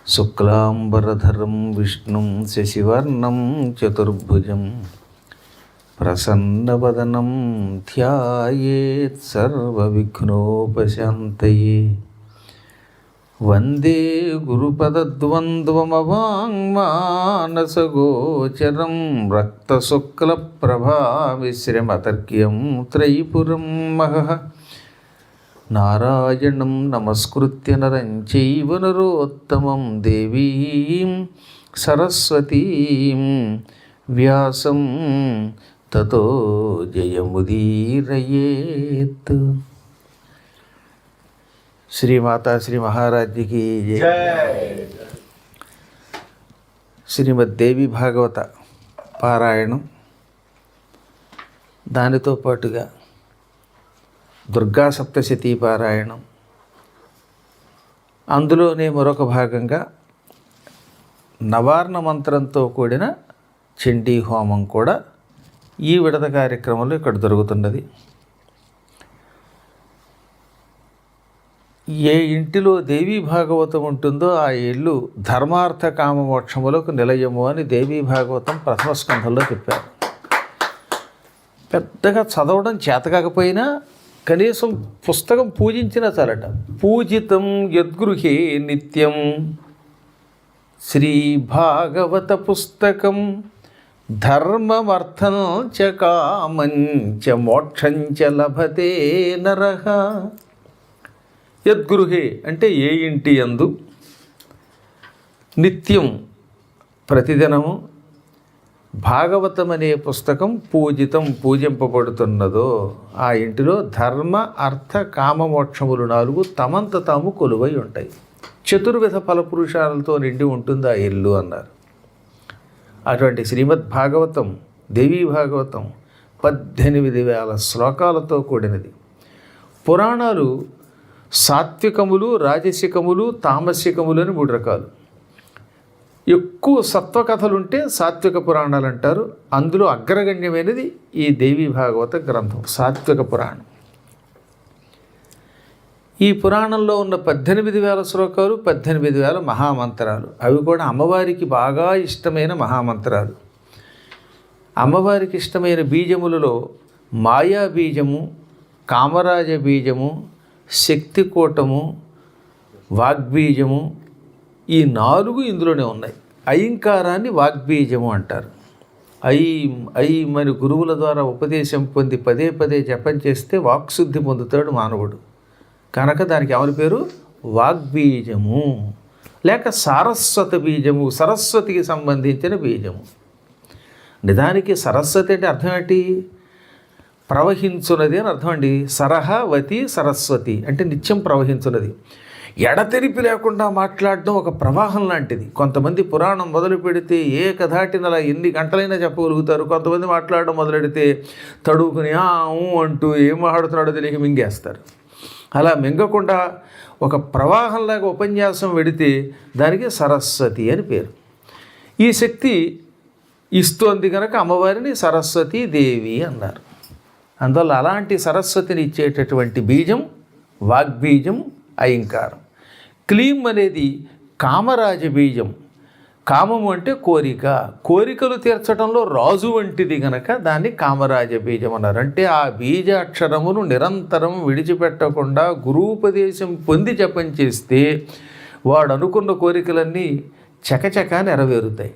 శుక్లాంబరధరం విష్ణుం శశివర్ణం చతుర్భుజం ప్రసన్నవదనం ధ్యాయేత్ సర్వవిఘ్నోపశాంతయే. వందే గురుపదద్వంద్వమవాంగ్మానసగోచరం రక్తశుక్లప్రభామిశ్రమతర్క్యం త్రైపురం మహః. నారాయణం నమస్కృత్య నరం చైవ నరోత్తమం దేవీం సరస్వతీం వ్యాసం తతో జయముదీరయేత్. శ్రీమాతా శ్రీ మహారాజ్కి జయ. శ్రీమద్దేవి భాగవత పారాయణం, దానితో పాటుగా దుర్గా సప్తశతీ పారాయణం, అందులోనే మరొక భాగంగా నవార్ణ మంత్రంతో కూడిన చండీ హోమం కూడా ఈ విడత కార్యక్రమంలో ఇక్కడ జరుగుతున్నది. ఏ ఇంటిలో దేవీ భాగవతం ఉంటుందో ఆ ఇల్లు ధర్మార్థ కామ మోక్షములకు నిలయము అని దేవీ భాగవతం ప్రథమ స్కంధంలో చెప్పారు. పెద్దగా చదవడం చేతకాకపోయినా కనీసం పుస్తకం పూజించినా చాలట. పూజితం యద్గృహే నిత్యం శ్రీ భాగవత పుస్తకం ధర్మమర్థం చ కామం చ మోక్షం చ లభతే నరః. యద్గృహే అంటే ఏ ఇంటి యందు నిత్యం ప్రతిదినము భాగవతం అనే పుస్తకం పూజింపబడుతున్నదో ఆ ఇంటిలో ధర్మ అర్థ కామమోక్షములు 4 తమంత తాము కొలువై ఉంటాయి. చతుర్విధ ఫలపురుషాలతో నిండి ఉంటుంది ఆ ఇల్లు అన్నారు. అటువంటి శ్రీమద్ భాగవతం, దేవీ భాగవతం 18,000 శ్లోకాలతో కూడినది. పురాణాలు సాత్వికములు, రాజసికములు, తామసికములు అని 3 రకాలు. ఎక్కువ సత్వకథలుంటే సాత్విక పురాణాలు అంటారు. అందులో అగ్రగణ్యమైనది ఈ దేవీ భాగవత గ్రంథం, సాత్విక పురాణం. ఈ పురాణంలో ఉన్న 18,000 శ్లోకాలు 18,000 మహామంత్రాలు. అవి కూడా అమ్మవారికి బాగా ఇష్టమైన మహామంత్రాలు. అమ్మవారికి ఇష్టమైన బీజములలో మాయా బీజము, కామరాజ బీజము, శక్తికూటము, వాగ్బీజము, ఈ 4 ఇందులోనే ఉన్నాయి. ఐంకారాన్ని వాగ్బీజము అంటారు. ఐం అని గురువుల ద్వారా ఉపదేశం పొంది పదే పదే జపం చేస్తే వాక్శుద్ధి పొందుతాడు మానవుడు. కనుక దానికి ఎవరి పేరు వాగ్బీజము, లేక సారస్వత బీజము, సరస్వతికి సంబంధించిన బీజము. నిజానికి సరస్వతి అంటే అర్థం ఏంటి? ప్రవహించున్నది అని అర్థం అండి. సరహవతి సరస్వతి అంటే నిత్యం ప్రవహించున్నది. ఎడతెరిపి లేకుండా మాట్లాడడం ఒక ప్రవాహం లాంటిది. కొంతమంది పురాణం మొదలు పెడితే ఏకధాటిన ఎన్ని గంటలైనా చెప్పగలుగుతారు. కొంతమంది మాట్లాడడం మొదలెడితే తడుకుని అంటూ ఏం మాట్లాడుతున్నాడో తెలియక మింగేస్తారు. అలా మింగకుండా ఒక ప్రవాహంలాగా ఉపన్యాసం పెడితే దానికి సరస్వతి అని పేరు. ఈ శక్తి ఇస్తోంది కనుక అమ్మవారిని సరస్వతీ దేవి అన్నారు. అందువల్ల అలాంటి సరస్వతిని ఇచ్చేటటువంటి బీజం వాగ్బీజం, ఐంకారం. క్లీం అనేది కామరాజ బీజం. కామము అంటే కోరిక, కోరికలు తీర్చడంలో రాజు వంటిది గనక దాన్ని కామరాజ బీజం అన్నారు. అంటే ఆ బీజాక్షరమును నిరంతరం విడిచిపెట్టకుండా గురూపదేశం పొంది జపం చేస్తే వాడు అనుకున్న కోరికలన్నీ చకచకా నెరవేరుతాయి.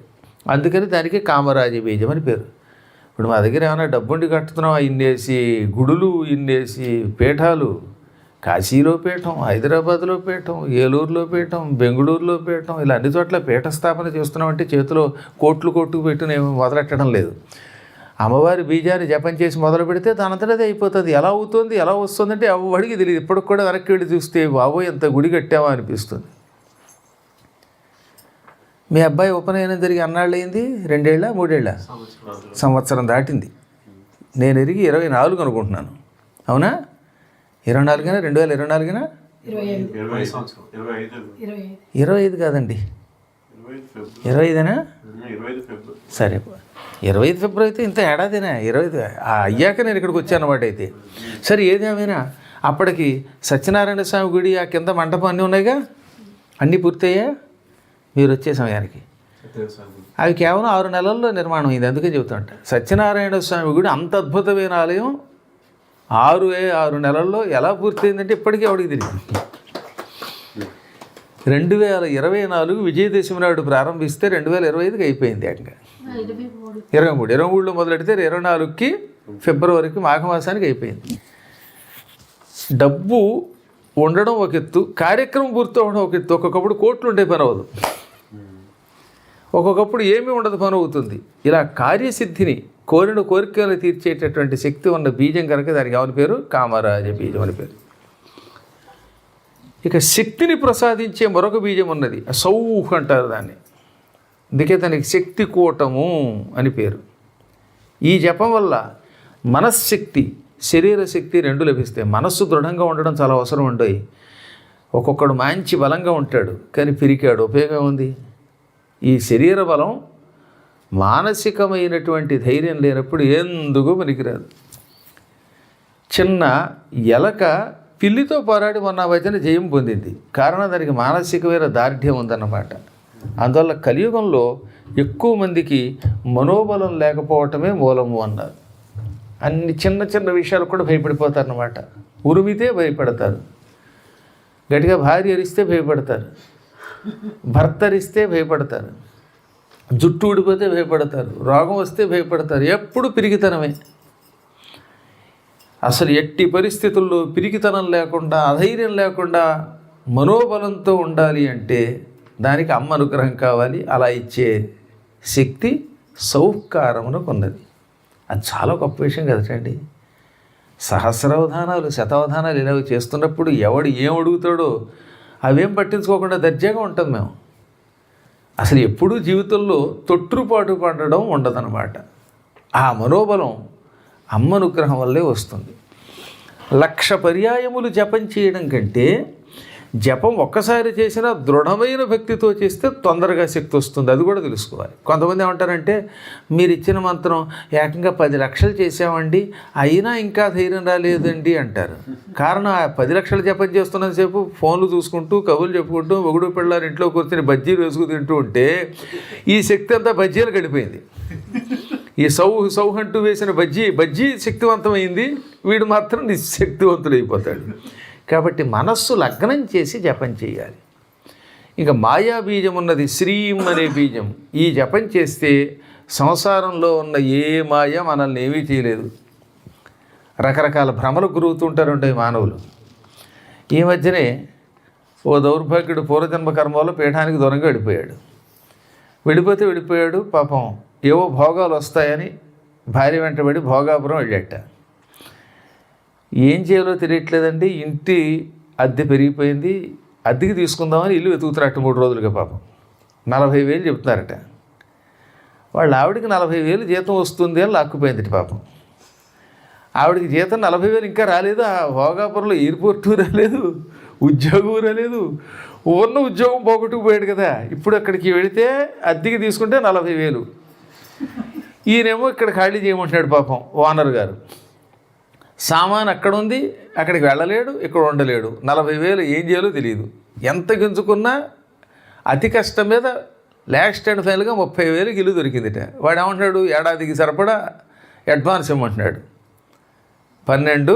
అందుకని దానికి కామరాజ బీజం అని పేరు. ఇప్పుడు మా దగ్గర ఏమైనా డబ్బుండి కట్టుతున్నాం, ఇన్నేసి గుడులు, ఇన్నేసి పీఠాలు, కాశీలో పీఠం, హైదరాబాద్లో పీఠం, ఏలూరులో పీఠం, బెంగళూరులో పీఠం, ఇలా అన్ని చోట్ల పీఠ స్థాపన చేస్తున్నామంటే చేతిలో కోట్లు పెట్టుకుని మొదలెట్టడం లేదు. అమ్మవారి బీజాన్ని జపం చేసి మొదలు పెడితే దానంతటదే అయిపోతుంది. ఎలా అవుతుంది, ఎలా వస్తుందంటే ఎవడికి తెలియదు. ఇప్పటికి కూడా వెనక్కి వెళ్ళి చూస్తే బాబోయ్ ఎంత గుడి కట్టామా అనిపిస్తుంది. మీ అబ్బాయి ఉపనయనం జరిగి అన్నాళ్ళు అయింది? 2 ఏళ్ళ 3 ఏళ్ళ? సంవత్సరం దాటింది. నేను ఎరిగి 24 అనుకుంటున్నాను. అవునా? 24 2024 25 కాదండి, 25 సరే 25 ఫిబ్రవరి అయితే ఇంత ఏడాదినా? 25 అయ్యాక నేను ఇక్కడికి వచ్చాను అన్నమాట. అయితే సరే, ఏదేమైనా అప్పటికి సత్యనారాయణ స్వామి గుడి ఆ కింద మంటపం అన్నీ ఉన్నాయిగా, అన్నీ పూర్తయ్యా. మీరు వచ్చే సమయానికి. అవి కేవలం 6 నెలల్లో నిర్మాణం అయింది. అందుకే చెబుతుంట సత్యనారాయణ స్వామి గుడి అంత అద్భుతమైన ఆలయం 6 నెలల్లో ఎలా పూర్తయిందంటే ఇప్పటికీ ఎవడికి తెలియదు. 2024 విజయదశమి నాడు ప్రారంభిస్తే 2025కి అయిపోయింది. ఏకంగా 23లో మొదలెడితే 24కి ఫిబ్రవరికి మాఘమాసానికి అయిపోయింది. డబ్బు ఉండడం ఒక ఎత్తు, కార్యక్రమం పూర్తి అవ్వడం ఒక ఎత్తు. ఒక్కొక్కప్పుడు కోట్లు ఉండే పని అవ్వదు, ఒక్కొక్కప్పుడు ఏమీ ఉండదు పని అవుతుంది. ఇలా కార్యసిద్ధిని కోరిన కోరికలు తీర్చేటటువంటి శక్తి ఉన్న బీజం కనుక దానికి ఏమని పేరు? కామరాజ బీజం అని పేరు. ఇక శక్తిని ప్రసాదించే మరొక బీజం ఉన్నది, సౌహ్ అంటారు దాన్ని. అందుకే దానికి శక్తి కూటము అని పేరు. ఈ జపం వల్ల మనశ్శక్తి, శరీర శక్తి 2 లభిస్తాయి. మనస్సు దృఢంగా ఉండడం చాలా అవసరం ఉండయి. ఒక్కొక్కడు మంచి బలంగా ఉంటాడు కానీ పిరికాడు, ఉపయోగం ఉంది. ఈ శరీర బలం మానసికమైనటువంటి ధైర్యం లేనప్పుడు ఎందుకు పనికిరాదు. చిన్న ఎలక పిల్లితో పోరాడి మొన్న వచ్చిన జయం పొందింది. కారణం దానికి మానసికమైన దార్ఢ్యం ఉందన్నమాట. అందువల్ల కలియుగంలో ఎక్కువ మందికి మనోబలం లేకపోవటమే మూలము అన్నారు. అన్ని చిన్న చిన్న విషయాలు కూడా భయపడిపోతారన్నమాట. ఉరిమితే భయపడతారు, గట్టిగా భార్య అరిస్తే భయపడతారు, భర్త అరిస్తే భయపడతారు, జుట్టు ఊడిపోతే భయపడతారు, రోగం వస్తే భయపడతారు. ఎప్పుడు పిరికితనమే. అసలు ఎట్టి పరిస్థితుల్లో పిరికితనం లేకుండా, అధైర్యం లేకుండా మనోబలంతో ఉండాలి అంటే దానికి అమ్మ అనుగ్రహం కావాలి. అలా ఇచ్చే శక్తి సౌకారమునకు ఉన్నది. అది చాలా గొప్ప విషయం కదండి. సహస్రావధానాలు, శతావధానాలు ఇలా చేస్తున్నప్పుడు ఎవడు ఏం అడుగుతాడో అవేం పట్టించుకోకుండా దర్జాగా ఉంటాం మేము. అసలు ఎప్పుడూ జీవితంలో తొట్టుపాటు పడడం ఉండదన్నమాట. ఆ మనోబలం అమ్మ అనుగ్రహం వల్లే వస్తుంది. 1,00,000 పర్యాయములు జపం చేయడం కంటే జపం ఒక్కసారి చేసినా దృఢమైన భక్తితో చేస్తే తొందరగా శక్తి వస్తుంది. అది కూడా తెలుసుకోవాలి. కొంతమంది ఏమంటారంటే మీరు ఇచ్చిన మంత్రం ఏకంగా 10 లక్షలు చేసామండి అయినా ఇంకా ధైర్యం రాలేదండి అంటారు. కారణం ఆ 10 లక్షలు జపం చేస్తున్నంతసేపు ఫోన్లు చూసుకుంటూ కబుర్లు చెప్పుకుంటూ మొగుడు పిల్లలు ఇంట్లో కూర్చొని బజ్జీలు వేసుకు తింటూ ఉంటే ఈ శక్తి అంతా బజ్జీలు గడిపోయింది. ఈ సౌహ్ అంటూ వేసిన బజ్జీ శక్తివంతమైంది, వీడు మాత్రం నిశక్తివంతుడైపోతాడు. కాబట్టి మనస్సు లగ్నం చేసి జపం చేయాలి. ఇక మాయా బీజం ఉన్నది, శ్రీం అనే బీజం. ఈ జపం చేస్తే సంసారంలో ఉన్న ఏ మాయ మనల్ని ఏమీ చేయలేదు. రకరకాల భ్రమలు గురుగుతుంటారుంటాయి మానవులు. ఈ మధ్యనే ఓ దౌర్భాగ్యుడు పూర్వజన్మ కర్మలో పీఠానికి దూరంగా వెళ్ళిపోయాడు. పాపం ఏవో భోగాలు వస్తాయని భార్య వెంటబడి భోగాపురం వెళ్ళాట. ఏం చేయాలో తెలియట్లేదండి. ఇంటి అద్దె పెరిగిపోయింది, అద్దెకి తీసుకుందామని ఇల్లు వెతుకుతారట 3 రోజులుగా. పాపం 40,000 చెప్తున్నారట. వాళ్ళ ఆవిడికి 40,000 జీతం వస్తుంది అని లాక్కుపోయింది పాపం. ఆవిడికి జీతం 40,000 ఇంకా రాలేదు. ఆ భోగాపురంలో ఎయిర్పోర్టు రాలేదు, ఉద్యోగం రాలేదు. ఉన్న ఉద్యోగం పోగొట్టుకుపోయాడు కదా. ఇప్పుడు అక్కడికి వెళితే అద్దెకి తీసుకుంటే 40,000. ఈయనేమో ఇక్కడ ఖాళీ చేయమంటున్నాడు పాపం ఓనర్ గారు. సామాన్ అక్కడ ఉంది, అక్కడికి వెళ్ళలేడు, ఇక్కడ ఉండలేడు. 40,000 ఏం చేయాలో తెలియదు. ఎంత గింజుకున్నా అతి కష్టం మీద లాస్ట్ అండ్ ఫైనల్గా 30,000 ఇల్లు దొరికిందిట. వాడు ఏమంటున్నాడు, ఏడాదికి సరిపడా అడ్వాన్స్ ఇవ్వమంటున్నాడు. 12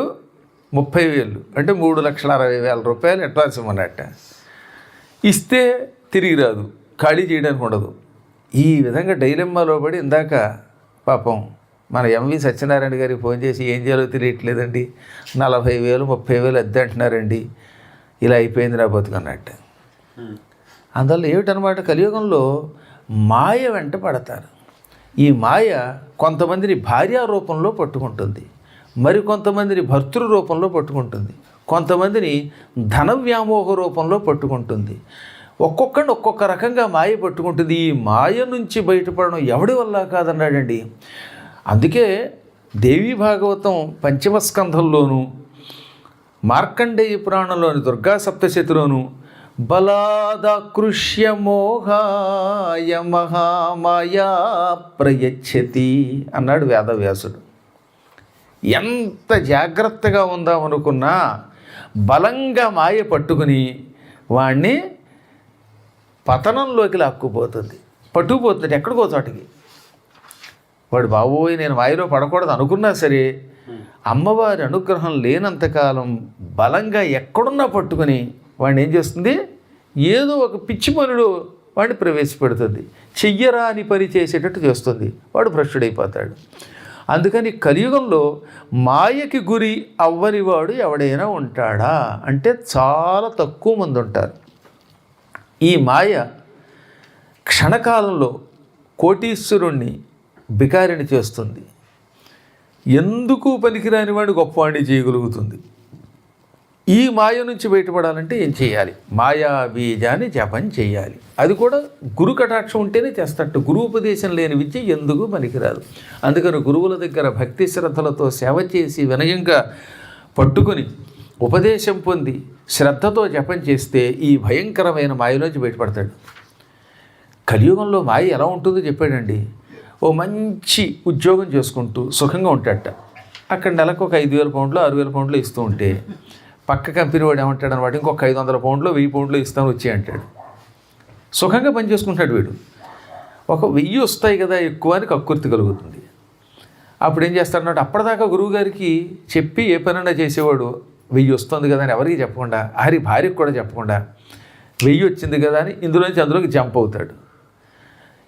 30,000 అంటే 3,60,000 రూపాయలు అడ్వాన్స్ ఇవ్వమన్నట్ట. ఇస్తే తిరిగి రాదు, ఖాళీ చేయడానికి ఉండదు. ఈ విధంగా డైలెమ్మాలో పడి ఇందాక పాపం మన ఎంవి సత్యనారాయణ గారికి ఫోన్ చేసి ఏం చేయాలో తెలియట్లేదండి, 40,000 30,000 అద్దె అంటున్నారండి, ఇలా అయిపోయింది నా బతుకన్నట్టు. అందువల్ల ఏమిటనమాట, కలియుగంలో మాయ వెంట పడతారు. ఈ మాయ కొంతమందిని భార్యా రూపంలో పట్టుకుంటుంది, మరి కొంతమందిని భర్తృ రూపంలో పట్టుకుంటుంది, కొంతమందిని ధన వ్యామోహ రూపంలో పట్టుకుంటుంది. ఒక్కొక్కడిని ఒక్కొక్క రకంగా మాయ పట్టుకుంటుంది. ఈ మాయ నుంచి బయటపడడం ఎవడి వల్ల కాదన్నాడండి. అందుకే దేవీ భాగవతం 5వ స్కంధంలోను, మార్కండేయ పురాణంలోని దుర్గా సప్తశతిలోను బలాదాకృష్య మోహాయ మహామాయా ప్రయచ్చతి అన్నాడు వేదవ్యాసుడు. ఎంత జాగ్రత్తగా ఉందామనుకున్నా బలంగా మాయ పట్టుకుని వాణ్ణి పతనంలోకి లాక్కుపోతుంది, పట్టుకుపోతుంది ఎక్కడికో చోటికి. వాడు బాబోయ్ నేను మాయలో పడకూడదు అనుకున్నా సరే అమ్మవారి అనుగ్రహం లేనంతకాలం బలంగా ఎక్కడున్నా పట్టుకొని వాడిని ఏం చేస్తుంది, ఏదో ఒక పిచ్చి పనులు వాడిని ప్రవేశపెడుతుంది, చెయ్యరాని పని చేసేటట్టు చేస్తుంది, వాడు భ్రష్టుడైపోతాడు. అందుకని కలియుగంలో మాయకి గురి అవ్వనివాడు ఎవడైనా ఉంటాడా అంటే చాలా తక్కువ మంది ఉంటారు. ఈ మాయ క్షణకాలంలో కోటీశ్వరుణ్ణి బికారిని చేస్తుంది, ఎందుకు పనికిరాని వాడు గొప్పవాడిని చేయగలుగుతుంది. ఈ మాయ నుంచి బయటపడాలంటే ఏం చేయాలి, మాయా బీజాన్ని జపం చేయాలి. అది కూడా గురు కటాక్షం ఉంటేనే చేస్తట్టు, గురు ఉపదేశం లేని విద్య ఎందుకు పనికిరాదు. అందుకని గురువుల దగ్గర భక్తి శ్రద్ధలతో సేవ చేసి వినయంగా పట్టుకుని ఉపదేశం పొంది శ్రద్ధతో జపం చేస్తే ఈ భయంకరమైన మాయలోంచి బయటపడతాడు. కలియుగంలో మాయ ఎలా ఉంటుందో చెప్పాడండి. ఓ మంచి ఉద్యోగం చేసుకుంటూ సుఖంగా ఉంటాడట. అక్కడ నెలకు ఒక 5,000 పౌండ్లు 6,000 పౌండ్లు ఇస్తూ ఉంటే పక్క కంపెనీ వాడు ఏమంటాడు అనమాట, ఇంకొక 500 పౌండ్లు 1000 పౌండ్లు ఇస్తాను వచ్చి అంటాడు. సుఖంగా పని చేసుకుంటాడు వీడు. ఒక 1000 వస్తాయి కదా ఎక్కువ అని కక్కుర్తి కలుగుతుంది. అప్పుడు ఏం చేస్తాడన్నట్టు, అప్పటిదాకా గురువుగారికి చెప్పి ఏ పనైనా చేసేవాడు 1000 వస్తుంది కదా అని ఎవరికి చెప్పకుండా, భార్యకు కూడా చెప్పకుండా 1000 వచ్చింది కదా అని ఇందులోంచి అందులోకి జంప్ అవుతాడు.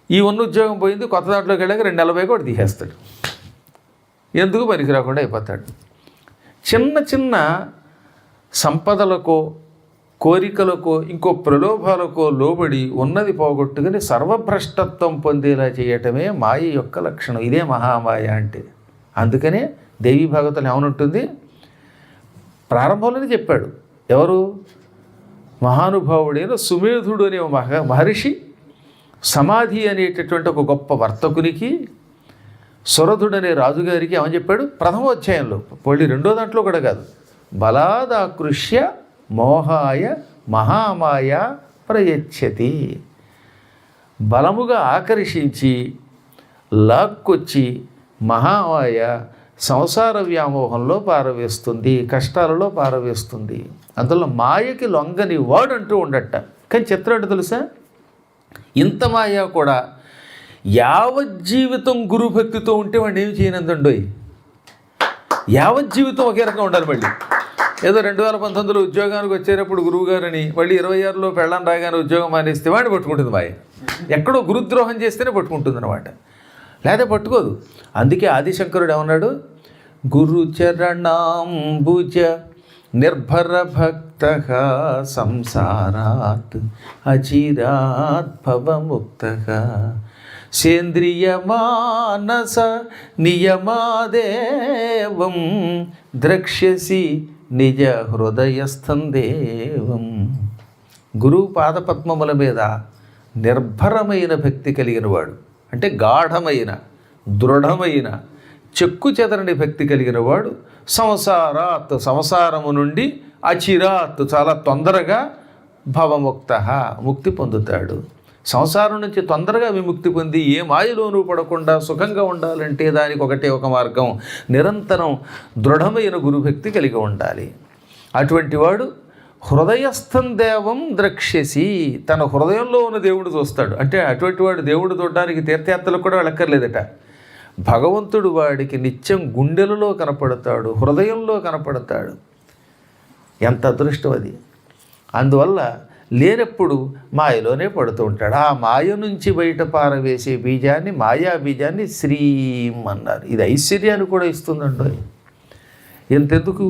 ఈ ఉన్న ఉద్యోగం పోయింది, కొత్త దాంట్లోకి వెళ్ళాక 240 కూడా తీసేస్తాడు. ఎందుకు పనికి రాకుండా అయిపోతాడు. చిన్న చిన్న సంపదలకో కోరికలకో ఇంకో ప్రలోభాలకో లోబడి ఉన్నది పోగొట్టుకుని సర్వభ్రష్టత్వం పొందేలా చేయటమే మాయ యొక్క లక్షణం. ఇదే మహామాయ అంటే. అందుకనే దేవీ భాగవతం ఏమనుంటుంది, ప్రారంభంలోనే చెప్పాడు. ఎవరు, మహానుభావుడైన సుమేధుడు అనే మహర్షి సమాధి అనేటటువంటి ఒక గొప్ప వర్తకునికి, సురధుడనే రాజుగారికి ఏమని చెప్పాడు ప్రథమ అధ్యాయంలో, పోలి రెండో దాంట్లో కూడా కాదు. బలాదాకృష్య మోహాయ మహామాయ ప్రయచ్చతి. బలముగా ఆకర్షించి లాక్కొచ్చి మహామాయ సంసార వ్యామోహంలో పారవేస్తుంది, కష్టాలలో పారవేస్తుంది. అందులో మాయకి లొంగని వాడు అంటూ ఉండట. కానీ చిత్రం అంటే తెలుసా, ఇంత మాయ కూడా యావజ్జీవితం గురుభక్తితో ఉంటే వాడిని ఏమి చేయనందండోయ్. యావజ్జీవితం ఒకే రకంగా ఉండాలి. మళ్ళీ ఏదో 2019లో ఉద్యోగానికి వచ్చేటప్పుడు గురువుగారని మళ్ళీ 26లో పెళ్ళాన్ని రాగానే ఉద్యోగం మానేస్తే వాడిని పట్టుకుంటుంది మాయ. ఎక్కడో గురుద్రోహం చేస్తేనే పట్టుకుంటుంది అనమాట, లేదా పట్టుకోదు. అందుకే ఆదిశంకరుడు ఏమన్నాడు, గురుచరణాంబుజ నిర్భర భక్త సంసారాత్ అచిరాత్ భవముక్త సేంద్రియ మానస నియమాదేవం ద్రక్ష్యసి నిజ హృదయస్థం దేవం. గురువు పాదపద్మముల మీద నిర్భరమైన భక్తి కలిగిన వాడు అంటే గాఢమైన దృఢమైన చెక్కు చెదరని భక్తి కలిగిన వాడు సంసారాత్ సంసారము నుండి అచిరాత్ చాలా తొందరగా భవముక్త ముక్తి పొందుతాడు. సంసారం నుంచి తొందరగా విముక్తి పొంది ఏ మాయలోనూ పడకుండా సుఖంగా ఉండాలంటే దానికి ఒకటే ఒక మార్గం, నిరంతరం దృఢమైన గురుభక్తి కలిగి ఉండాలి. అటువంటి వాడు హృదయస్థం దేవం ద్రక్ష్యసి, తన హృదయంలో ఉన్న దేవుడు చూస్తాడు. అంటే అటువంటి వాడు దేవుడు చూడడానికి తీర్థయాత్రలకు కూడా వెళ్ళక్కర్లేదట. భగవంతుడు వాడికి నిత్యం గుండెలలో కనపడతాడు, హృదయంలో కనపడతాడు. ఎంత అదృష్టం అది. అందువల్ల లేనప్పుడు మాయలోనే పడుతూ ఉంటాడు. ఆ మాయ నుంచి బయట పారవేసే బీజాన్ని, మాయా బీజాన్ని శ్రీం అన్నారు. ఇది ఐశ్వర్యాన్ని కూడా ఇస్తుందండి. ఎంతెందుకు,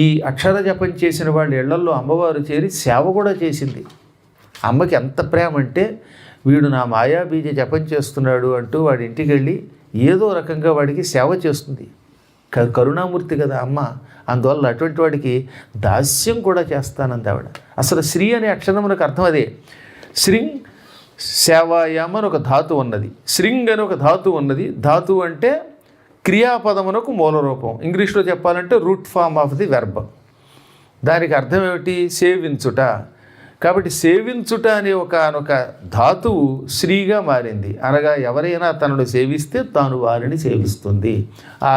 ఈ అక్షర జపం చేసిన వాళ్ళ ఇళ్లల్లో అమ్మవారు చేరి సేవ కూడా చేసింది. అమ్మకి ఎంత ప్రేమ అంటే, వీడు నా మాయా బీజ జపం చేస్తున్నాడు అంటూ వాడి ఇంటికి వెళ్ళి ఏదో రకంగా వాడికి సేవ చేస్తుంది. కరుణామూర్తి కదా అమ్మ. అందువల్ల అటువంటి వాడికి దాస్యం కూడా చేస్తానంది ఆవిడ. అసలు శ్రీ అనే అక్షరమునకు అర్థం అదే. శృంగ్ సేవాయామ అని ఒక ధాతువు ఉన్నది, శృంగ్ అని ఒక ధాతువు ఉన్నది. ధాతువు అంటే క్రియాపదమునకు మూల రూపం. ఇంగ్లీష్లో చెప్పాలంటే root form of the verb. దానికి అర్థం ఏమిటి, సేవించుట. కాబట్టి సేవించుట అనే ఒక ధాతువు శ్రీగా మారింది. అనగా ఎవరైనా తనను సేవిస్తే తాను వారిని సేవిస్తుంది. ఆ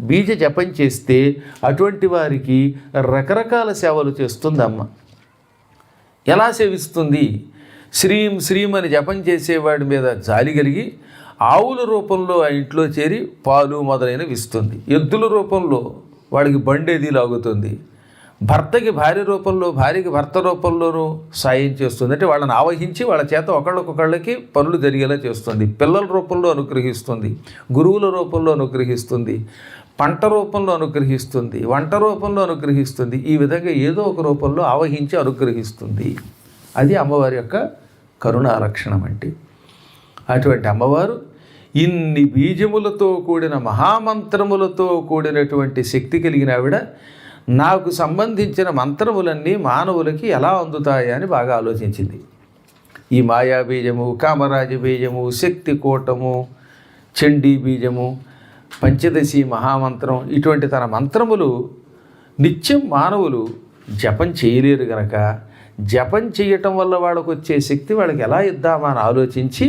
బీజ జపం చేస్తే అటువంటి వారికి రకరకాల సేవలు చేస్తుంది అమ్మ. ఎలా సేవిస్తుంది, శ్రీం శ్రీం అని జపం చేసేవాడి మీద జాలి కలిగి ఆవుల రూపంలో ఆ ఇంట్లో చేరి పాలు మొదలైనవి ఇస్తుంది. ఎద్దుల రూపంలో వాడికి బండేది లాగుతుంది. భర్తకి భార్య రూపంలో, భార్యకి భర్త రూపంలోనూ సాయం చేస్తుంది. అంటే వాళ్ళని ఆవహించి వాళ్ళ చేత ఒకళ్ళకొకళ్ళకి పనులు జరిగేలా చేస్తుంది. పిల్లల రూపంలో అనుగ్రహిస్తుంది, గురువుల రూపంలో అనుగ్రహిస్తుంది, పంట రూపంలో అనుగ్రహిస్తుంది, వంట రూపంలో అనుగ్రహిస్తుంది. ఈ విధంగా ఏదో ఒక రూపంలో ఆవహించి అనుగ్రహిస్తుంది. అది అమ్మవారి యొక్క కరుణా లక్షణం. అంటే అటువంటి అమ్మవారు ఇన్ని బీజములతో కూడిన మహామంత్రములతో కూడినటువంటి శక్తి కలిగిన ఆవిడ నాకు సంబంధించిన మంత్రములన్నీ మానవులకి ఎలా అందుతాయి అని బాగా ఆలోచించింది. ఈ మాయా బీజము, కామరాజ బీజము, శక్తి కూటము, చండీ బీజము, పంచదశి మహామంత్రం, ఇటువంటి తన మంత్రములు నిత్యం మానవులు జపం చేయలేరు గనక జపం చేయటం వల్ల వాళ్ళకు వచ్చే శక్తి వాళ్ళకి ఎలా ఇద్దామా అని ఆలోచించి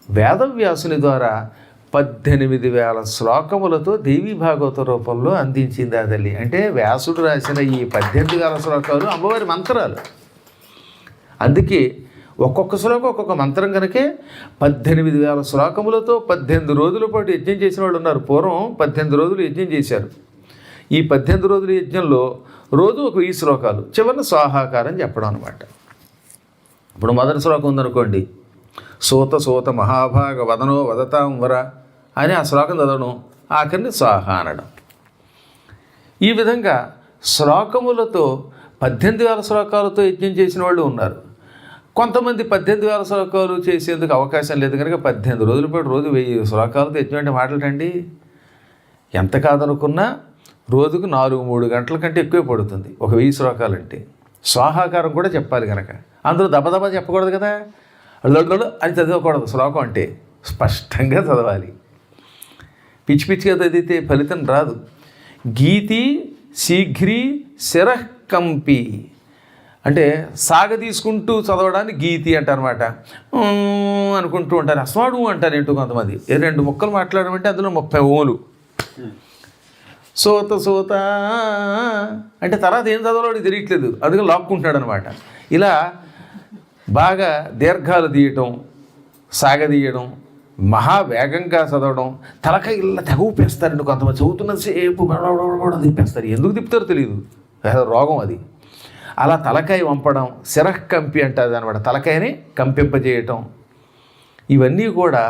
వేదవ్యాసుని ద్వారా 18,000 శ్లోకములతో దేవీ భాగవత రూపంలో అందించింది ఆ తల్లి. అంటే వ్యాసుడు రాసిన ఈ 18,000 శ్లోకాలు అమ్మవారి మంత్రాలు. అందుకే ఒక్కొక్క శ్లోకం ఒక్కొక్క మంత్రం కనుకే 18,000 శ్లోకములతో 18 రోజుల పాటు యజ్ఞం చేసిన వాళ్ళు ఉన్నారు. పూర్వం 18 రోజులు యజ్ఞం చేశారు. ఈ 18 రోజుల యజ్ఞంలో రోజు ఒక 1000 శ్లోకాలు, చివరిన స్వాహాకారం చెప్పడం అనమాట. ఇప్పుడు మొదటి శ్లోకం ఉందనుకోండి, సూత సూత మహాభాగ వదనో వదతాం వర అని ఆ శ్లోకం చదవడం, ఆఖరిని స్వాహ అనడం. ఈ విధంగా శ్లోకములతో 18,000 శ్లోకాలతో యజ్ఞం చేసిన వాళ్ళు ఉన్నారు. కొంతమంది 18,000 శ్లోకాలు చేసేందుకు అవకాశం లేదు కనుక 18 రోజుల పాటు రోజు 1000 శ్లోకాలతో యజ్ఞం అంటే మాటలండి. ఎంత కాదనుకున్నా రోజుకు 4-3 గంటల కంటే ఎక్కువే పడుతుంది ఒక 1000 శ్లోకాలు అంటే. స్వాహాకారం కూడా చెప్పాలి కనుక అందులో దబదబా చెప్పకూడదు కదా, అల్లు అని చదవకూడదు. శ్లోకం అంటే స్పష్టంగా చదవాలి. పిచ్చి పిచ్చిగా చదివితే ఫలితం రాదు. గీతి శీఘ్రీ శిరఃకంపి అంటే సాగ తీసుకుంటూ చదవడాన్ని గీతి అంటారన్నమాట. అనుకుంటూ ఉంటారు, అస్వాడు అంటారు ఏంటో కొంతమంది. 2 ముక్కలు మాట్లాడమంటే అందులో 30 ఓలు. సోత సోత అంటే తర్వాత ఏం చదవాలో తెలియట్లేదు, అందుకని లాక్కుంటున్నాడు అనమాట. ఇలా బాగా దీర్ఘాలు తీయటం, సాగదీయడం, మహావేగంగా చదవడం, తలకాయ ఇలా తెగూపేస్తారండి కొంతమంది. చదువుతున్నసేపు తిప్పేస్తారు. ఎందుకు తిప్పుతారో తెలియదు, రోగం అది. అలా తలకాయ వంపడం, శిరఃకంపి అంటుంది అనమాట, తలకాయని కంపింపజేయటం. ఇవన్నీ కూడా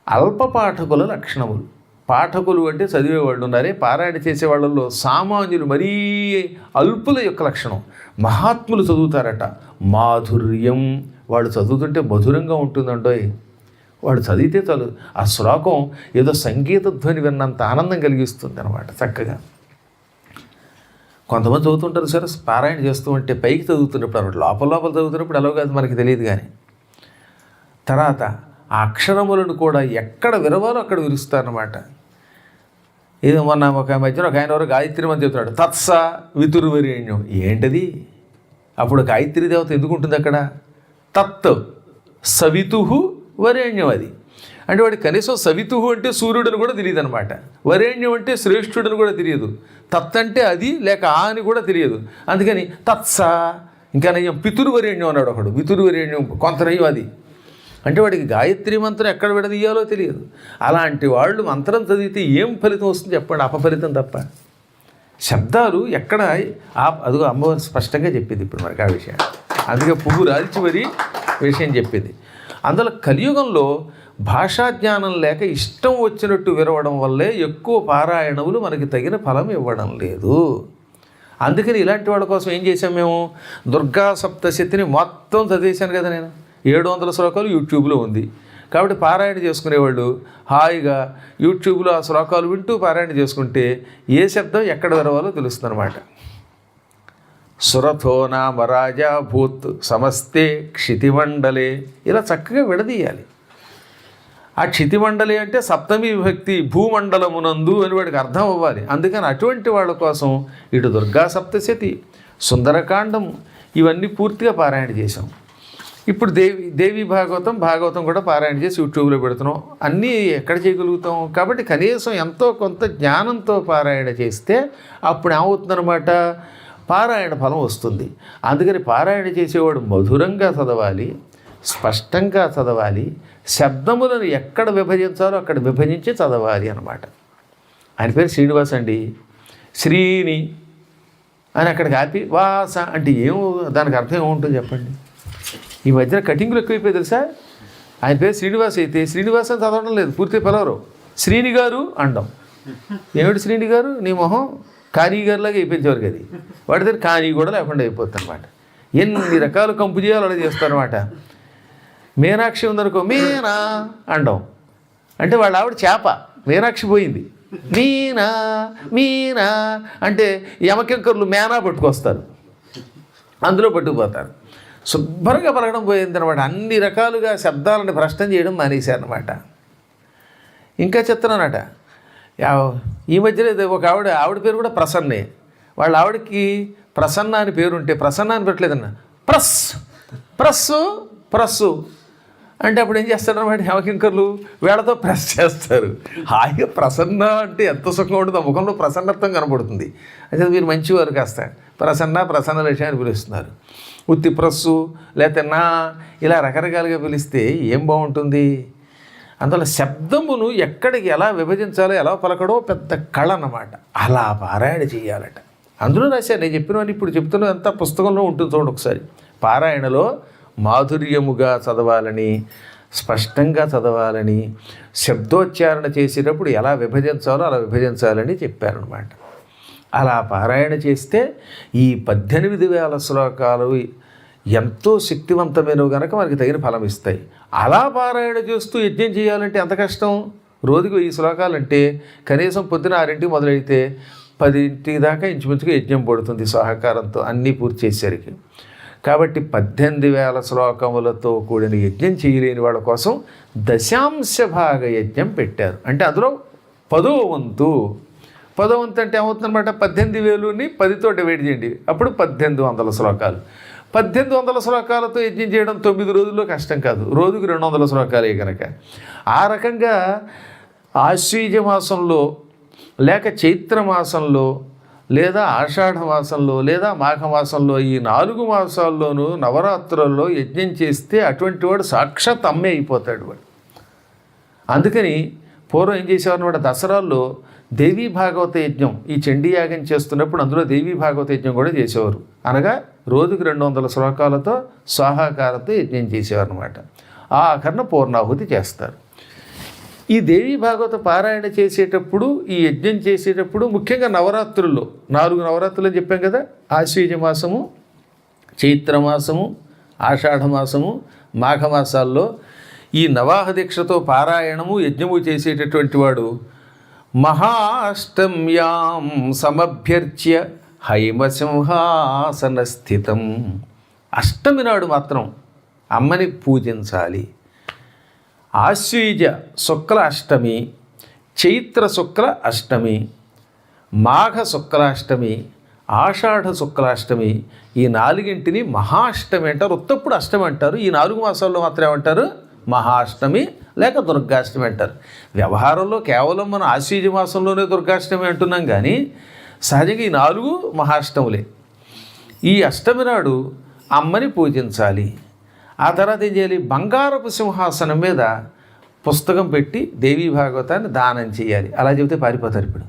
అల్ప పాఠకుల లక్షణములు. పాఠకులు అంటే చదివేవాళ్ళు ఉన్నారే, పారాయణ చేసేవాళ్ళల్లో సామాన్యులు మరీ అల్పుల యొక్క లక్షణం. మహాత్ములు చదువుతారట, మాధుర్యం. వాళ్ళు చదువుతుంటే మధురంగా ఉంటుందండోయ్. వాడు చదివితే చాలు ఆ శ్లోకం ఏదో సంగీత ధ్వని విన్నంత ఆనందం కలిగిస్తుంది అనమాట. చక్కగా కొంతమంది చదువుతుంటారు సరే, పారాయణ చేస్తూ ఉంటే పైకి చదువుతున్నప్పుడు అనమాట, లోపల లోపల చదువుతున్నప్పుడు ఎలా కాదు మనకి తెలియదు. కానీ తర్వాత ఆ అక్షరములను కూడా ఎక్కడ విరవాలో అక్కడ విరుస్తారనమాట. ఇది మొన్న ఒక మధ్యన ఒక ఆయన ఎవరు గాయత్రి మంది చెబుతున్నాడు, తత్స వితుర్వరేణ్యం. ఏంటది? అప్పుడు గాయత్రి దేవత ఎందుకు ఉంటుంది అక్కడ? తత్ సవితు వరేణ్యం. అది అంటే వాడికి కనీసం సవితు అంటే సూర్యుడని కూడా తెలియదు అనమాట. వరేణ్యం అంటే శ్రేష్ఠుడని కూడా తెలియదు. తత్ అంటే అది లేక ఆ అని కూడా తెలియదు. అందుకని తత్స. ఇంకా నయ్యం పితుర్వరేణ్యం అన్నాడు ఒకడు. పితుర్వరేణ్యం కొంత నయ్యం అది. అంటే వాడికి గాయత్రి మంత్రం ఎక్కడ విడదీయాలో తెలియదు. అలాంటి వాళ్ళు మంత్రం చదివితే ఏం ఫలితం వస్తుంది చెప్పండి? అపఫలితం తప్ప. శబ్దాలు ఎక్కడ అదిగో అమ్మవారు స్పష్టంగా చెప్పింది ఇప్పుడు మనకి ఆ విషయం. అందుకే పువ్వు రాల్చి మరీ విషయం చెప్పింది. అందులో కలియుగంలో భాషా జ్ఞానం లేక ఇష్టం వచ్చినట్టు విరవడం వల్లే ఎక్కువ పారాయణములు మనకి తగిన ఫలం ఇవ్వడం లేదు. అందుకని ఇలాంటి వాళ్ళ కోసం ఏం చేశాం మేము? దుర్గా సప్తశతిని మొత్తం చదివేశాను కదా నేను. 700 శ్లోకాలు యూట్యూబ్లో ఉంది. కాబట్టి పారాయణ చేసుకునేవాళ్ళు హాయిగా యూట్యూబ్లో ఆ శ్లోకాలు వింటూ పారాయణ చేసుకుంటే ఏ శబ్దం ఎక్కడ విరవాలో తెలుస్తుంది అనమాట. సురథో నామ రాజా భూత్ సమస్తే క్షితిమండలే. ఇలా చక్కగా విడదీయాలి. ఆ క్షితిమండలి అంటే సప్తమి విభక్తి, భూమండలమునందు అని వాడికి అర్థం అవ్వాలి. అందుకని అటువంటి వాళ్ళ కోసం ఇటు దుర్గా సప్తశతి, సుందరకాండం ఇవన్నీ పూర్తిగా పారాయణ చేశాం. ఇప్పుడు దేవి భాగవతం కూడా పారాయణ చేసి యూట్యూబ్లో పెడుతున్నాం. అన్నీ ఎక్కడ చేయగలుగుతాం? కాబట్టి కనీసం ఎంతో కొంత జ్ఞానంతో పారాయణ చేస్తే అప్పుడు ఏమవుతుందన్నమాట, పారాయణ ఫలం వస్తుంది. అందుకని పారాయణ చేసేవాడు మధురంగా చదవాలి, స్పష్టంగా చదవాలి, శబ్దములను ఎక్కడ విభజించాలో అక్కడ విభజించి చదవాలి అన్నమాట. ఆయన పేరు శ్రీనివాస్ అండి. శ్రీని అని అక్కడికి ఆపి వాస అంటే దానికి అర్థం ఏముంటుంది చెప్పండి. ఈ మధ్యన కటింగ్లు ఎక్కువైపోయి తెలుసా. ఆయన పేరు శ్రీనివాస్ అయితే శ్రీనివాస్ అని చదవడం లేదు, పూర్తిగా పిలవరు, శ్రీని గారు అండం. ఏమిటి శ్రీని గారు, నీ మొహం కానీ గారిలాగా అయిపోయించేవారు అది. వాడి దగ్గర కానీ కూడా లేకుండా అయిపోతుంది అనమాట. ఎన్ని రకాలు కంపు చేయాలో అలా చేస్తారనమాట. మీనాక్షి ఉందనుకో మీనా అండం, అంటే వాళ్ళ ఆవిడ చేప, మీనాక్షి పోయింది. మీనా మీనా అంటే యమకింకర్లు మేనా పట్టుకొస్తారు, అందులో పట్టుకుపోతారు. శుభ్రంగా పలకడం పోయింది అనమాట. అన్ని రకాలుగా శబ్దాలను భ్రష్టం చేయడం మానేశారనమాట. ఇంకా చెప్తున్నానట, ఈ మధ్యలో ఒక ఆవిడ పేరు కూడా ప్రసన్నే. వాళ్ళ ఆవిడకి ప్రసన్న అని పేరు ఉంటే ప్రసన్న అని పెట్టలేదన్న, ప్రస్సు అంటే అప్పుడు ఏం చేస్తారన్నమాట, హేమకింకర్లు వేళతో ప్రెస్ చేస్తారు. హాయిగా ప్రసన్న అంటే ఎంత సుఖంగా ఉంటుంది, ఆ ముఖంలో ప్రసన్నత్వం కనబడుతుంది. అయితే మీరు మంచివారు కాస్త ప్రసన్న విషయాన్ని పిలుస్తున్నారు. ఉత్తి ప్రస్సు లేకపోతే నా ఇలా రకరకాలుగా పిలిస్తే ఏం బాగుంటుంది. అందువల్ల శబ్దమును ఎక్కడికి ఎలా విభజించాలో ఎలా పలకడో పెద్ద కళ అన్నమాట. అలా పారాయణ చేయాలట. అందులో రాశాను, నేను చెప్పినవన్నీ ఇప్పుడు చెప్తున్నా, అంతా పుస్తకంలో ఉంటుంది చూడండి ఒకసారి. పారాయణలో మాధుర్యముగా చదవాలని, స్పష్టంగా చదవాలని, శబ్దోచ్చారణ చేసేటప్పుడు ఎలా విభజించాలో అలా విభజించాలని చెప్పారనమాట. అలా పారాయణ చేస్తే ఈ 18,000 శ్లోకాలు ఎంతో శక్తివంతమైనవి కనుక మనకి తగిన ఫలం ఇస్తాయి. అలా పారాయణ చేస్తూ యజ్ఞం చేయాలంటే ఎంత కష్టం. రోజుకు 1000 శ్లోకాలంటే కనీసం పొద్దున 6ంటికి మొదలైతే 10ంటి దాకా ఇంచుమించుగా యజ్ఞం పడుతుంది సహకారంతో అన్నీ పూర్తి చేసేసరికి. కాబట్టి 18,000 శ్లోకములతో కూడిన యజ్ఞం చేయలేని వాళ్ళ కోసం దశాంశ భాగ యజ్ఞం పెట్టారు. అంటే అందులో 10వ వంతు అంటే ఏమవుతుందన్నమాట, 18,000ని 10తో డివైడ్ చేయండి, అప్పుడు 1800 శ్లోకాలు. 1800 శ్లోకాలతో యజ్ఞం చేయడం 9 రోజుల్లో కష్టం కాదు, రోజుకు 200 శ్లోకాలే కనుక. ఆ రకంగా ఆశ్వీజ మాసంలో లేక చైత్ర మాసంలో లేదా ఆషాఢ మాసంలో లేదా మాఘమాసంలో ఈ 4 మాసాల్లోనూ నవరాత్రుల్లో యజ్ఞం చేస్తే అటువంటి వాడు సాక్షాత్ అమ్మే అయిపోతాడు వాడు. అందుకని పూర్వం ఏం చేసేవారు, దసరాల్లో దేవీ భాగవత యజ్ఞం, ఈ చండీ యాగం చేస్తున్నప్పుడు అందులో దేవీ భాగవత యజ్ఞం కూడా చేసేవారు. అనగా రోజుకు 200 శ్లోకాలతో స్వాహాకారంతో యజ్ఞం చేసేవారు అనమాట. ఆ ఆఖరణ పూర్ణాహుతి చేస్తారు. ఈ దేవీ భాగవత పారాయణ చేసేటప్పుడు, ఈ యజ్ఞం చేసేటప్పుడు ముఖ్యంగా నవరాత్రుల్లో 4 నవరాత్రులు అని చెప్పాం కదా, ఆశ్వీజ మాసము, చైత్రమాసము, ఆషాఢమాసము, మాఘమాసాల్లో ఈ నవాహ దీక్షతో పారాయణము యజ్ఞము చేసేటటువంటి వాడు మహాష్టమ్యాం సమభ్యర్చ్య హైమసింహాసన స్థితం. అష్టమి నాడు మాత్రం అమ్మని పూజించాలి. ఆశ్వీజ శుక్ల అష్టమి, చైత్ర శుక్ల అష్టమి, మాఘ శుక్లాష్టమి, ఆషాఢ శుక్లాష్టమి, ఈ 4ంటిని మహాష్టమి అంటారు, ఉత్తప్పుడు అష్టమి అంటారు. ఈ 4 మాసాల్లో మాత్రం ఏమంటారు, మహాష్టమి లేక దుర్గాష్టమి అంటారు. వ్యవహారంలో కేవలం మనం ఆశ్వీజ మాసంలోనే దుర్గాష్టమి అంటున్నాం కానీ సహజంగా ఈ 4 మహాష్టములే. ఈ అష్టమి నాడు అమ్మని పూజించాలి. ఆ తర్వాత ఏం చేయాలి, బంగారపు సింహాసనం మీద పుస్తకం పెట్టి దేవీ భాగవతాన్ని దానం చేయాలి. అలా చెబితే పారిపోతారు ఇప్పుడు.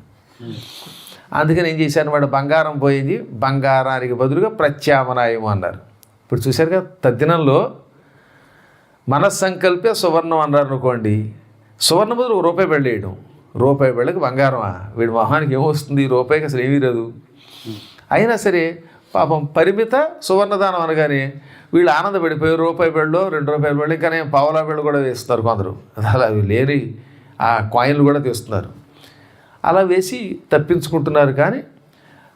అందుకని ఏం చేశారు వాడు, బంగారం పోయింది, బంగారానికి బదులుగా ప్రత్యామ్నాయం అన్నారు. ఇప్పుడు చూశారు కదా, తద్దినంలో మనస్సంకల్పే సువర్ణం అన్నారు అనుకోండి, సువర్ణ బదులు రూపాయి వెళ్ళేయడం. రూపాయి వెళ్ళకి బంగారమా, వీడి మొహానికి ఏమొస్తుంది, రూపాయికి అసలు ఏమీ రాదు. అయినా సరే పాపం పరిమిత సువర్ణదానం అనగానే వీళ్ళు ఆనందపడిపోయి రూపాయి బెళ్ళో 2 రూపాయల బెళ్ళు, ఇంకా పావలా బెళ్ళు కూడా వేస్తున్నారు కొందరు. అలా అవి లేని ఆ కాయిన్లు కూడా తీస్తున్నారు. అలా వేసి తప్పించుకుంటున్నారు. కానీ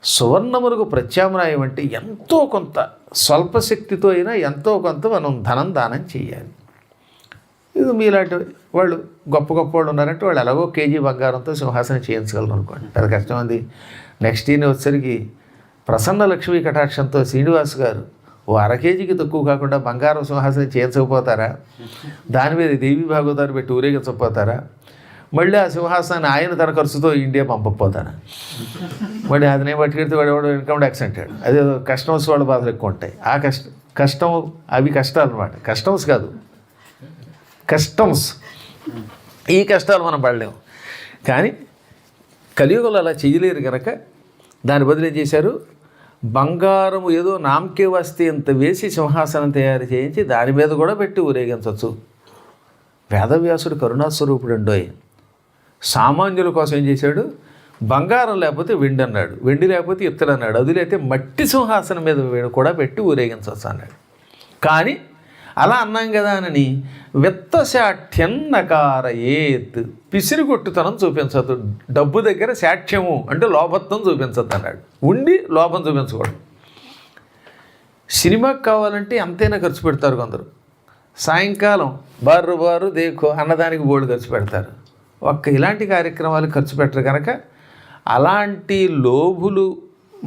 సువర్ణములకు ప్రత్యామ్నాయం అంటే ఎంతో కొంత స్వల్పశక్తితో అయినా ఎంతో కొంత మనం ధనం దానం చేయాలి. ఇది మీలాంటి వాళ్ళు గొప్ప వాళ్ళు ఉన్నారంటే వాళ్ళు ఎలాగో కేజీ బంగారంతో సింహాసనం చేయించగలరు అనుకోండి, పెద్ద కష్టం ఉంది. నెక్స్ట్ ఈయన వచ్చేసరికి ప్రసన్న లక్ష్మీ కటాక్షంతో శ్రీనివాస్ గారు ఓ 1/2 కేజీకి తక్కువ కాకుండా బంగారం సింహాసనం చేయించకపోతారా, దాని మీద దేవీ భాగవతాన్ని పెట్టి ఊరేగించకపోతారా, మళ్ళీ ఆ సింహాసనాన్ని ఆయన తన ఖర్చుతో ఇండియా పంపకపోతారా? వాడు అతనే పట్టుకెడితే వాడు ఎవడు ఇన్కమ్ ట్యాక్స్ అంటాడు. అదే కస్టమర్స్ వాళ్ళ బాధలు ఎక్కువ ఉంటాయి. ఆ కష్టం అవి కష్టాలు అనమాట. కస్టమర్స్ కాదు, కస్టమ్స్. ఈ కష్టాలు మనం పడలేము. కానీ కలియుగంలో అలా చేయలేరు కనుక దాని బదులు ఏం చేశారు, బంగారము ఏదో నామకే వస్తే ఇంత వేసి సింహాసనం తయారు చేయించి దాని మీద కూడా పెట్టి ఊరేగించవచ్చు. వేదవ్యాసుడు కరుణాస్వరూపుడు అండోయ్. సామాన్యుల కోసం ఏం చేశాడు, బంగారం లేకపోతే వెండి అన్నాడు, వెండి లేకపోతే ఇత్తడి అన్నాడు, అదులైతే మట్టి సింహాసనం మీద కూడా పెట్టి ఊరేగించవచ్చు అన్నాడు. కానీ అలా అన్నాం కదా అని విత్తశాఠ్యన్నకారయేత్, పిసిరిగొట్టుతనం చూపించద్దు. డబ్బు దగ్గర శాఠ్యము అంటే లోభత్వం చూపించద్దు అన్నాడు. ఉండి లోభం చూపించకూడదు. సినిమాకి కావాలంటే ఎంతైనా ఖర్చు పెడతారు కొందరు. సాయంకాలం బారు దేఖో అన్నదానికి బోర్డు ఖర్చు పెడతారు. ఇలాంటి కార్యక్రమాలు ఖర్చు పెట్టరు కనుక అలాంటి లోభులు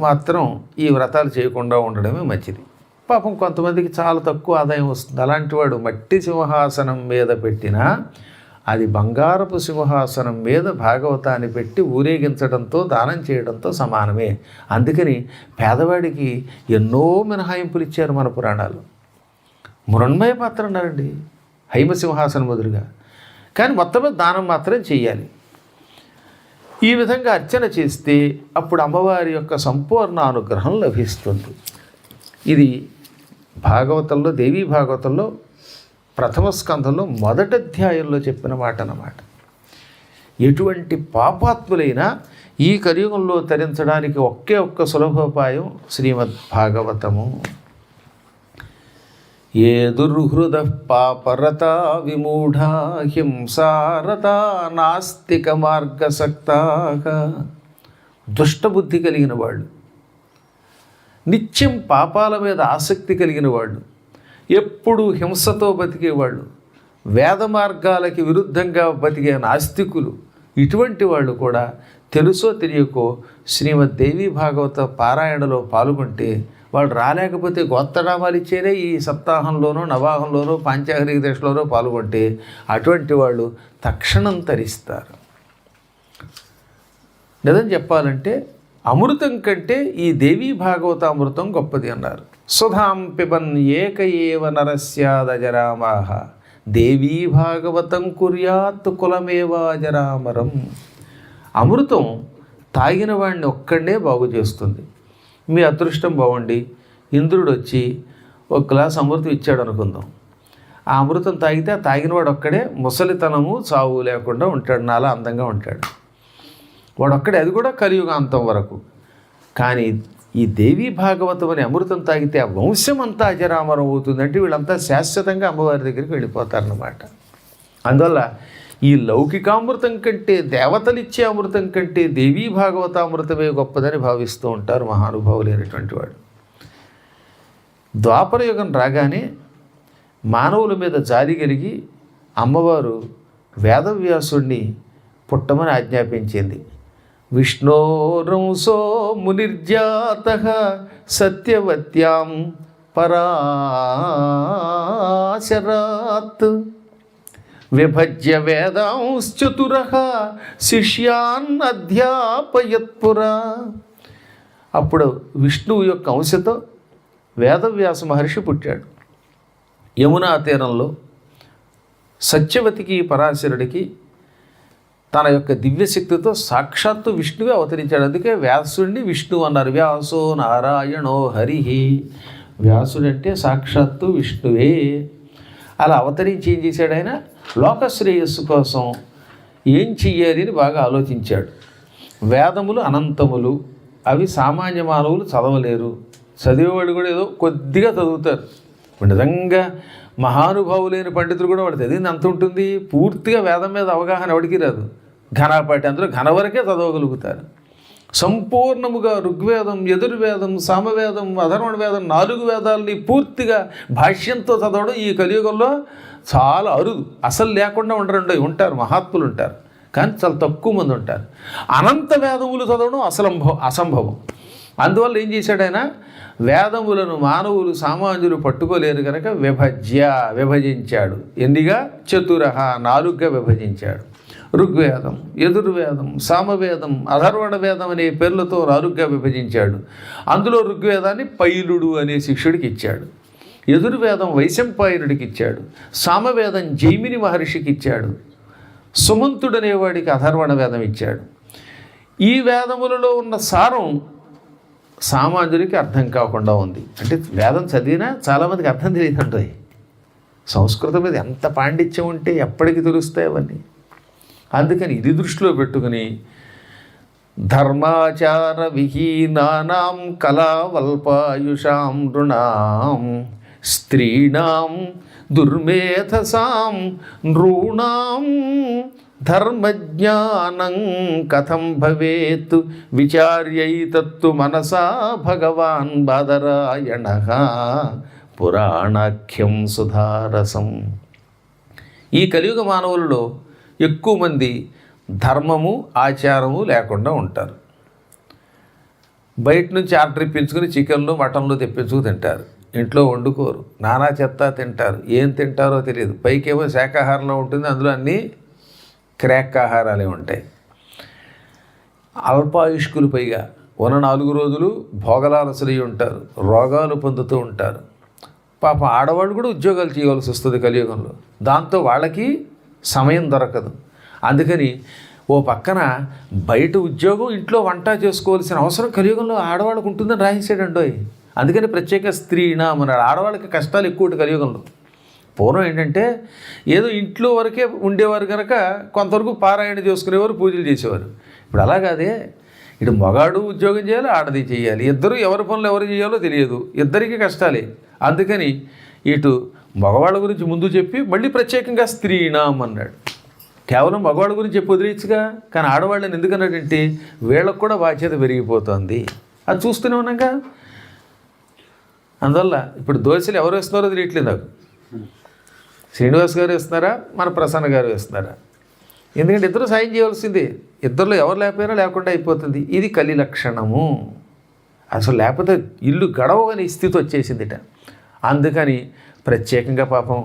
మాత్రం ఈ వ్రతాలు చేయకుండా ఉండడమే మంచిది. పాపం కొంతమందికి చాలా తక్కువ ఆదాయం వస్తుంది. అలాంటి వాడు మట్టి సింహాసనం మీద పెట్టినా అది బంగారపు సింహాసనం మీద భాగవతాన్ని పెట్టి ఊరేగించడంతో దానం చేయడంతో సమానమే. అందుకని పేదవాడికి ఎన్నో మినహాయింపులు ఇచ్చారు మన పురాణాలు. మృణ్మయ పాత్ర అన్నారండి హైమసింహాసనం బదులుగా. కానీ మొత్తం దానం మాత్రం చెయ్యాలి. ఈ విధంగా అర్చన చేస్తే అప్పుడు అమ్మవారి యొక్క సంపూర్ణ అనుగ్రహం లభిస్తుంది. ఇది భాగవతంలో, దేవీ భాగవతంలో ప్రథమ స్కంధంలో మొదటి అధ్యాయంలో చెప్పిన మాట అన్నమాట. ఎటువంటి పాపాత్ములైనా ఈ కలియుగంలో తరించడానికి ఒక్క సులభోపాయం శ్రీమద్ భాగవతము. ఏ దుర్హృద పాపరత విమూఢ హింసారత నాస్తిక మార్గసక్తాగా, దుష్టబుద్ధి కలిగిన వాళ్ళు, నిత్యం పాపాల మీద ఆసక్తి కలిగిన వాళ్ళు, ఎప్పుడు హింసతో బతికేవాళ్ళు, వేద మార్గాలకి విరుద్ధంగా బతికే నాస్తికులు, ఇటువంటి వాళ్ళు కూడా తెలుసో తెలియకో శ్రీమద్ దేవీ భాగవత పారాయణలో పాల్గొంటే వాళ్ళు రాలేకపోతే గోత్రనామాలు ఇచ్చేదే ఈ సప్తాహంలోనో నవాహంలోనో పాంచాహరిక దశలోనో పాల్గొంటే అటువంటి వాళ్ళు తక్షణం తరిస్తారు. నిజం చెప్పాలంటే అమృతం కంటే ఈ దేవీ భాగవత అమృతం గొప్పది అన్నారు. సుధాం పిబన్ ఏక ఏవ నరస్యాదజరామాహ దేవీ భాగవతం కుర్యాత్ కులమేవాజరామరం. అమృతం తాగిన వాడిని ఒక్కడే బాగు చేస్తుంది. మీ అదృష్టం బాగుండి ఇంద్రుడు వచ్చి ఒక గ్లాస్ అమృతం ఇచ్చాడు అనుకుందాం. ఆ అమృతం తాగితే ఆ తాగినవాడు ఒక్కడే ముసలితనము చావు లేకుండా ఉంటాడు, నాలా అందంగా ఉంటాడు వాడొక్కడే. అది కూడా కలియుగాంతం వరకు. కానీ ఈ దేవీ భాగవతం అనే అమృతం తాగితే ఆ వంశం అంతా అజరామరం అవుతుందంటే వీళ్ళంతా శాశ్వతంగా అమ్మవారి దగ్గరికి వెళ్ళిపోతారన్నమాట. అందువల్ల ఈ లౌకికామృతం కంటే, దేవతలు ఇచ్చే అమృతం కంటే దేవీ భాగవతామృతమే గొప్పదని భావిస్తూ ఉంటారు మహానుభావులైనటువంటి వాడు. ద్వాపరయుగం రాగానే మానవుల మీద జాలి కలిగి అమ్మవారు వేదవ్యాసుడిని పుట్టమని ఆజ్ఞాపించింది. విష్ణోరంసో మునిర్జాతః సత్యవత్యాం పరాశరాత్ విభజ్య వేదాంశ్చతురః శిష్యాన్ అధ్యాపయత్పురా. అప్పుడు విష్ణువు యొక్క అంశతో వేదవ్యాస మహర్షి పుట్టాడు. యమునా తీరంలో సత్యవతికి పరాశరుడికి తన యొక్క దివ్యశక్తితో సాక్షాత్తు విష్ణువే అవతరించాడు. అందుకే వ్యాసుడిని విష్ణువు అన్నారు. వ్యాసో నారాయణో హరిహి. వ్యాసుడంటే సాక్షాత్తు విష్ణువే. అలా అవతరించి ఏం చేశాడు ఆయన, లోకశ్రేయస్సు కోసం ఏం చెయ్యాలి అని బాగా ఆలోచించాడు. వేదములు అనంతములు, అవి సామాన్య మానవులు చదవలేరు. చదివేవాళ్ళు కూడా ఏదో కొద్దిగా చదువుతారు. నిజంగా మహానుభావులైన పండితులు కూడా వాడు చదివింది అంత ఉంటుంది. పూర్తిగా వేదం మీద అవగాహన ఎవడికి రాదు. ఘనపాటి అందులో ఘన వరకే చదవగలుగుతారు. సంపూర్ణముగా ఋగ్వేదం, యజుర్వేదం, సామవేదం, అధర్వణ వేదం 4 వేదాలని పూర్తిగా భాష్యంతో చదవడం ఈ కలియుగంలో చాలా అరుదు. అసలు లేకుండా ఉంటారు, మహాత్ములు ఉంటారు, కానీ చాలా తక్కువ మంది ఉంటారు. అనంత వేదములు చదవడం అసంభవం. అందువల్ల ఏం చేశాడు ఆయన, వేదములను మానవులు సామాన్యులు పట్టుకోలేరు కనుక విభజించాడు. ఎన్నిగా? 4గా విభజించాడు. ఋగ్వేదం, యజుర్వేదం, సామవేదం, అథర్వణ వేదం అనే పేర్లతో నాలుగుగా విభజించాడు. అందులో ఋగ్వేదాన్ని పైలుడు అనే శిష్యుడికి ఇచ్చాడు, యజుర్వేదం వైశంపాయనుడికి ఇచ్చాడు, సామవేదం జైమిని మహర్షికి ఇచ్చాడు, సుమంతుడు అనేవాడికి అథర్వణ వేదం ఇచ్చాడు. ఈ వేదములలో ఉన్న సారం సామాన్యుడికి అర్థం కాకుండా ఉంది. అంటే వేదం చదివినా చాలామందికి అర్థం తెలియదంటాయి. సంస్కృతం మీద ఎంత పాండిత్యం ఉంటే ఎప్పటికి తెలుస్తాయి అవన్నీ. అందుకని ఇది దృష్టిలో పెట్టుకుని ధర్మాచార విహీనానాం కళావల్పాయుషాం నృణాం స్త్రీణాం దుర్మేధసాం నృణాం ధర్మజ్ఞానం కథం భవేత్ విచార్యైతత్తు మనసా భగవాన్ బాదరాయణః పురాణాఖ్యం సుధారసం. ఈ కలియుగ మానవులలో ఎక్కువ మంది ధర్మము ఆచారము లేకుండా ఉంటారు. బయట నుంచి ఆర్డర్ ఇప్పించుకుని చికెన్లు మటన్లు తెప్పించుకు తింటారు, ఇంట్లో వండుకోరు, నానా చెత్త తింటారు, ఏం తింటారో తెలియదు. పైకేమో శాకాహారంలో ఉంటుంది, అందులో అన్నీ క్రాక్ ఆహారాలే ఉంటాయి. అల్పాయుష్కులు పైగా ఉన్న 4 రోజులు భోగలాలసలు ఉంటారు, రోగాలు పొందుతూ ఉంటారు. పాపం ఆడవాళ్ళు కూడా ఉద్యోగాలు చేయవలసి వస్తుంది కలియుగంలో. దాంతో వాళ్ళకి సమయం దొరకదు. అందుకని ఓ పక్కన బయట ఉద్యోగం, ఇంట్లో వంట చేసుకోవాల్సిన అవసరం కలియుగంలో ఆడవాళ్ళకు ఉంటుందని రాయించాడండోయ్. అందుకని ప్రత్యేక స్త్రీనాం అన్నాడు. ఆడవాళ్ళకి కష్టాలు ఎక్కువ కలియుగంలో. పూర్వం ఏంటంటే ఏదో ఇంట్లో వరకే ఉండేవారు కనుక కొంతవరకు పారాయణ చేసుకునేవారు, పూజలు చేసేవారు. ఇప్పుడు అలా కాదే, ఇటు మగాడు ఉద్యోగం చేయాలి, ఆడది చేయాలి. ఇద్దరు ఎవరి పనులు ఎవరు చేయాలో తెలియదు, ఇద్దరికీ కష్టాలే. అందుకని ఇటు మగవాళ్ళ గురించి ముందు చెప్పి మళ్ళీ ప్రత్యేకంగా స్త్రీనాం అన్నాడు. కేవలం మగవాళ్ళ గురించి చెప్పి వదిలేచ్చుగా, కానీ ఆడవాళ్ళని ఎందుకన్నాడంటే వీళ్ళకు కూడా బాధ్యత పెరిగిపోతుంది. అది చూస్తూనే ఉన్నాగా. అందువల్ల ఇప్పుడు దోశలు ఎవరు వేస్తున్నారో తెలియట్లేదు నాకు. శ్రీనివాస్ గారు వేస్తున్నారా, మన ప్రసన్న గారు వేస్తున్నారా? ఎందుకంటే ఇద్దరు సాయం చేయవలసిందే. ఇద్దరిలో ఎవరు లేకపోయినా లేకుండా అయిపోతుంది. ఇది కలి లక్షణము. అసలు లేకపోతే ఇల్లు గడవని స్థితి వచ్చేసిందిట. అందుకని ప్రత్యేకంగా పాపం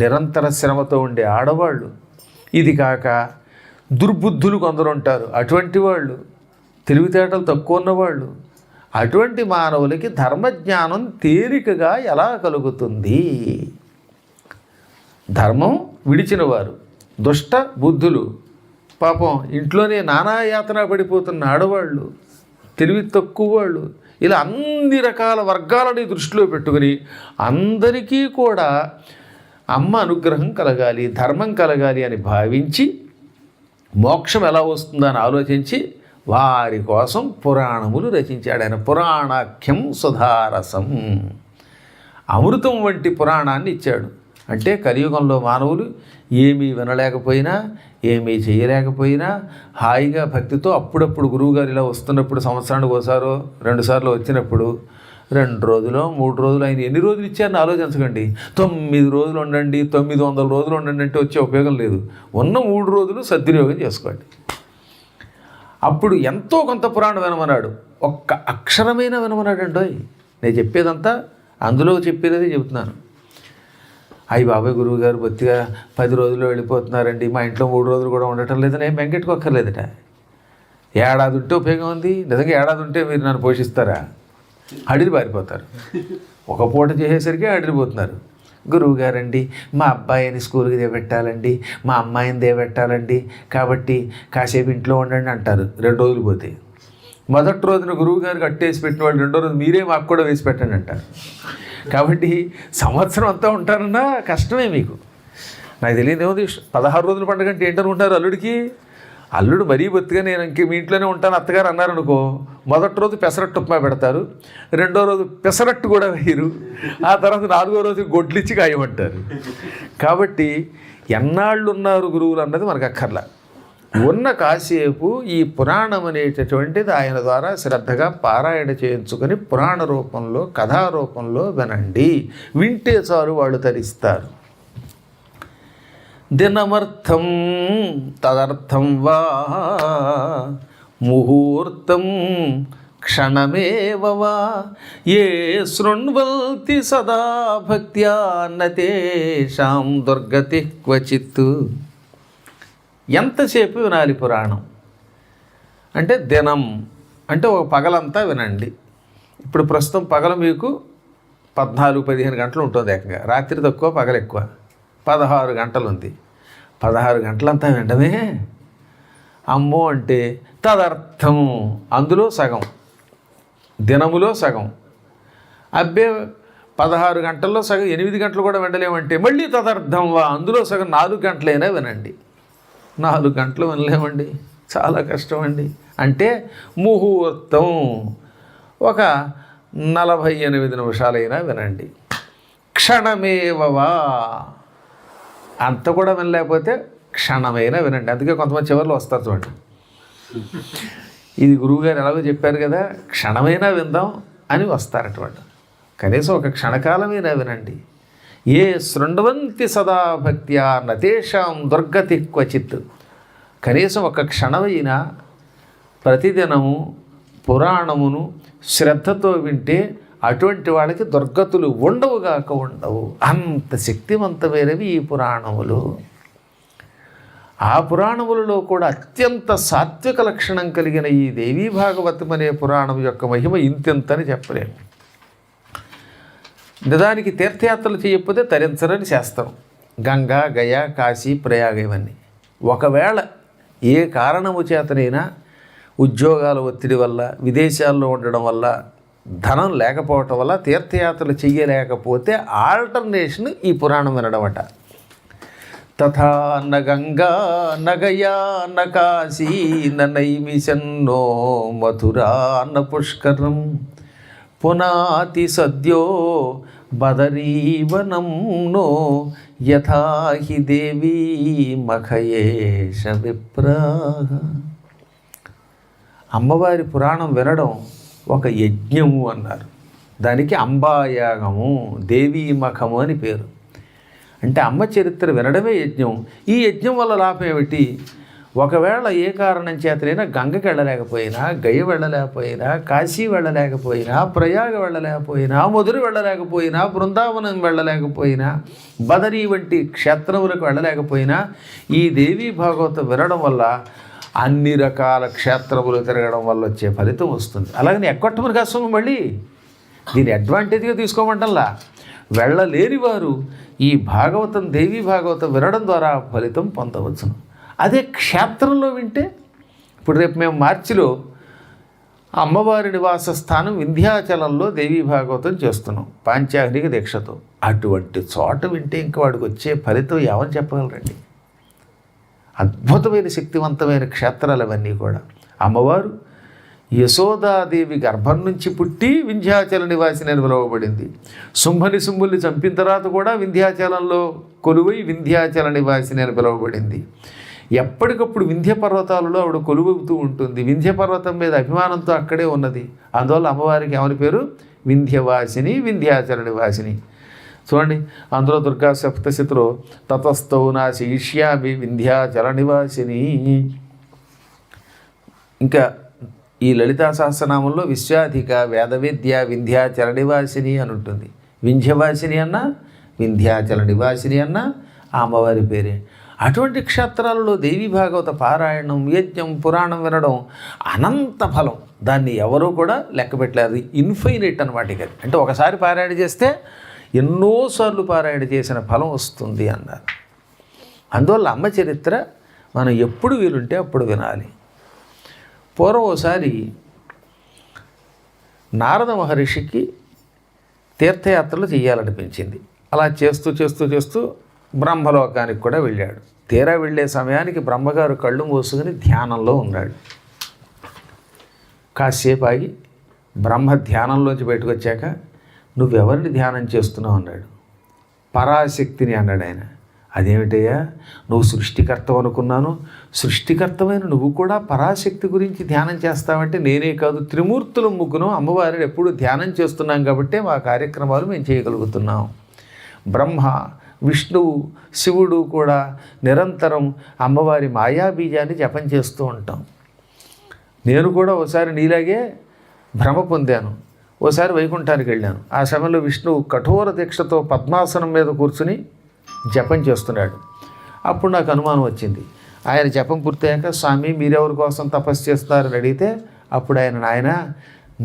నిరంతర శ్రమతో ఉండే ఆడవాళ్ళు, ఇది కాక దుర్బుద్ధులు కొందరు ఉంటారు, అటువంటి వాళ్ళు, తెలివితేటలు తక్కువ ఉన్నవాళ్ళు, అటువంటి మానవులకి ధర్మజ్ఞానం తేలికగా ఎలా కలుగుతుంది? ధర్మం విడిచిన వారు, దుష్ట బుద్ధులు, పాపం ఇంట్లోనే నానాయాతన పడిపోతున్న ఆడవాళ్ళు, తెలివి తక్కువ వాళ్ళు, ఇలా అన్ని రకాల వర్గాలని దృష్టిలో పెట్టుకుని అందరికీ కూడా అమ్మ అనుగ్రహం కలగాలి, ధర్మం కలగాలి అని భావించి మోక్షం ఎలా వస్తుందని ఆలోచించి వారి కోసం పురాణములు రచించాడు ఆయన. పురాణాఖ్యం సుధారసం, అమృతం వంటి పురాణాన్ని ఇచ్చాడు. అంటే కలియుగంలో మానవులు ఏమీ వినలేకపోయినా, ఏమీ చేయలేకపోయినా హాయిగా భక్తితో అప్పుడప్పుడు గురువుగారు ఇలా వస్తున్నప్పుడు, సంవత్సరానికి ఒకసారో 2 సార్లు వచ్చినప్పుడు 2 రోజులు 3 రోజులు ఆయన ఎన్ని రోజులు ఇచ్చారని ఆలోచించకండి. 9 రోజులు ఉండండి, 900 రోజులు ఉండండి అంటే వచ్చే ఉపయోగం లేదు. ఉన్న 3 రోజులు సద్వినియోగం చేసుకోండి. అప్పుడు ఎంతో కొంత పురాణం వినమన్నాడు. ఒక్క అక్షరమైన వినమన్నాడు అండి. నేను చెప్పేదంతా అందులో చెప్పేది చెబుతున్నాను. అయ్యి బాబాయ్ గురువు గారు బొత్తిగా 10 రోజుల్లో వెళ్ళిపోతున్నారండి, మా ఇంట్లో 3 రోజులు కూడా ఉండటం లేదని ఏం వెంకట్టుకోక్కర్లేదట. ఏడాది ఉంటే ఉపయోగం ఉంది. నిజంగా ఏడాది ఉంటే మీరు నన్ను పోషిస్తారా? అడిగి పారిపోతారు. ఒక పూట చేసేసరికి అడిగిపోతున్నారు. గురువు గారండి మా అబ్బాయిని స్కూల్కి దేపెట్టాలండి, మా అమ్మాయిని దేపెట్టాలండి, కాబట్టి కాసేపు ఇంట్లో ఉండండి అంటారు. 2 రోజులు పోతే మొదటి రోజున గురువు గారికి అట్టేసి పెట్టిన వాళ్ళు 2వ రోజు మీరే మాకు కూడా వేసి పెట్టండి అంటారు. కాబట్టి సంవత్సరం అంతా ఉంటారన్నా కష్టమే మీకు. నాకు తెలియదు ఏముంది, 16 రోజుల పండుగ అంటే ఏంటనుకుంటారు అల్లుడికి. అల్లుడు మరీ బొత్తిగా నేను ఇంక మీ ఇంట్లోనే ఉంటాను అత్తగారు అన్నారనుకో, మొదటి రోజు పెసరట్టు ఉప్మా పెడతారు, 2వ రోజు పెసరట్టు కూడా వేయరు, ఆ తర్వాత 4వ రోజు గొడ్లిచ్చి కాయమంటారు. కాబట్టి ఎన్నాళ్ళు ఉన్నారు గురువులు అన్నది మనకు అక్కర్లా. ఉన్న కాసేపు ఈ పురాణం అనేటటువంటిది ఆయన ద్వారా శ్రద్ధగా పారాయణ చేయించుకొని పురాణ రూపంలో, కథారూపంలో వినండి. వింటే చాలు వాళ్ళు తరిస్తారు. దినమర్థం తదర్థం వా ముహూర్తం క్షణమేవ వా ఏ శృణ్వంతి సదా భక్త్యా నతేషాం దుర్గతి క్వచిత్. ఎంతసేపు వినాలి పురాణం అంటే దినం అంటే ఒక పగలంతా వినండి. ఇప్పుడు ప్రస్తుతం పగలు మీకు 14-15 గంటలు ఉంటుంది ఏకంగా. రాత్రి తక్కువ పగలు ఎక్కువ. 16 గంటలు ఉంది. 16 గంటలంతా వినడమే అమ్మో అంటే తదర్థం, అందులో సగం, దినములో సగం. అబ్బే 16 గంటల్లో సగం 8 గంటలు కూడా వినలేమంటే మళ్ళీ తదర్థం వా, అందులో సగం 4 గంటలైనా వినండి. 4 గంటలు వినలేమండి, చాలా కష్టం అండి. అంటే ముహూర్తం ఒక 48 నిమిషాలైనా వినండి. క్షణమేవవా, అంత కూడా వినలేకపోతే క్షణమైనా వినండి. అందుకే కొంతమంది చివరిలో వస్తారు చూడండి, ఇది గురువుగారు ఎలాగో చెప్పారు కదా క్షణమైనా విందాం అని వస్తారటువంటి. కనీసం ఒక క్షణకాలమైనా వినండి. ఏ శృణ్వంతి సదా భక్త్యా నతేషాం దుర్గతి క్వచిత్. కనీసం ఒక క్షణమైనా ప్రతిదినము పురాణమును శ్రద్ధతో వింటే అటువంటి వాళ్ళకి దుర్గతులు ఉండవుగాక ఉండవు. అంత శక్తివంతమైనవి ఈ పురాణములు. ఆ పురాణములలో కూడా అత్యంత సాత్విక లక్షణం కలిగిన ఈ దేవీ భాగవతం అనే పురాణం యొక్క మహిమ ఇంతెంతని చెప్పలేము. నిజానికి తీర్థయాత్రలు చేయకపోతే తరించరని శాస్త్రం. గంగా, గయ, కాశీ, ప్రయాగ ఇవన్నీ. ఒకవేళ ఏ కారణము చేతనైనా ఉద్యోగాల ఒత్తిడి వల్ల, విదేశాల్లో ఉండడం వల్ల, ధనం లేకపోవటం వల్ల తీర్థయాత్రలు చెయ్యలేకపోతే ఆల్టర్నేషన్ ఈ పురాణం వినడం అట. తథా న గంగా న గయా న కాశీ న నైమిషన్నో మథురా న పుష్కరం పునాతి సద్యో బదరీవనం నో యథా హి దేవీ మఖయేష విప్రాహ. అమ్మవారి పురాణం వినడం ఒక యజ్ఞము అన్నారు. దానికి అంబాయాగము, దేవీమఖము అని పేరు. అంటే అమ్మ చరిత్ర వినడమే యజ్ఞం. ఈ యజ్ఞం వల్ల లాభం ఏమిటి? ఒకవేళ ఏ కారణం చేతనైనా గంగకి వెళ్ళలేకపోయినా, గయ వెళ్ళలేకపోయినా, కాశీ వెళ్ళలేకపోయినా, ప్రయాగ వెళ్ళలేకపోయినా, మధుర వెళ్ళలేకపోయినా, బృందావనం వెళ్ళలేకపోయినా, బదరీ వంటి క్షేత్రములకు వెళ్ళలేకపోయినా ఈ దేవీ భాగవతం వినడం వల్ల అన్ని రకాల క్షేత్రములు తిరగడం వల్ల వచ్చే ఫలితం వస్తుంది. అలాగని ఎక్కొట్టమని కష్టం. మళ్ళీ దీని అడ్వాంటేజ్గా తీసుకోమంటల్లా. వెళ్ళలేని వారు ఈ భాగవతం, దేవీ భాగవతం వినడం ద్వారా ఫలితం పొందవచ్చును. అదే క్షేత్రంలో వింటే, ఇప్పుడు రేపు మేము మార్చిలో అమ్మవారి నివాస స్థానం వింధ్యాచలంలో దేవీ భాగవతం చేస్తున్నాం పాంచాగ్నిక దీక్షతో. అటువంటి చోట వింటే ఇంక వాడికి వచ్చే ఫలితం ఏమని చెప్పగలరండి? అద్భుతమైన శక్తివంతమైన క్షేత్రాలు అవన్నీ కూడా. అమ్మవారు యశోదాదేవి గర్భం నుంచి పుట్టి వింధ్యాచల నివాసిని అని పిలువబడింది. శుంభుల్ని చంపిన తర్వాత కూడా వింధ్యాచలంలో కొలువై వింధ్యాచల నివాసిని అని పిలువబడింది. ఎప్పటికప్పుడు వింధ్య పర్వతాలలో ఆవిడ కొలువుతూ ఉంటుంది. వింధ్య పర్వతం మీద అభిమానంతో అక్కడే ఉన్నది. అందువల్ల అమ్మవారికి ఏమని పేరు? వింధ్యవాసిని, వింధ్యాచల నివాసిని. చూడండి, అందులో దుర్గా సప్తశతిలో తతస్థౌ నా శీష్యామి వింధ్యాచల నివాసిని. ఇంకా ఈ లలితా సహస్రనామంలో విశ్వాధిక, వేదవిద్య, వింధ్యాచల నివాసిని అని ఉంటుంది. వింధ్యవాసిని అన్న, వింధ్యాచల నివాసిని అన్న ఆ అమ్మవారి పేరే. అటువంటి క్షేత్రాలలో దేవీ భాగవత పారాయణం, యజ్ఞం, పురాణం వినడం అనంత ఫలం. దాన్ని ఎవరూ కూడా లెక్క పెట్టలేదు. ఇన్ఫైనైట్ అనమాట. ఇక అంటే ఒకసారి పారాయణ చేస్తే ఎన్నోసార్లు పారాయణ చేసిన ఫలం వస్తుంది అన్నారు. అందువల్ల అమ్మ చరిత్ర మనం ఎప్పుడు వీలుంటే అప్పుడు వినాలి. పూర్వం ఒకసారి నారద మహర్షికి తీర్థయాత్రలు చేయాలనిపించింది. అలా చేస్తూ చేస్తూ చేస్తూ బ్రహ్మలోకానికి కూడా వెళ్ళాడు. తీరా వెళ్ళే సమయానికి బ్రహ్మగారు కళ్ళు మూసుకుని ధ్యానంలో ఉన్నాడు. కాసేపు ఆగి బ్రహ్మ ధ్యానంలోంచి బయటకు వచ్చాక, నువ్వెవరిని ధ్యానం చేస్తున్నావు అన్నాడు. పరాశక్తిని అన్నాడు ఆయన. అదేమిటయ్యా, నువ్వు సృష్టికర్తవు అనుకున్నాను. సృష్టికర్తమైన నువ్వు కూడా పరాశక్తి గురించి ధ్యానం చేస్తావంటే నేనే కాదు, త్రిమూర్తుల ముగ్గును అమ్మవారిని ఎప్పుడు ధ్యానం చేస్తున్నాం కాబట్టి మా కార్యక్రమాలు మేము చేయగలుగుతున్నాం. బ్రహ్మ, విష్ణువు, శివుడు కూడా నిరంతరం అమ్మవారి మాయాబీజాన్ని జపం చేస్తూ ఉంటాం. నేను కూడా ఒకసారి నీలాగే భ్రమ పొందాను. ఓసారి వైకుంఠానికి వెళ్ళాను. ఆ సమయంలో విష్ణువు కఠోర దీక్షతో పద్మాసనం మీద కూర్చుని జపం చేస్తున్నాడు. అప్పుడు నాకు అనుమానం వచ్చింది. ఆయన జపం పూర్తయ్యాక స్వామి మీరెవరి కోసం తపస్సు చేస్తారని అడిగితే అప్పుడు ఆయన నాయన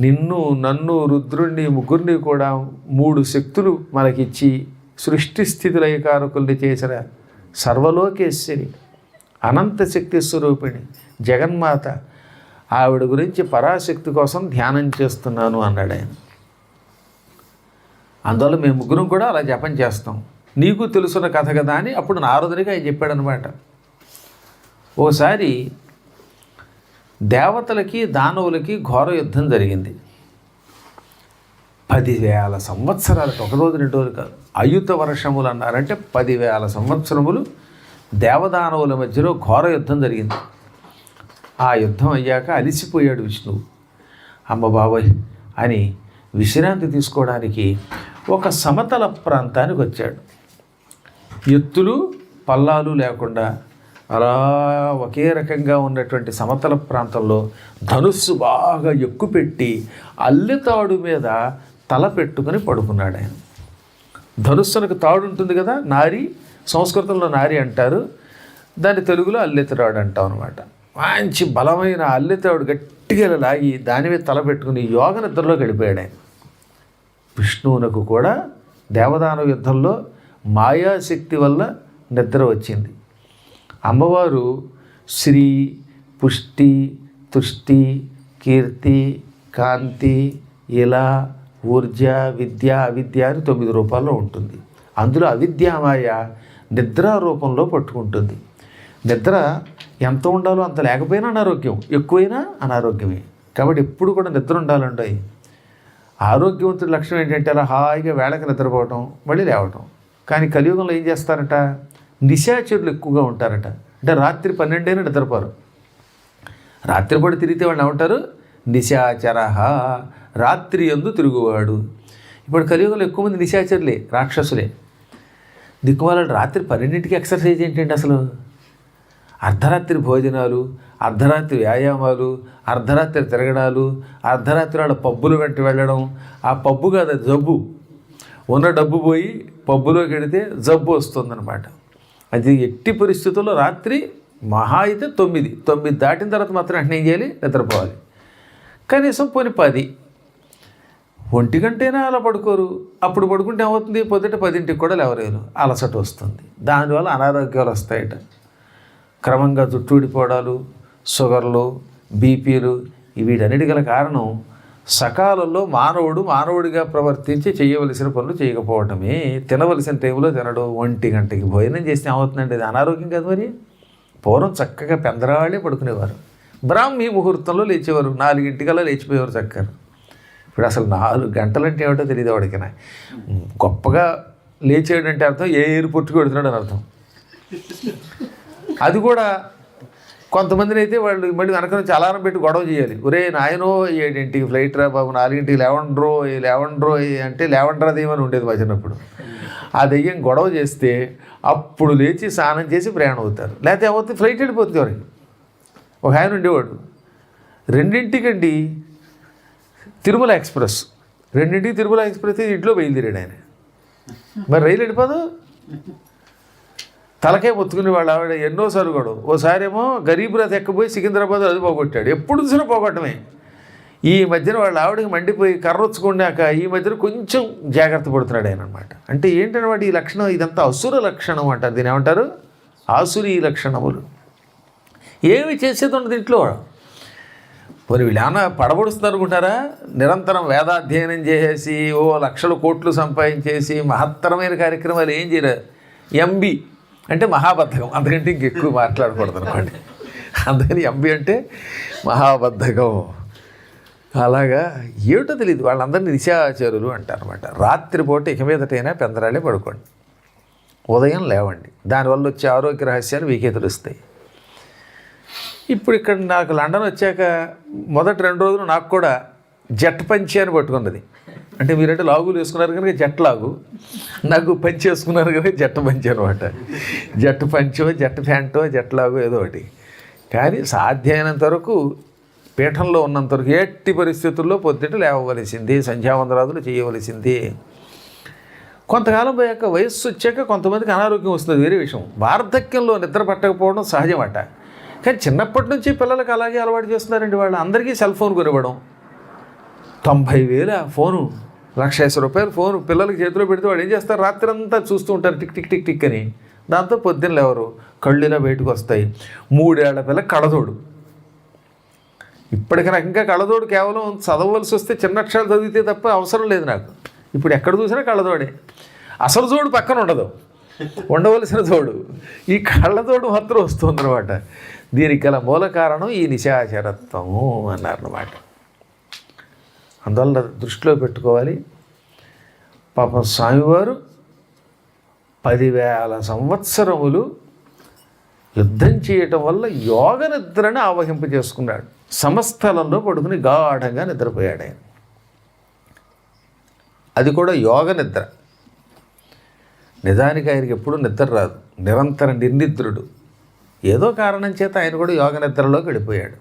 నిన్ను నన్ను రుద్రుణ్ణి ముగ్గురిని కూడా 3 శక్తులు మనకిచ్చి సృష్టి స్థితులైకారకుల్ని చేసిన సర్వలోకేశ్వరి అనంత శక్తి స్వరూపిణి జగన్మాత ఆవిడ గురించి పరాశక్తి కోసం ధ్యానం చేస్తున్నాను అన్నాడు ఆయన. అందువల్ల మేము ముగ్గురం కూడా అలా జపం చేస్తాం, నీకు తెలుసున్న కథ కదా అని అప్పుడు నారదునికి ఆయన చెప్పాడనమాట. ఓసారి దేవతలకి దానవులకి ఘోర యుద్ధం జరిగింది. 10,000 సంవత్సరాలకు, ఒక రోజు 2 రోజులు కాదు, అయుత వర్షములు అన్నారంటే 10,000 సంవత్సరములు దేవదానవుల మధ్యలో ఘోర యుద్ధం జరిగింది. ఆ యుద్ధం అయ్యాక అలిసిపోయాడు విష్ణువు. అమ్మ బాబోయ్ అని విశ్రాంతి తీసుకోవడానికి ఒక సమతల ప్రాంతానికి వచ్చాడు. ఎత్తులు పల్లాలు లేకుండా అలా ఒకే రకంగా ఉన్నటువంటి సమతల ప్రాంతంలో ధనుస్సు బాగా ఎక్కుపెట్టి అల్లెతాడు మీద తల పెట్టుకొని పడుకున్నాడు ఆయన. ధనుస్సునకు తాడు ఉంటుంది కదా, నారి, సంస్కృతంలో నారి అంటారు, దాన్ని తెలుగులో అల్లెతాడు అంటాం అనమాట. మంచి బలమైన అల్లెతాడు గట్టిగా లాగి దాని మీద తల పెట్టుకుని యోగ నిద్రలో గడిపాడు ఆయన. విష్ణువునకు కూడా దేవదానవ యుద్ధంలో మాయాశక్తి వల్ల నిద్ర వచ్చింది. అమ్మవారు శ్రీ, పుష్టి, తుష్టి, కీర్తి, కాంతి, ఇలా, ఊర్జ, విద్య, అవిద్య అని 9 రూపాల్లో ఉంటుంది. అందులో అవిద్యామాయ నిద్రా రూపంలో పట్టుకుంటుంది. నిద్ర ఎంత ఉండాలో అంత లేకపోయినా అనారోగ్యం, ఎక్కువైనా అనారోగ్యమే. కాబట్టి ఎప్పుడు కూడా నిద్ర ఉండాలండి. ఆరోగ్యవంతుడి లక్షణం ఏంటంటే అలా హాయిగా వేళకి నిద్రపోవటం, మళ్ళీ లేవటం. కానీ కలియుగంలో ఏం చేస్తారట, నిశాచరులు ఎక్కువగా ఉంటారట. అంటే రాత్రి 12 అయినా నిద్రపోరు. రాత్రిపూట తిరిగితే వాళ్ళు ఏమంటారు, నిశాచరహ, రాత్రి యందు తిరుగువాడు. ఇప్పుడు కలియుగంలో ఎక్కువ మంది నిశాచరులే, రాక్షసులే. దిక్కుమాల రాత్రి 12ంటికి ఎక్సర్సైజ్ ఏంటండి అసలు? అర్ధరాత్రి భోజనాలు, అర్ధరాత్రి వ్యాయామాలు, అర్ధరాత్రి తిరగడాలు, అర్ధరాత్రి వాళ్ళ పబ్బులు వెంట వెళ్ళడం. ఆ పబ్బు కాదు, జబ్బు. ఉన్న డబ్బు పోయి పబ్బులోకి వెడితే జబ్బు వస్తుందన్నమాట. అది ఎట్టి పరిస్థితుల్లో రాత్రి మహా అయితే 9 దాటిన తర్వాత మాత్రం వెంటనే ఏం చేయాలి, నిద్రపోవాలి. కనీసం పోని 10, 1 గంటైనా అలా పడుకోరు. అప్పుడు పడుకుంటే ఏమవుతుంది, పొద్దుట 10ంటికి కూడా లేవలేరు, అలసట వస్తుంది. దానివల్ల అనారోగ్యాలు వస్తాయట. క్రమంగా జుట్టు ఊడిపోవడాలు, షుగర్లు, బీపీలు, వీటన్నిటి గల కారణం సకాలంలో మానవుడిగా ప్రవర్తించి చేయవలసిన పనులు చేయకపోవటమే. తినవలసిన టైంలో తినడం, 1 గంటకి భోజనం చేస్తే ఏమవుతుందండి, అది అనారోగ్యం కదా. మరి పూర్వం చక్కగా పెందరాళ్ళే పడుకునేవారు, బ్రాహ్మీ ముహూర్తంలో లేచేవారు, 4ంటికల్లా లేచిపోయేవారు చక్కగా. ఇప్పుడు అసలు 4 గంటలంటే ఏమిటో తెలియదు వాడికి. గొప్పగా లేచేయడంటే అర్థం ఏ ఎయిర్పోర్ట్కి వెడుతున్నాడు అని అర్థం. అది కూడా కొంతమందిని అయితే వాళ్ళు మళ్ళీ వెనక నుంచి అలారం పెట్టి గొడవ చేయాలి. ఒరే నాయనో 7ంటికి ఫ్లైట్ రా బాబు, 4ంటికి లేవండ్రో అంటే లేవండ్రా దెయ్యమని ఉండేది మా చిన్నప్పుడు. ఆ దెయ్యం గొడవ చేస్తే అప్పుడు లేచి స్నానం చేసి ప్రయాణం అవుతారు. లేకపోతే ఏమవుతుంది, ఫ్లైట్ వెళ్ళిపోతుంది ఎవరికి. ఒక ఆయన ఉండేవాడు 2ంటికండి తిరుమల ఎక్స్ప్రెస్, 2ంటికి తిరుమల ఎక్స్ప్రెస్ ఇంట్లో బయలుదేరాడు ఆయన. మరి రైలు వెళ్ళిపోదు, తలకే మొత్తుకుని వాళ్ళు ఆవిడ ఎన్నోసార్లు కూడా. ఓసారేమో గరీబ్ రథ్ ఎక్కబోయి సికింద్రాబాద్ అది పోగొట్టాడు. ఎప్పుడు చూసినా పోగొట్టమే. ఈ మధ్యన వాళ్ళ ఆవిడకి మండిపోయి కర్రొచ్చుకున్నాక ఈ మధ్యన కొంచెం జాగ్రత్త పడుతున్నాడు ఆయన అనమాట. అంటే ఏంటన్నమాట ఈ లక్షణం, ఇదంతా అసుర లక్షణం అంటారు. దీని ఏమంటారు, ఆసురీ లక్షణములు. ఏమి చేసేది ఉండదు ఇంట్లో. మరి వీళ్ళు ఏమన్నా పడబడుస్తున్నారు అనుకుంటారా? నిరంతరం వేదాధ్యయనం చేసేసి లక్షల కోట్లు సంపాదించేసి మహత్తరమైన కార్యక్రమాలు ఏం చేయరు. ఎంబీ అంటే మహాబద్ధకం, అంతకంటే ఇంకెక్కువ మాట్లాడకూడదు అనుకోండి. అందుకని ఎంబీ అంటే మహాబద్ధకం. అలాగా ఏమిటో తెలియదు, వాళ్ళందరినీ నిశాచరులు అంటారనమాట. రాత్రిపూట ఇక మీదటైనా పెందరాళ్ళే పడుకోండి, ఉదయం లేవండి. దానివల్ల వచ్చే ఆరోగ్య రహస్యాలు మీకే తెలుస్తాయి. ఇప్పుడు ఇక్కడ నాకు లండన్ వచ్చాక మొదటి 2 రోజులు నాకు కూడా జట్ పంచి అని పట్టుకున్నది. అంటే మీరంటే లాగులు వేసుకున్నారు కనుక జట్ లాగు, నాకు పంచి వేసుకున్నారు కనుక జట్టు పంచి అనమాట. జట్టు పంచో, జట్టు ప్యాంటో, జట్ లాగో ఏదో ఒకటి. కానీ సాధ్యమైనంత వరకు పీఠంలో ఉన్నంత వరకు ఎట్టి పరిస్థితుల్లో పొద్దుట లేవవలసింది, సంధ్యావందనాదులు చేయవలసింది. కొంతకాలం పోయాక వయస్సు వచ్చాక కొంతమందికి అనారోగ్యం వస్తుంది, వేరే విషయం. వార్ధక్యంలో నిద్ర పట్టకపోవడం సహజమట. కానీ చిన్నప్పటి నుంచి పిల్లలకు అలాగే అలవాటు చేస్తున్నారండి. వాళ్ళు అందరికీ సెల్ ఫోన్ కొనివ్వడం. 90,000 ఫోను, ₹1,50,000 ఫోను పిల్లలకి చేతిలో పెడితే వాడు ఏం చేస్తారు, రాత్రి అంతా చూస్తూ ఉంటారు టిక్ టిక్ టిక్ టిక్ అని. దాంతో పొద్దున్న లేవరు, కళ్ళు ఇలా బయటకు వస్తాయి. 3 ఏళ్ల పిల్ల కళ్ళజోడు. ఇప్పటికి నాకు ఇంకా కళ్ళజోడు కేవలం చదవవలసి వస్తే చిన్న అక్షరాలు చదివితే తప్ప అవసరం లేదు నాకు. ఇప్పుడు ఎక్కడ చూసినా కళ్ళజోడే. అసలు జోడు పక్కన ఉండదు, ఉండవలసిన జోడు. ఈ కళ్ళజోడు మాత్రం వస్తుందన్నమాట. దీనికి గల మూల కారణం ఈ నిశాచరత్వము అన్నారన్నమాట. అందువల్ల దృష్టిలో పెట్టుకోవాలి. పాపం స్వామివారు 10,000 సంవత్సరములు యుద్ధం చేయటం వల్ల యోగ నిద్రను ఆవహింపజేసుకున్నాడు. సమస్థలంలో పడుకుని గాఢంగా నిద్రపోయాడు ఆయన. అది కూడా యోగ నిద్ర. నిజానికి ఆయనకి ఎప్పుడూ నిద్ర రాదు, నిరంతర నిర్నిద్రుడు. ఏదో కారణం చేత ఆయన కూడా యోగ నిద్రలోకి వెళ్ళిపోయాడు.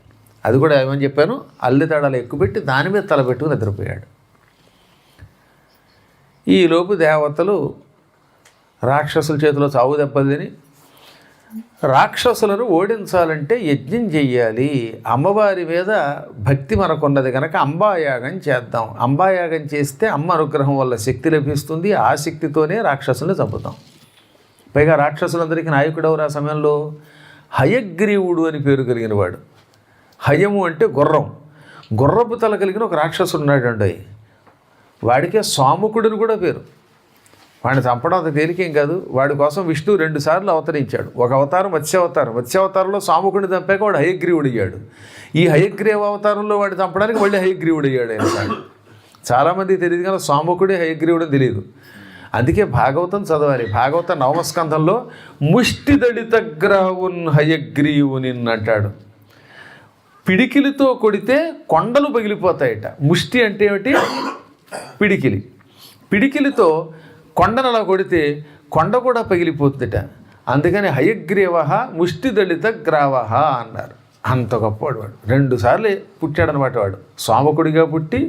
అది కూడా ఏమని చెప్పాను, అల్లితడాలు ఎక్కుపెట్టి దాని మీద తలపెట్టుకుని నిద్రపోయాడు. ఈలోపు దేవతలు రాక్షసుల చేతిలో చావు దెబ్బలు తిని, రాక్షసులను ఓడించాలంటే యజ్ఞం చెయ్యాలి, అమ్మవారి మీద భక్తి మనకున్నది కనుక అంబాయాగం చేద్దాం, అంబాయాగం చేస్తే అమ్మ అనుగ్రహం వల్ల శక్తి లభిస్తుంది, ఆ శక్తితోనే రాక్షసులను చంపుతాం. పైగా రాక్షసులందరికీ నాయకుడెవరు ఆ సమయంలో? హయగ్రీవుడు అని పేరు కలిగిన వాడు. హయము అంటే గుర్రం, గుర్రపు తల కలిగిన ఒక రాక్షసుడు ఉన్నాడండి. వాడికే సోముకుడిని కూడా పేరు. వాడిని చంపడం అంత తేలికేం కాదు. వాడి కోసం విష్ణువు 2 సార్లు అవతరించాడు. ఒక అవతారం మత్స్యావతారం, మత్స్యావతారంలో సోముకుడిని చంపాక వాడు హయగ్రీవుడు అయ్యాడు. ఈ హయగ్రీవ అవతారంలో వాడిని చంపడానికి మళ్ళీ హయగ్రీవుడు అయ్యాడు ఆయన. చాలామంది తెలియదు కానీ సోముకుడే హయగ్రీవుడు అని తెలియదు. అందుకే భాగవతం చదవాలి. భాగవతం 9వ స్కంధంలో ముష్టిదళిత గ్రావున్ హయగ్రీవునిన్ అంటాడు. పిడికిలితో కొడితే కొండలు పగిలిపోతాయట. ముష్టి అంటే ఏమిటి? పిడికిలి. పిడికిలితో కొండనలా కొడితే కొండ కూడా పగిలిపోతుందట. అందుకని హయగ్రీవ ముష్టిదళిత గ్రావహ అన్నారు. అంత గొప్పవాడు వాడు. 2 సార్లు పుట్టాడనమాట వాడు. స్వామకుడిగా పుట్టి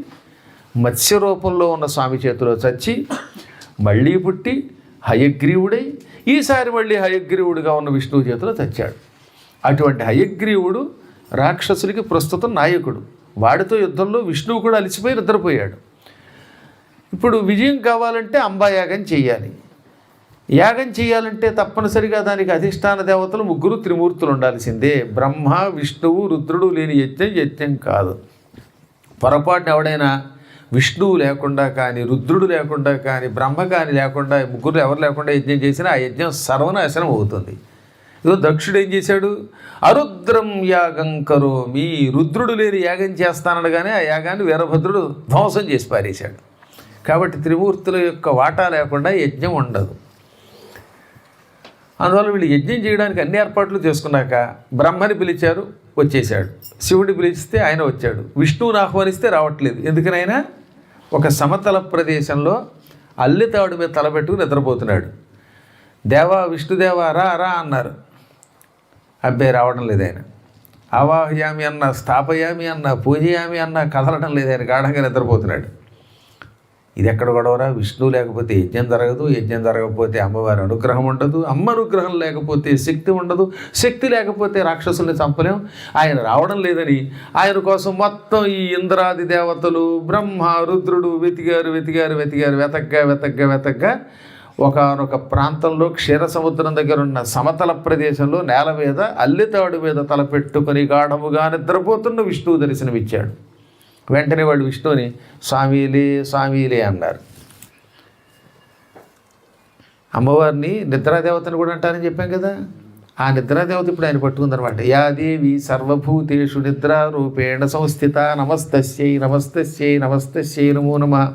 మత్స్య రూపంలో ఉన్న స్వామి చేతిలో చచ్చి మళ్ళీ పుట్టి హయగ్రీవుడై ఈసారి మళ్ళీ హయగ్రీవుడిగా ఉన్న విష్ణువు చేతిలో చచ్చాడు. అటువంటి హయగ్రీవుడు రాక్షసులకి ప్రస్తుతం నాయకుడు. వాడితో యుద్ధంలో విష్ణువు కూడా అలిసిపోయి నిద్రపోయాడు. ఇప్పుడు విజయం కావాలంటే అంబాయాగం చేయాలి. యాగం చేయాలంటే తప్పనిసరిగా దానికి అధిష్టాన దేవతలు 3 త్రిమూర్తులు ఉండాల్సిందే. బ్రహ్మ, విష్ణువు, రుద్రుడు లేని యజ్ఞం కాదు. పొరపాటున ఎవడైనా విష్ణువు లేకుండా కానీ, రుద్రుడు లేకుండా కానీ, బ్రహ్మ కానీ లేకుండా, 3 ఎవరు లేకుండా యజ్ఞం చేసినా ఆ యజ్ఞం సర్వనాశనం అవుతుంది. ఇదో దక్షుడు ఏం చేశాడు? అరుద్రం యాగం కరోమి, రుద్రుడు లేని యాగం చేస్తానడగానే ఆ యాగాన్ని వీరభద్రుడు ధ్వంసం చేసి పారేశాడు. కాబట్టి త్రిమూర్తుల యొక్క వాటా లేకుండా యజ్ఞం ఉండదు. అందువల్ల వీళ్ళు యజ్ఞం చేయడానికి అన్ని ఏర్పాట్లు చేసుకున్నాక బ్రహ్మని పిలిచారు, వచ్చేశాడు. శివుడిని పిలిస్తే ఆయన వచ్చాడు. విష్ణువుని ఆహ్వానిస్తే రావట్లేదు. ఎందుకనైనా ఒక సమతల ప్రదేశంలో అల్లితాడు మీద తలపెట్టుకుని నిద్రపోతున్నాడు. దేవా విష్ణుదేవా రా రా అన్నారు. అబ్బాయి రావడం లేదు ఆయన. ఆవాహయామి అన్న, స్థాపయామి అన్న, పూజయామి అన్న కదలడం లేదు ఆయన. గాఢంగా నిద్రపోతున్నాడు. ఇది ఎక్కడ గొడవరా? విష్ణువు లేకపోతే యజ్ఞం జరగదు, యజ్ఞం జరగకపోతే అమ్మవారి అనుగ్రహం ఉండదు, అమ్మ అనుగ్రహం లేకపోతే శక్తి ఉండదు, శక్తి లేకపోతే రాక్షసుల్ని చంపలేం. ఆయన రావడం లేదని ఆయన కోసం మొత్తం ఈ ఇంద్రాది దేవతలు, బ్రహ్మ, రుద్రుడు వెతగ్గా ఒకానొక ప్రాంతంలో క్షీర సముద్రం దగ్గర ఉన్న సమతల ప్రదేశంలో నేల మీద అల్లితాడు మీద తలపెట్టుకొని గాఢముగా నిద్రపోతున్న విష్ణువు దర్శనమిచ్చాడు. వెంటనే వాళ్ళు విష్ణువుని స్వామిలే అన్నారు. అమ్మవారిని నిద్రాదేవతని కూడా అంటారని చెప్పాం కదా. ఆ నిద్రాదేవత ఇప్పుడు ఆయన పట్టుకుందనమాట. యా దేవి సర్వభూతేషు నిద్రారూపేణ సంస్థిత నమస్తస్యై నమో నమః.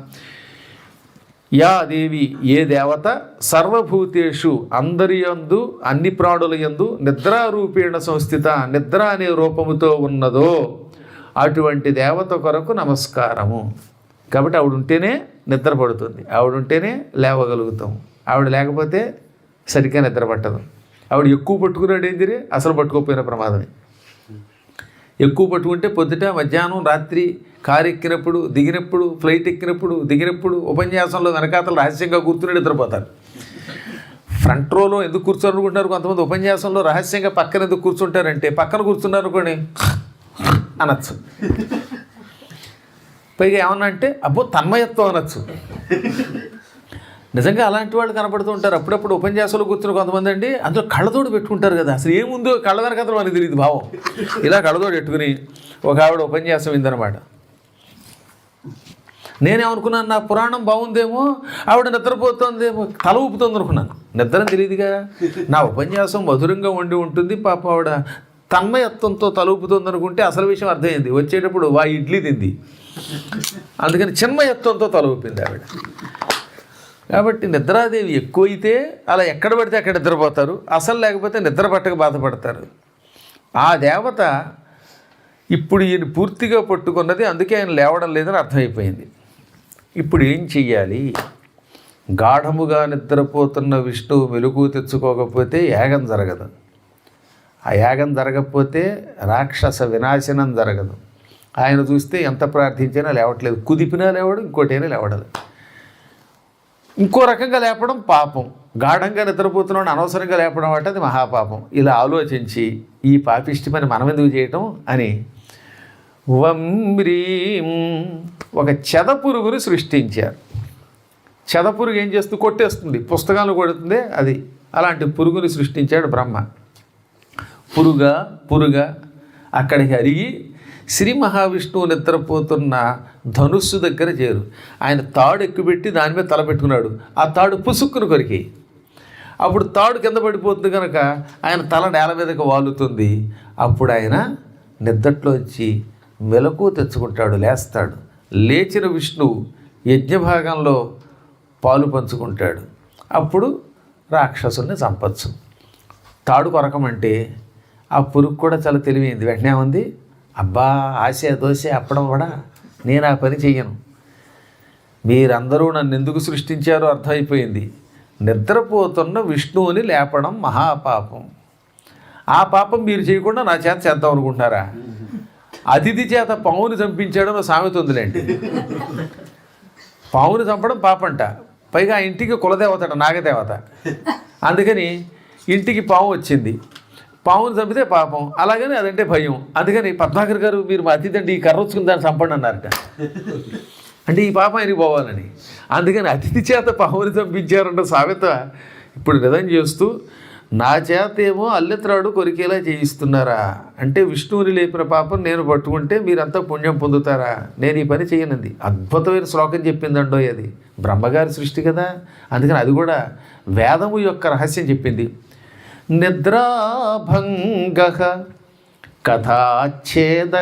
యా దేవి, ఏ దేవత సర్వభూతేషు అందరి యందు, అన్ని ప్రాణుల యందు నిద్రారూపేణ సంస్థిత, నిద్ర అనే రూపముతో ఉన్నదో అటువంటి దేవత కొరకు నమస్కారము. కాబట్టి ఆవిడ ఉంటేనే నిద్ర పడుతుంది, ఆవిడ ఉంటేనే లేవగలుగుతాం. ఆవిడ లేకపోతే సరిగ్గా నిద్ర పట్టదు. ఆవిడ ఎక్కువ పట్టుకున్నాడు ఏందిరే, అసలు పట్టుకోకపోయిన ప్రమాదమే. ఎక్కువ పట్టుకుంటే పొద్దుట, మధ్యాహ్నం, రాత్రి కారు ఎక్కినప్పుడు, దిగినప్పుడు, ఫ్లైట్ ఎక్కినప్పుడు, దిగినప్పుడు, ఉపన్యాసంలో వెనకాతలు రహస్యంగా కూర్చుని నిద్రపోతారు. ఫ్రంట్ రోలో ఎందుకు కూర్చోనుకుంటున్నారు కొంతమంది, ఉపన్యాసంలో రహస్యంగా పక్కన ఎందుకు కూర్చుంటారంటే పక్కన కూర్చున్నారు అనుకోండి అనొచ్చు. పైగా ఏమన్నా అంటే అబ్బో తన్మయత్వం అనొచ్చు. నిజంగా అలాంటి వాళ్ళు కనపడుతూ ఉంటారు. అప్పుడప్పుడు ఉపన్యాసాలు కూర్చుని కొంతమంది అండి అందులో కళ్ళతోడు పెట్టుకుంటారు కదా, అసలు ఏముందో కళ్ళ వెనకాతలు మనకి తెలియదు భావం. ఇలా కళ్ళతోడు పెట్టుకుని ఒక ఆవిడ ఉపన్యాసం ఇందనమాట. నేనేమనుకున్నాను, నా పురాణం బాగుందేమో, ఆవిడ నిద్రపోతుందేమో, తల ఊపుతుంది అనుకున్నాను. నిద్రని తెలియదుగా. నా ఉపన్యాసం మధురంగా ఉండి ఉంటుంది, పాప ఆవిడ తన్మయత్వంతో తల ఊపుతుంది అనుకుంటే అసలు విషయం అర్థమైంది. వచ్చేటప్పుడు ఇడ్లీ తింది, అందుకని చిన్మయత్వంతో తల ఊపింది ఆవిడ. కాబట్టి నిద్రాదేవి ఎక్కువైతే అలా ఎక్కడ పడితే అక్కడ నిద్రపోతారు, అసలు లేకపోతే నిద్ర పట్టక బాధపడతారు. ఆ దేవత ఇప్పుడు ఈయన పూర్తిగా పట్టుకున్నది, అందుకే ఆయన లేవడం లేదని అర్థమైపోయింది. ఇప్పుడు ఏం చెయ్యాలి? గాఢముగా నిద్రపోతున్న విష్ణువు మెలుగు తెచ్చుకోకపోతే యాగం జరగదు. ఆ యాగం జరగకపోతే రాక్షస వినాశనం జరగదు. ఆయన చూస్తే ఎంత ప్రార్థించినా లేవట్లేదు, కుదిపినా లేవడం, ఇంకోటైనా లేవడదు. ఇంకో రకంగా లేపడం పాపం, గాఢంగా నిద్రపోతున్నాడు అనవసరంగా లేపడం అంటే అది మహాపాపం. ఇలా ఆలోచించి ఈ పాపిష్టి పని మనం ఎందుకు చేయటం అని వంబ్రీం ఒక చెదపురుగుని సృష్టించారు. చెదపురుగు ఏం చేస్తూ కొట్టేస్తుంది, పుస్తకాలు కొడుతుంది అది. అలాంటి పురుగుని సృష్టించాడు బ్రహ్మ. పురుగా అక్కడికి అరిగి శ్రీ మహావిష్ణువు నిద్రపోతున్న ధనుస్సు దగ్గర చేరు. ఆయన తాడు ఎక్కుపెట్టి దాని మీద తల పెట్టుకున్నాడు. ఆ తాడు పుసుక్కును కొరికి, అప్పుడు తాడు కింద పడిపోతుంది కనుక ఆయన తల నేల మీదకి వాలుతుంది. అప్పుడు ఆయన నిద్రలోంచి మెలకు తెచ్చుకుంటాడు, లేస్తాడు. లేచిన విష్ణువు యజ్ఞభాగంలో పాలు పంచుకుంటాడు. అప్పుడు రాక్షసుల్ని చంపచ్చు. తాడు కొరకమంటే ఆ పురుగు కూడా చాలా తెలివైంది. వెంటనే ఉంది, అబ్బా ఆశ దోశ అప్పడం కూడా నేను ఆ పని చెయ్యను, మీరందరూ నన్ను ఎందుకు సృష్టించారో అర్థమైపోయింది. నిద్రపోతున్న విష్ణువుని లేపడం మహాపాపం. ఆ పాపం మీరు చేయకుండా నా చేత చేద్దాం అనుకుంటున్నారా? అతిథి చేత పావుని చంపించాడని సామెత ఉందిలేండి. పావుని చంపడం పాపంట, పైగా ఆ ఇంటికి కులదేవత, నాగదేవత. అందుకని ఇంటికి పాము వచ్చింది, పావును చంపితే పాపం, అలాగని అదంటే భయం. అందుకని పద్మాకర్ గారు మీరు మా అతిథి అండి, ఈ కర్ర వచ్చుకుని దాన్ని చంపండి అన్నారట. అంటే ఈ పాపం ఆయనకి పోవాలని. అందుకని అతిథి చేత పావుని చంపించారంట సామెత ఇప్పుడు నిజం చేస్తూ, నా చేత ఏమో అల్లెత్రాడు కొరికేలా చేయిస్తున్నారా అంటే విష్ణువుని లేపిన పాపం నేను పట్టుకుంటే మీరంతా పుణ్యం పొందుతారా? నేను ఈ పని చేయనంది. అద్భుతమైన శ్లోకం చెప్పిందండో అది, బ్రహ్మగారి సృష్టి కదా. అందుకని అది కూడా వేదము యొక్క రహస్యం చెప్పింది. నిద్రాభంగ కథాచ్ఛేద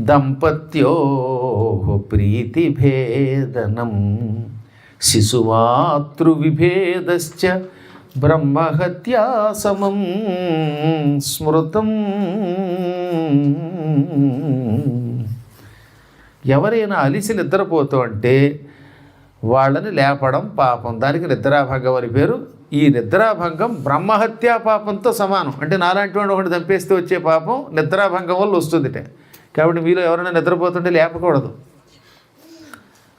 దంపత్యో ప్రీతిభేదనం శిశుమాతృవిభేదశ్చ బ్రహ్మహత్యా సమం స్మృతం. ఎవరైనా అలిసి నిద్రపోతూ అంటే వాళ్ళని లేపడం పాపం, దానికి నిద్రాభంగం అని పేరు. ఈ నిద్రాభంగం బ్రహ్మహత్యా పాపంతో సమానం. అంటే నాలాంటి వాడు ఒకటి చంపేస్తే వచ్చే పాపం నిద్రాభంగం వల్ల వస్తుందిట. కాబట్టి మీలో ఎవరైనా నిద్రపోతుంటే లేపకూడదు,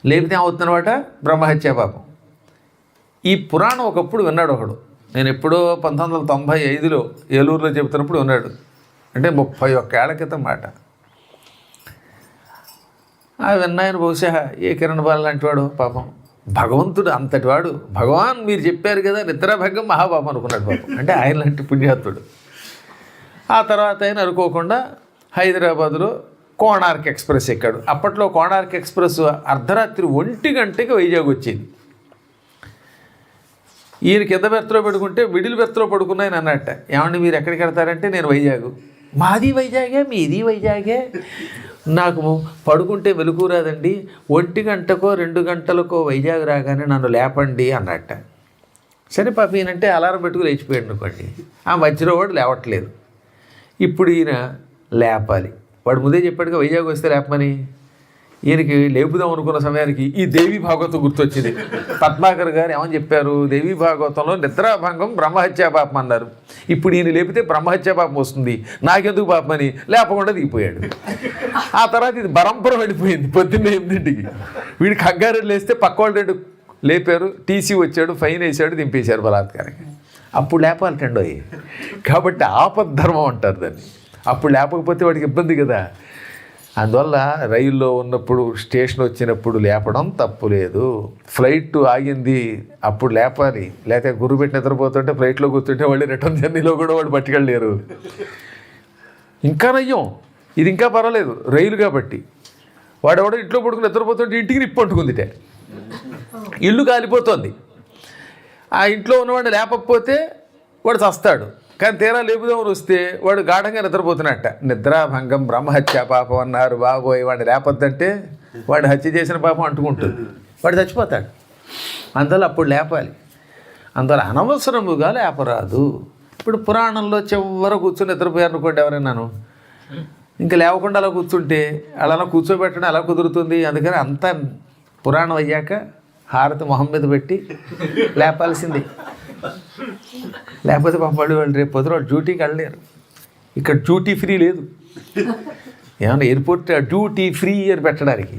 లేపితే అవుతున్నమాట బ్రహ్మహత్యా పాపం. ఈ పురాణం ఒకప్పుడు విన్నాడు ఒకడు, నేను ఎప్పుడో 1995లో ఏలూరులో చెబుతున్నప్పుడు విన్నాడు. అంటే 31 ఏళ్ల క్రితం మాట. ఆ విన్నాయన బహుశా ఏ కిరణ్ బాల లాంటి వాడు పాపం, భగవంతుడు అంతటి వాడు, భగవాన్ మీరు చెప్పారు కదా నిద్రాభంగం మహాపాపం అనుకున్నాడు పాపం. అంటే ఆయన లాంటి పుణ్యాత్తుడు. ఆ తర్వాత ఆయన అనుకోకుండా హైదరాబాదులో కోణార్క్ ఎక్స్ప్రెస్ ఎక్కాడు. అప్పట్లో కోణార్క్ ఎక్స్ప్రెస్ అర్ధరాత్రి 1 గంటకి వైజాగ్ వచ్చేది. ఈయన కింద బెర్త్లో పెట్టుకుంటే మిడిల్ బెర్త్లో పడుకున్నాయని అన్నట్ట. ఏమండి మీరు ఎక్కడికి వెళ్తారంటే నేను వైజాగ్. మాది వైజాగే, మీది వైజాగే, నాకు పడుకుంటే వెలుగు రాదండి, 1 గంటకో 2 గంటలకో వైజాగ్ రాగానే నన్ను లేపండి అన్నట్ట. సరే పాప ఈయనంటే అలారం పెట్టుకుని లేచిపోయాడు అనుకోండి. ఆ మధ్యలో వాడు లేవట్లేదు. ఇప్పుడు ఈయన లేపాలి. వాడు ముందే చెప్పాడుగా వైజాగ్ వస్తే లేపమని. ఈయనకి లేపుదాం అనుకున్న సమయానికి ఈ దేవి భాగవతం గుర్తొచ్చింది. పద్మాకర్ గారు ఏమని చెప్పారు, దేవి భాగవతంలో నిద్రాభంగం బ్రహ్మహత్యా పాపం అన్నారు. ఇప్పుడు ఈయన లేపితే బ్రహ్మహత్యా పాపం వస్తుంది, నాకెందుకు పాపం అని లేపకుండా దిగిపోయాడు. ఆ తర్వాత ఇది బరంపురం వెళ్ళిపోయింది. పొద్దున్న 8ంటికి వీడికి కంగారు లేస్తే పక్క వాళ్ళు 2 లేపారు, టీసీ వచ్చాడు, ఫైన్ వేసాడు, దింపేశారు బలాత్కారంగా. అప్పుడు లేపాలంటండో. కాబట్టి ఆపద్ధర్మం అంటారు దాన్ని. అప్పుడు లేపకపోతే వాడికి ఇబ్బంది కదా. అందువల్ల రైల్లో ఉన్నప్పుడు, స్టేషన్ వచ్చినప్పుడు లేపడం తప్పు లేదు. ఫ్లైట్ ఆగింది అప్పుడు లేపాలి. లేకపోతే గుర్రు పెట్టి నిద్రపోతుంటే ఫ్లైట్లో కూర్చుంటే వాళ్ళు రిటర్న్ జర్నీలో కూడా వాడు పట్టుకెళ్ళలేరు. ఇంకా నయ్యం, ఇది ఇంకా పర్వాలేదు రైలు కాబట్టి. వాడెవడో ఇంట్లో పడుకుని నిద్రపోతుంటే ఇంటికి నిప్పు అంటుకుందిటే, ఇల్లు కాలిపోతుంది. ఆ ఇంట్లో ఉన్నవాడిని లేపకపోతే వాడు చస్తాడు. కానీ తీరా లేపుదామని వస్తే వాడు గాఢంగా నిద్రపోతున్నట్ట. నిద్రాభంగం బ్రహ్మహత్యా పాపం అన్నారు బాబోయ్. వాడిని లేపొద్దంటే వాడు హత్య చేసిన పాపం అంటుకుంటుంది, వాడు చచ్చిపోతాడు. అందువల్ల అప్పుడు లేపాలి. అందువల్ల అనవసరముగా లేపరాదు. ఇప్పుడు పురాణంలో చివర కూర్చొని నిద్రపోయారు అనుకోండి ఎవరైనాను, ఇంకా లేవకుండా అలా కూర్చుంటే అలా కూర్చోబెట్టడం ఎలా కుదురుతుంది? అందుకని అంతా పురాణం అయ్యాక హారతి మొహం మీద పెట్టి లేపాల్సింది. లేకపోతే పంపాడు వాళ్ళు రేపు పొద్దున డ్యూటీకి వెళ్ళలేరు. ఇక్కడ డ్యూటీ ఫ్రీ లేదు. ఏమన్నా ఎయిర్పోర్ట్ డ్యూటీ ఫ్రీ అని పెట్టడానికి.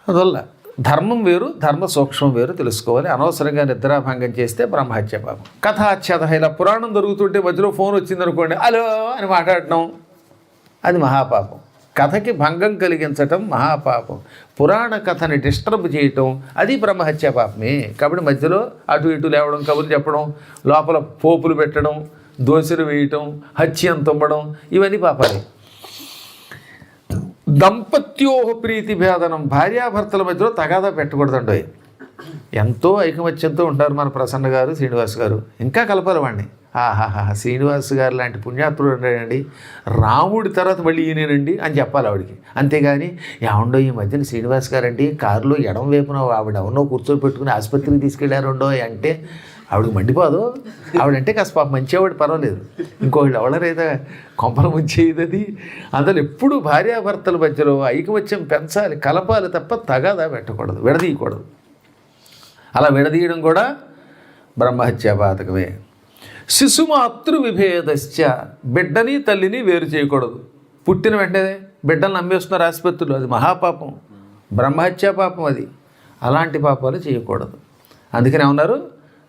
అందువల్ల ధర్మం వేరు, ధర్మ సూక్ష్మం వేరు తెలుసుకోవాలి. అనవసరంగా నిద్రాభంగం చేస్తే బ్రహ్మహత్య పాపం. కథాచ్ఛేద. ఇలా పురాణం జరుగుతుంటే మధ్యలో ఫోన్ వచ్చిందనుకోండి, హలో అని మాట్లాడటం, అది మహాపాపం. కథకి భంగం కలిగించటం మహాపాపం. పురాణ కథని డిస్టర్బ్ చేయటం అది బ్రహ్మహత్యా పాపమే. కాబట్టి మధ్యలో అటు ఇటు లేవడం, కబుర్లు చెప్పడం, లోపల పోపులు పెట్టడం, దోశలు వేయటం, హత్యం తుమ్మడం, ఇవన్నీ పాపాలే. దంపత్యోహ ప్రీతి భేదనం. భార్యాభర్తల మధ్యలో తగాదా పెట్టకూడదండి. ఎంతో ఐకమత్యంతో ఉంటారు మన ప్రసన్న గారు, శ్రీనివాస్ గారు. ఇంకా కలపాలి వాడిని. ఆహాహా, శ్రీనివాస్ గారు లాంటి పుణ్యాత్ముడు ఉన్నాడండి, రాముడి తర్వాత మళ్ళీ ఈయనేనండి అని చెప్పాలి ఆవిడికి. అంతేగాని ఏమండో ఈ మధ్యన శ్రీనివాస్ గారండి కారులో ఎడం వైపున ఆవిడ ఎవరినో కూర్చోబెట్టుకుని ఆసుపత్రికి తీసుకెళ్ళారుండో అంటే ఆవిడకి మండిపోదు. ఆవిడంటే కాస్త పాప మంచివాడు పర్వాలేదు, ఇంకోళ్ళు ఎవడరైతే కొంపల ముంచేది అది. అందులో ఎప్పుడు భార్యాభర్తల మధ్యలో ఐకమత్యం పెంచాలి, కలపాలి తప్ప తగాదా పెట్టకూడదు, విడదీయకూడదు. అలా విడదీయడం కూడా బ్రహ్మహత్యా పాతకమే. శిశుమాతృ విభేదశ్చ. బిడ్డని తల్లిని వేరు చేయకూడదు. పుట్టిన వెంటనే బిడ్డలను నమ్మేస్తున్నారు ఆసుపత్రులు, అది మహాపాపం, బ్రహ్మహత్యా పాపం అది. అలాంటి పాపాలు చేయకూడదు. అందుకని ఏమన్నారు,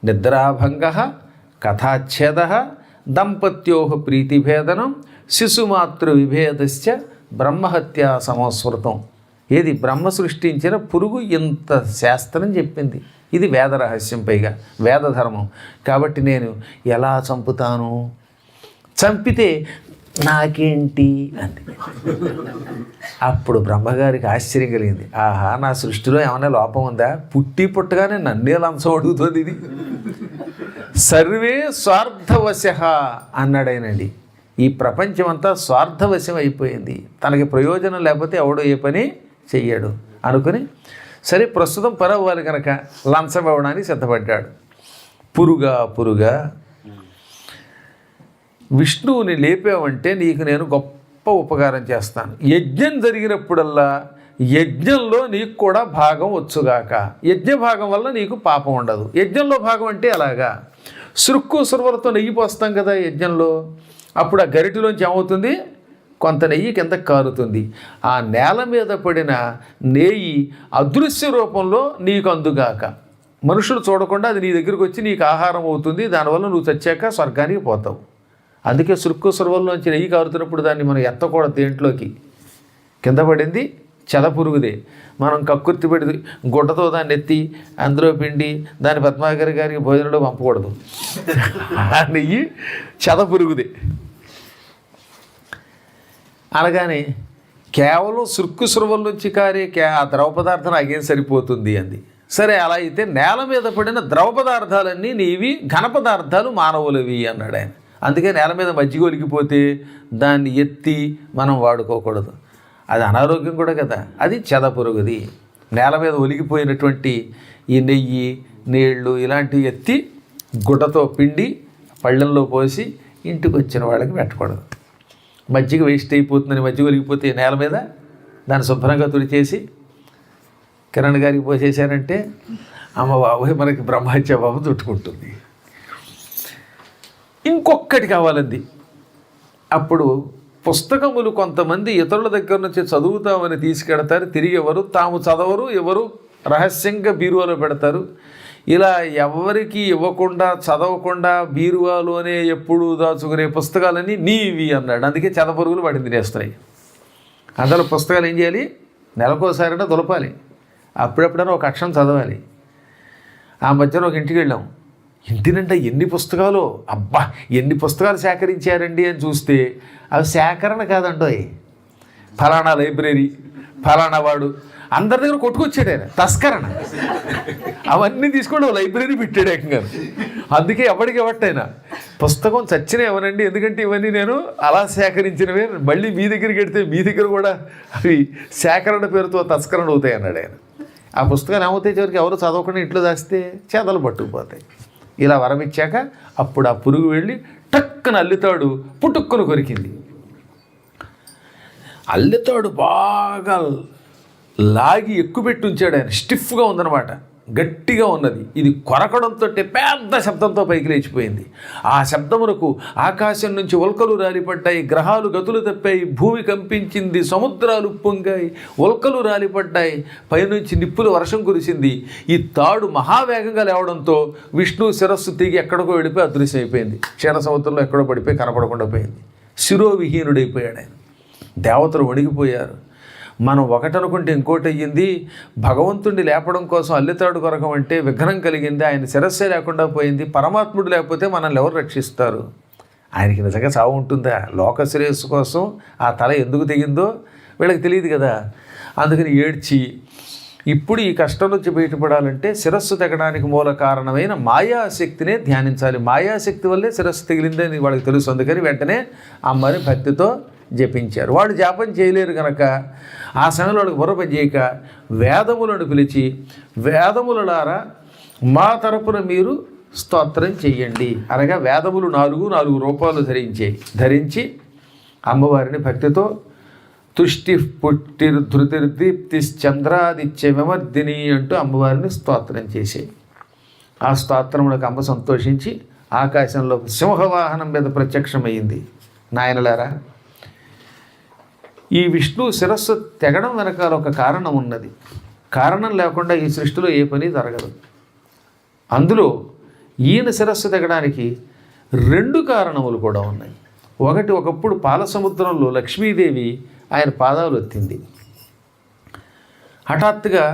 నిద్రాభంగ, కథాచ్ఛేద, దంపత్యోహ ప్రీతిభేదనం, శిశుమాతృ విభేదశ్చ బ్రహ్మహత్యా సంస్మృతం. ఏది బ్రహ్మ సృష్టించిన పురుగు ఇంత శాస్త్రం చెప్పింది. ఇది వేద రహస్యం, పైగా వేదధర్మం. కాబట్టి నేను ఎలా చంపుతాను, చంపితే నాకేంటి అంది. అప్పుడు బ్రహ్మగారికి ఆశ్చర్యం కలిగింది. ఆహా, నా సృష్టిలో ఏమైనా లోపం ఉందా? పుట్టగానే నన్నే లంచం అడుగుతుంది ఇది. సర్వే స్వార్థవశ అన్నాడైనండి. ఈ ప్రపంచం అంతా స్వార్థవశం అయిపోయింది. తనకి ప్రయోజనం లేకపోతే ఎవడో ఏ పని చెయ్యడు అనుకుని, సరే ప్రస్తుతం పరవ్వాలి కనుక లంచం ఇవ్వడానికి సిద్ధపడ్డాడు. పురుగా విష్ణువుని లేపావంటే నీకు నేను గొప్ప ఉపకారం చేస్తాను. యజ్ఞం జరిగినప్పుడల్లా యజ్ఞంలో నీకు కూడా భాగం వచ్చుగాక. యజ్ఞ భాగం వల్ల నీకు పాపం ఉండదు. యజ్ఞంలో భాగం అంటే అలాగా. సురుక్కు సురవలతో నెయ్యి పోస్తాం కదా యజ్ఞంలో, అప్పుడు ఆ గరిటిలోంచి ఏమవుతుంది, కొంత నెయ్యి కిందకి కారుతుంది. ఆ నేల మీద పడిన నెయ్యి అదృశ్య రూపంలో నీకు అందుగాక. మనుషులు చూడకుండా అది నీ దగ్గరికి వచ్చి నీకు ఆహారం అవుతుంది. దానివల్ల నువ్వు చచ్చాక స్వర్గానికి పోతావు. అందుకే సురుక్కు సురవల్లోంచి నెయ్యి కారుతున్నప్పుడు దాన్ని మనం ఎత్తకూడదు. దేంట్లోకి కింద పడింది చెదపురుగుదే. మనం కక్కుర్తి పెడి గుడ్డతో దాన్ని ఎత్తి అందులో పిండి దాన్ని పద్మాకర్ గారికి భోజనంలో పంపకూడదు. ఆ నెయ్యి చెదపురుగుదే. అనగానే కేవలం సురుక్కు సురవల నుంచి కారే ఆ ద్రవ పదార్థం నాకేం సరిపోతుంది అంది. సరే అలా అయితే నేల మీద పడిన ద్రవ పదార్థాలన్నీ నీవి, ఘన పదార్థాలు మానవులవి అన్నాడు ఆయన. అందుకే నేల మీద మజ్జిగ ఒలికిపోతే దాన్ని ఎత్తి మనం వాడుకోకూడదు, అది అనారోగ్యం కూడా కదా. అది చెదపురుగుది. నేల మీద ఒలికిపోయినటువంటి ఈ నెయ్యి, నీళ్లు ఇలాంటివి ఎత్తి గుడ్డతో పిండి పళ్ళెంలో పోసి ఇంటికి వచ్చిన వాళ్ళకి పెట్టకూడదు. మజ్జిగ వేస్ట్ అయిపోతుందని మజ్జిగ ఒలిగిపోతే నేల మీద దాన్ని శుభ్రంగా తుడిచేసి కిరణ్ గారికి పోసేశారంటే అమ్మ బాబోయ్ మనకి బ్రహ్మహత్య బాబు చుట్టుకుంటుంది. ఇంకొక్కటి కావాలంది. అప్పుడు పుస్తకములు కొంతమంది ఇతరుల దగ్గర నుంచి చదువుతామని తీసుకెడతారు, తిరిగి ఎవరు తాము చదవరు, ఎవరు రహస్యంగా బీరువాలో పెడతారు. ఇలా ఎవరికి ఇవ్వకుండా చదవకుండా బీరువాలోనే ఎప్పుడు దాచుకునే పుస్తకాలన్నీ నీవి అన్నాడు. అందుకే చెదపురుగులు వాటిని తినేస్తున్నాయి. అందులో పుస్తకాలు ఏం చేయాలి, నెలకోసారైనా దులపాలి, అప్పుడప్పుడైనా ఒక అక్షరం చదవాలి. ఆ మధ్యన ఒక ఇంటికి వెళ్ళాం. ఇంటి నిండా ఎన్ని పుస్తకాలు, అబ్బా ఎన్ని పుస్తకాలు సేకరించారండి అని చూస్తే అవి సేకరణ కాదండోయ్, ఫలానా లైబ్రరీ ఫలానా వాడు అందరి దగ్గర కొట్టుకొచ్చాడు ఆయన, తస్కరణ. అవన్నీ తీసుకొని లైబ్రరీ పెట్టాడు ఏకంగా. అందుకే ఎవరికి ఎవట్టయినా పుస్తకం చచ్చిన ఎవరండి, ఎందుకంటే ఇవన్నీ నేను అలా సేకరించినవే, మళ్ళీ మీ దగ్గరికి వెడితే మీ దగ్గర కూడా అవి సేకరణ పేరుతో తస్కరణ అవుతాయి అన్నాడు ఆయన. ఆ పుస్తకాలు ఏమవుతాయి, చివరికి ఎవరు చదవకుండా ఇంట్లో దాస్తే చేదలు పట్టుకుపోతాయి. ఇలా వరమిచ్చాక అప్పుడు ఆ పురుగు వెళ్ళి టక్కున అల్లితాడు పుట్టుక్కును కొరికింది. అల్లితాడు బాగా లాగి ఎక్కుపెట్టి ఉంచాడు ఆయన. స్టిఫ్గా ఉందన్నమాట, గట్టిగా ఉన్నది. ఇది కొరకడంతో పెద్ద శబ్దంతో పైకి లేచిపోయింది. ఆ శబ్దమునకు ఆకాశం నుంచి ఉల్కలు రాలిపడ్డాయి, గ్రహాలు గతులు తప్పాయి, భూమి కంపించింది, సముద్రాలు పొంగాయి, ఉల్కలు రాలిపడ్డాయి, పైనుంచి నిప్పులు వర్షం కురిసింది. ఈ తాడు మహావేగంగా లేవడంతో విష్ణు శిరస్సు తిరిగి ఎక్కడికో వెళ్ళిపోయి అదృశ్యమైపోయింది. క్షీర సముద్రంలో ఎక్కడో పడిపోయి కనపడకుండా పోయింది. శిరోవిహీనుడైపోయాడు ఆయన. దేవతలు వణిగిపోయారు. మనం ఒకటనుకుంటే ఇంకోటి అయ్యింది. భగవంతుడిని లేపడం కోసం అల్లితాడు కొరకం అంటే విఘ్నం కలిగింది. ఆయన శిరస్సే లేకుండా పోయింది. పరమాత్ముడు లేకపోతే మనల్ని ఎవరు రక్షిస్తారు? ఆయనకి నిజంగా చావు ఉంటుందా? లోక శ్రేయస్సు కోసం ఆ తల ఎందుకు తెగిందో వీళ్ళకి తెలియదు కదా. అందుకని ఏడ్చి ఇప్పుడు ఈ కష్టం నుంచి బయటపడాలంటే శిరస్సు తెగడానికి మూల కారణమైన మాయాశక్తినే ధ్యానించాలి. మాయాశక్తి వల్లే శిరస్సు తెగిలిందని వాళ్ళకి తెలుసు. అందుకని వెంటనే అమ్మని భక్తితో జపించారు. వాళ్ళు జపం చేయలేరు కనుక ఆ సమయంలో వాళ్ళకి బుర్ర పని చేయక వేదములను పిలిచి, వేదములలారా మా తరపున మీరు స్తోత్రం చెయ్యండి అనగా వేదములు 4 రూపాలు ధరించి అమ్మవారిని భక్తితో తుష్టి పుట్టిర్ ధృతిర్దీప్తిశ్చంద్రాదిత్య విమర్దిని అంటూ అమ్మవారిని స్తోత్రం చేసే. ఆ స్తోత్రములకు అమ్మ సంతోషించి ఆకాశంలో సింహవాహనం మీద ప్రత్యక్షమయ్యింది. నాయనలారా, ఈ విష్ణు శిరస్సు తెగడం వెనకాల ఒక కారణం ఉన్నది. కారణం లేకుండా ఈ సృష్టిలో ఏ పని జరగదు. అందులో ఈయన శిరస్సు తెగడానికి 2 కారణములు కూడా ఉన్నాయి. ఒకటి, ఒకప్పుడు పాల సముద్రంలో లక్ష్మీదేవి ఆయన పాదాలు ఎత్తింది. హఠాత్తుగా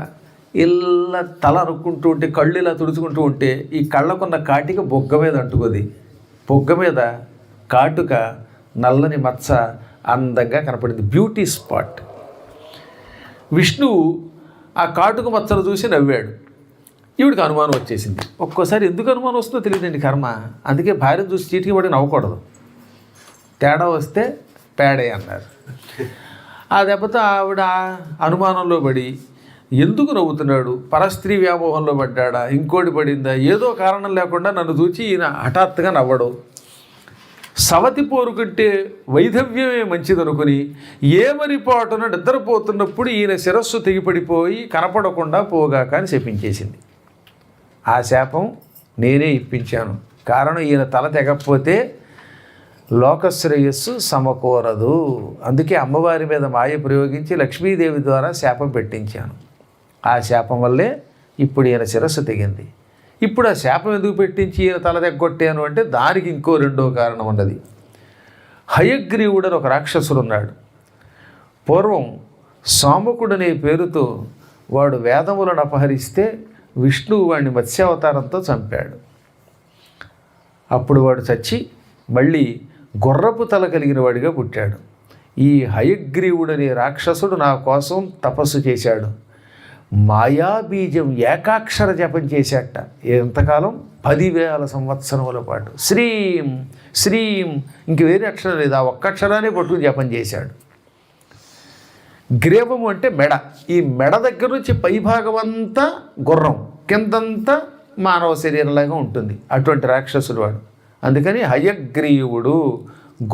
ఇలా తల అనుకుంటూ ఉంటే, కళ్ళు ఇలా తుడుచుకుంటూ ఉంటే ఈ కళ్ళకున్న కాటిక బొగ్గ మీద అంటుకుంది. బొగ్గ మీద కాటుక నల్లని మచ్చ అందంగా కనపడింది, బ్యూటీ స్పాట్. విష్ణువు ఆ కాటుక మచ్చను చూసి నవ్వాడు. ఈవిడికి అనుమానం వచ్చేసింది. ఒక్కోసారి ఎందుకు అనుమానం వస్తుందో తెలియదండి కర్మ. అందుకే భార్యను చూసి చీటికి పడి నవ్వకూడదు. తేడా వస్తే పేడే అన్నారు. ఆ దెబ్బతో ఆవిడ అనుమానంలో పడి ఎందుకు నవ్వుతున్నాడు, పరస్త్రీ వ్యామోహంలో పడ్డా, ఇంకోటి పడిందా, ఏదో కారణం లేకుండా నన్ను చూచి ఈయన హఠాత్తుగా నవ్వడం. సవతి పోరు కంటే వైధవ్యమే మంచిదనుకుని ఏమరిపాటున నిద్రపోతున్నప్పుడు ఈయన శిరస్సు తెగిపడిపోయి కనపడకుండా పోగాక అని శపించేసింది. ఆ శాపం నేనే ఇప్పించాను. కారణం ఈయన తల తెగకపోతే లోకశ్రేయస్సు సమకూరదు. అందుకే అమ్మవారి మీద మాయ ప్రయోగించి లక్ష్మీదేవి ద్వారా శాపం పెట్టించాను. ఆ శాపం వల్లే ఇప్పుడు ఈయన శిరస్సు తెగింది. ఇప్పుడు ఆ శాపం ఎందుకు పెట్టించి ఈయన తల తెగ్గొట్టాను అంటే దానికి ఇంకో 2వ కారణం ఉన్నది. హయగ్రీవుడని ఒక రాక్షసుడు ఉన్నాడు. పూర్వం సామకుడనే పేరుతో వాడు వేదములను అపహరిస్తే విష్ణువు వాడిని మత్స్యావతారంతో చంపాడు. అప్పుడు వాడు చచ్చి మళ్ళీ గుర్రపు తల కలిగిన వాడిగా పుట్టాడు. ఈ హయగ్రీవుడనే రాక్షసుడు నా కోసం తపస్సు చేశాడు. మాయాబీజం ఏకాక్షర జపం చేశాట. ఎంతకాలం? 10,000 సంవత్సరముల పాటు. శ్రీం శ్రీం, ఇంక వేరే అక్షరం లేదు, ఆ ఒక్క అక్షరాన్ని పట్టుకుని జపం చేశాడు. గ్రీవము అంటే మెడ. ఈ మెడ దగ్గర నుంచి పైభాగం అంతా గుర్రం, కిందంతా మానవ శరీరంలాగా ఉంటుంది. అటువంటి రాక్షసుడు వాడు. అందుకని హయగ్రీవుడు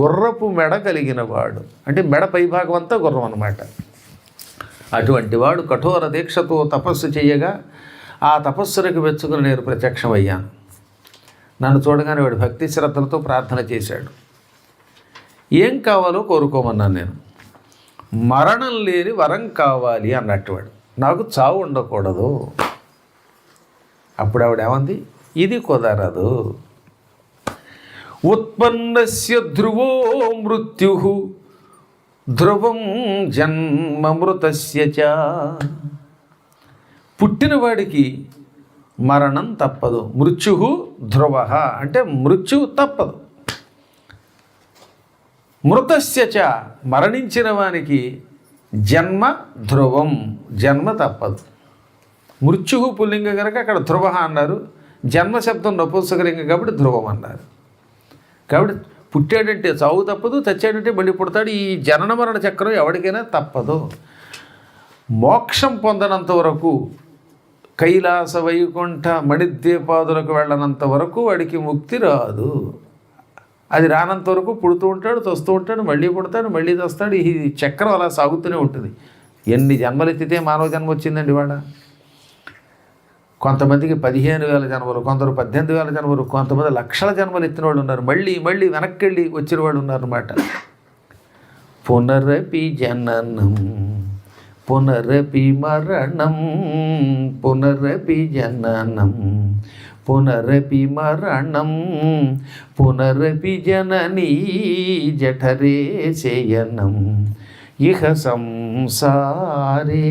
గుర్రపు మెడ కలిగిన వాడు. అంటే మెడ పైభాగం అంతా గుర్రం అన్నమాట. అటువంటి వాడు కఠోర దీక్షతో తపస్సు చేయగా ఆ తపస్సులకు వెచ్చుకుని నేను ప్రత్యక్షమయ్యాను. నన్ను చూడగానే వాడు భక్తి శ్రద్ధలతో ప్రార్థన చేశాడు. ఏం కావాలో కోరుకోమన్నాను నేను. మరణం లేని వరం కావాలి అన్నట్టు వాడు. నాకు చావు ఉండకూడదు. అప్పుడు ఆవిడేమంది, ఇది కుదరదు. ఉత్పన్నస్య ధ్రువో మృత్యు ధ్రువం జన్మమృతస్య చ. పుట్టినవాడికి మరణం తప్పదు. మృత్యు ధ్రువ అంటే మృత్యువు తప్పదు. మృతస్య చ మరణించిన వానికి జన్మ ధ్రువం జన్మ తప్పదు. మృత్యు పుల్లింగ కనుక అక్కడ ధ్రువ అన్నారు. జన్మ శబ్దం నపుంసకలింగం కాబట్టి ధ్రువం అన్నారు. కాబట్టి పుట్టాడంటే చావు తప్పదు, చచ్చాడంటే మళ్ళీ పుడతాడు. ఈ జనన మరణ చక్రం ఎవరికైనా తప్పదు. మోక్షం పొందనంత వరకు, కైలాస వైకుంఠ మణిద్వీపాదులకు వెళ్ళనంత వరకు వాడికి ముక్తి రాదు. అది రానంత వరకు పుడుతూ ఉంటాడు, తొస్తూ ఉంటాడు, మళ్ళీ పుడతాడు, మళ్ళీ తొస్తాడు. ఈ చక్రం అలా సాగుతూనే ఉంటుంది. ఎన్ని జన్మలెత్తితే మానవ జన్మ వచ్చిందండి వాడ. కొంతమందికి 15,000 జన్మలు, కొందరు 18,000 జన్మలు, కొంతమంది లక్షల జన్మలు ఎత్తిన వాళ్ళు ఉన్నారు. మళ్ళీ వెనక్కి వెళ్ళి వచ్చిన వాళ్ళు ఉన్నారన్నమాట. పునరపి జననం పునరపి మరణం పునరపి జననం పునరపి మరణం పునరపి జననీ జఠరే శయనం ఇహ సంసారే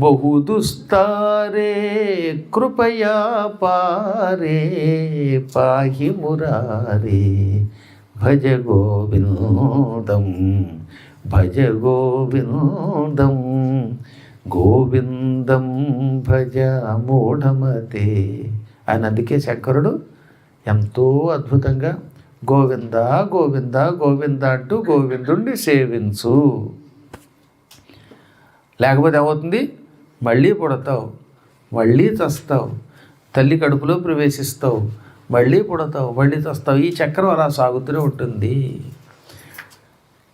బహుదుస్తారే కృపయా పారే పాహి మురారే భజ గోవిందం భజ గోవిందం గోవిందం భజ మూఢమతే అని. అందుకే శంకరుడు ఎంతో అద్భుతంగా గోవింద గోవింద గోవింద అంటూ గోవిందుణ్ణి సేవించు. లేకపోతే ఏమవుతుంది? మళ్ళీ పుడతావు, మళ్ళీ చస్తావు, తల్లి కడుపులో ప్రవేశిస్తావు, మళ్ళీ పుడతావు, మళ్ళీ చస్తావు. ఈ చక్రం అలా సాగుతూనే ఉంటుంది.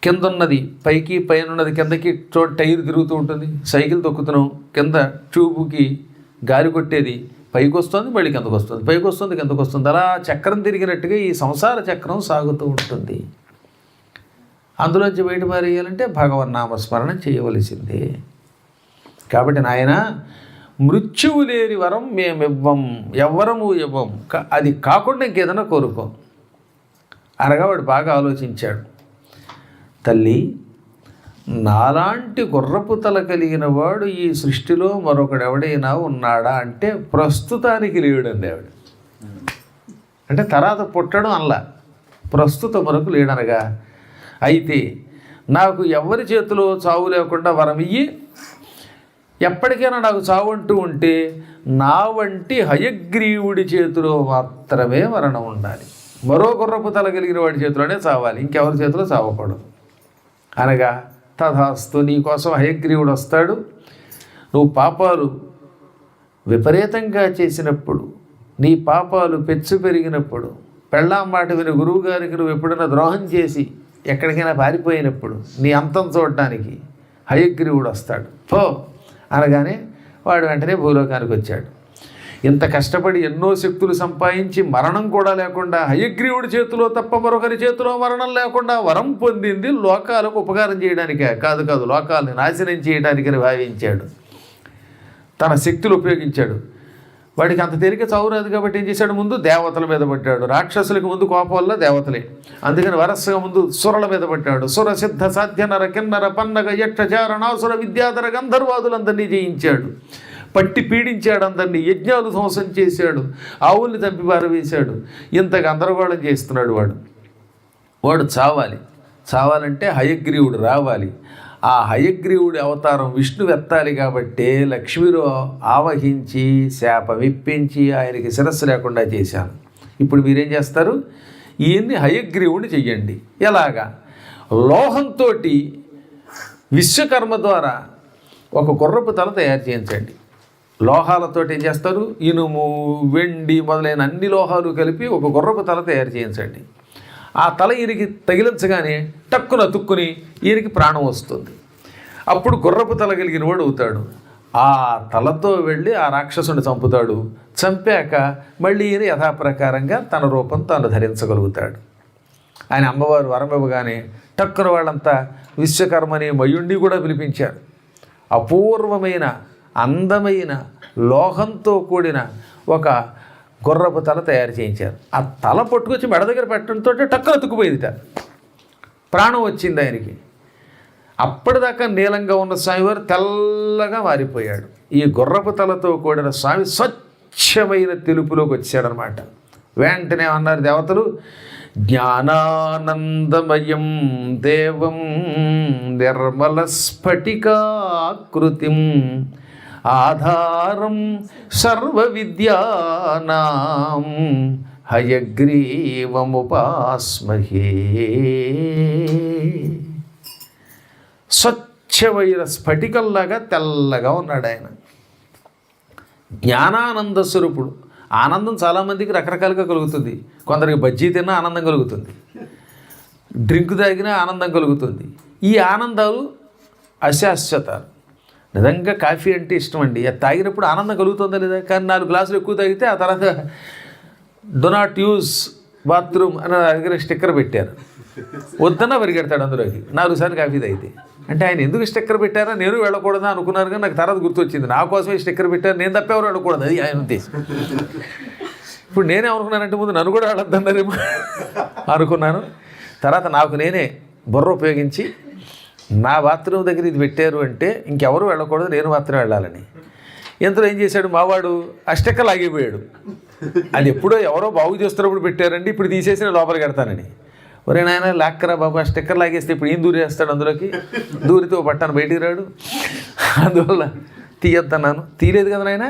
కింద ఉన్నది పైకి, పైన ఉన్నది కిందకి. టైర్ తిరుగుతూ ఉంటుంది. సైకిల్ తొక్కుతున్నాం, కింద ట్యూబ్కి గాలి కొట్టేది పైకి వస్తుంది, మళ్ళీ కిందకు వస్తుంది, పైకి వస్తుంది, కిందకు వస్తుంది. అలా చక్రం తిరిగినట్టుగా ఈ సంసార చక్రం సాగుతూ ఉంటుంది. అందులోంచి బయట మారేయాలంటే భగవన్నామస్మరణ చేయవలసిందే. కాబట్టి నాయన, మృత్యువు లేని వరం మేమివ్వం, ఎవ్వరము ఇవ్వం. అది కాకుండా ఇంకేదైనా కోరుకో అనగా వాడు బాగా ఆలోచించాడు. తల్లి, నాలాంటి గుర్రపు తల కలిగిన వాడు ఈ సృష్టిలో మరొకడు ఎవడైనా ఉన్నాడా అంటే ప్రస్తుతానికి లేడండి ఆవిడ. అంటే తర్వాత పుట్టడం అలా, ప్రస్తుతం వరకు లేడనగా. అయితే నాకు ఎవరి చేతిలో చావు లేకుండా వరం ఇయ్యి, ఎప్పటికైనా నాకు చావు అంటూ ఉంటే నా వంటి హయగ్రీవుడి చేతిలో మాత్రమే మరణం ఉండాలి. మరో గుర్రపు తల కలిగిన వాడి చేతిలోనే చావాలి, ఇంకెవరి చేతిలో చావకూడదు అనగా, తథాస్తు, నీకోసం హయగ్రీవుడు వస్తాడు. నువ్వు పాపాలు విపరీతంగా చేసినప్పుడు, నీ పాపాలు పెచ్చు పెరిగినప్పుడు, పెళ్ళాం మాట విని గురువు గారికి నువ్వు ఎప్పుడైనా ద్రోహం చేసి ఎక్కడికైనా పారిపోయినప్పుడు నీ అంతం చూడటానికి హయగ్రీవుడు వస్తాడు పో అనగానే వాడు వెంటనే భూలోకానికి వచ్చాడు. ఇంత కష్టపడి ఎన్నో శక్తులు సంపాదించి మరణం కూడా లేకుండా, హయగ్రీవుడి చేతిలో తప్ప మరొకరి చేతిలో మరణం లేకుండా వరం పొందింది లోకాలకు ఉపకారం చేయడానికే కాదు, లోకాలను నాశనం చేయడానికని భావించాడు. తన శక్తులు ఉపయోగించాడు. వాడికి అంత తేలిక చావు రాదు కాబట్టి ఏం చేశాడు? ముందు దేవతల మీద పట్టాడు. రాక్షసులకు ముందు కోపం వల్ల దేవతలే, అందుకని వరసగా ముందు సురల మీద పట్టాడు. సుర సిద్ధ సాధ్య నర కిన్నర పన్నగ యక్ష చారణాసుర విద్యాధర గంధర్వాదులందరినీ జయించాడు. పట్టి పీడించాడు అందరినీ, యజ్ఞాలు ధ్వంసం చేశాడు, ఆవుల్ని చంపి పారవేశాడు. ఇంత గందరగోళం చేస్తున్నాడు వాడు చావాలంటే హయగ్రీవుడు రావాలి. ఆ హయగ్రీవుడి అవతారం విష్ణువు ఎత్తాలి కాబట్టి లక్ష్మిలో ఆవహించి శాపం ఇప్పించి ఆయనకి శిరస్సు లేకుండా చేశాను. ఇప్పుడు మీరేం చేస్తారు? ఈయన్ని హయగ్రీవుడిని చెయ్యండి. ఎలాగా? లోహంతో విశ్వకర్మ ద్వారా ఒక గుర్రపు తల తయారు చేయించండి. లోహాలతో ఏం చేస్తారు? ఇనుము, వెండి మొదలైన అన్ని లోహాలు కలిపి ఒక గుర్రపు తల తయారు చేయించండి. ఆ తల ఈయనకి తగిలించగానే టక్కున తుక్కుని ఈయనకి ప్రాణం వస్తుంది. అప్పుడు గుర్రపు తల కలిగిన వాడు అవుతాడు. ఆ తలతో వెళ్ళి ఆ రాక్షసుని చంపుతాడు. చంపాక మళ్ళీ ఈయన యథాప్రకారంగా తన రూపం తాను ధరించగలుగుతాడు. ఆయన అమ్మవారు వరం ఇవ్వగానే టక్కున వాళ్ళంతా విశ్వకర్మని మయుణ్ణి కూడా పిలిపించారు. అపూర్వమైన అందమైన లోహంతో కూడిన ఒక గుర్రపు తల తయారు చేయించారు. ఆ తల పట్టుకొచ్చి మెడ దగ్గర పెట్టడంతో టక్కున తుక్కుపోయిందిట. ప్రాణం వచ్చింది ఆయనకి. అప్పటిదాకా నీలంగా ఉన్న స్వామివారు తెల్లగా మారిపోయాడు. ఈ గుర్రపు తలతో కూడిన స్వామి స్వచ్ఛమైన తెలుపులోకి వచ్చాడనమాట. వెంటనే అన్నారు దేవతలు, జ్ఞానానందమయం దేవం నిర్మల స్ఫటికాకృతిం ఆధారం సర్వ విద్యానాం హయగ్రీవముపాస్మహే. స్వచ్ఛమైన స్ఫటికంలాగా తెల్లగా ఉన్నాడు ఆయన. జ్ఞానానంద స్వరూపుడు. ఆనందం చాలామందికి రకరకాలుగా కలుగుతుంది. కొందరికి బజ్జీ తిన్నా ఆనందం కలుగుతుంది, డ్రింక్ తాగినా ఆనందం కలుగుతుంది. ఈ ఆనందాలు అశాశ్వతాలు. నిజంగా కాఫీ అంటే ఇష్టం అండి. అది తాగినప్పుడు ఆనందం కలుగుతుందా లేదా? కానీ 4 గ్లాసులు ఎక్కువ తాగితే ఆ తర్వాత డో నాట్ యూజ్ బాత్రూమ్ అని దగ్గర స్టిక్కర్ పెట్టారు. వద్దన్నా పరిగెడతాడు అందులోకి 4 సార్లు కాఫీ తాగితే. అంటే ఆయన ఎందుకు స్టిక్కర్ పెట్టారా? నేను వెళ్ళకూడదా అనుకున్నారు, కానీ నాకు తర్వాత గుర్తొచ్చింది, నా కోసమే స్టిక్కర్ పెట్టారు, నేను తప్ప ఎవరు వెళ్ళకూడదు, అది ఆయన ఉద్దేశం. ఇప్పుడు నేనే అనుకున్నానంటే ముందు నన్ను కూడా వెళ్ళొద్దన్నారేమో అనుకున్నాను. తర్వాత నాకు నేనే బుర్ర ఉపయోగించి నా బాత్రూమ్ దగ్గర ఇది పెట్టారు అంటే ఇంకెవరు వెళ్ళకూడదు, నేను మాత్రమే వెళ్ళాలని. ఇంతలో ఏం చేశాడు మావాడు, ఆ స్టిక్కర్ లాగిపోయాడు. అది ఎప్పుడో ఎవరో బాగు చేస్తున్నప్పుడు పెట్టారండి, ఇప్పుడు తీసేసి నేను లోపలికి వెడతానని. ఒరే నాయన లాక్కరా బాబు, ఆ స్టిక్కర్ లాగేస్తే ఇప్పుడు ఏం దూరేస్తాడు అందులోకి, దూరితో పట్టాను బయటికి రాడు. అందువల్ల తీయొద్దన్నాను. తీయలేదు కదా నాయన.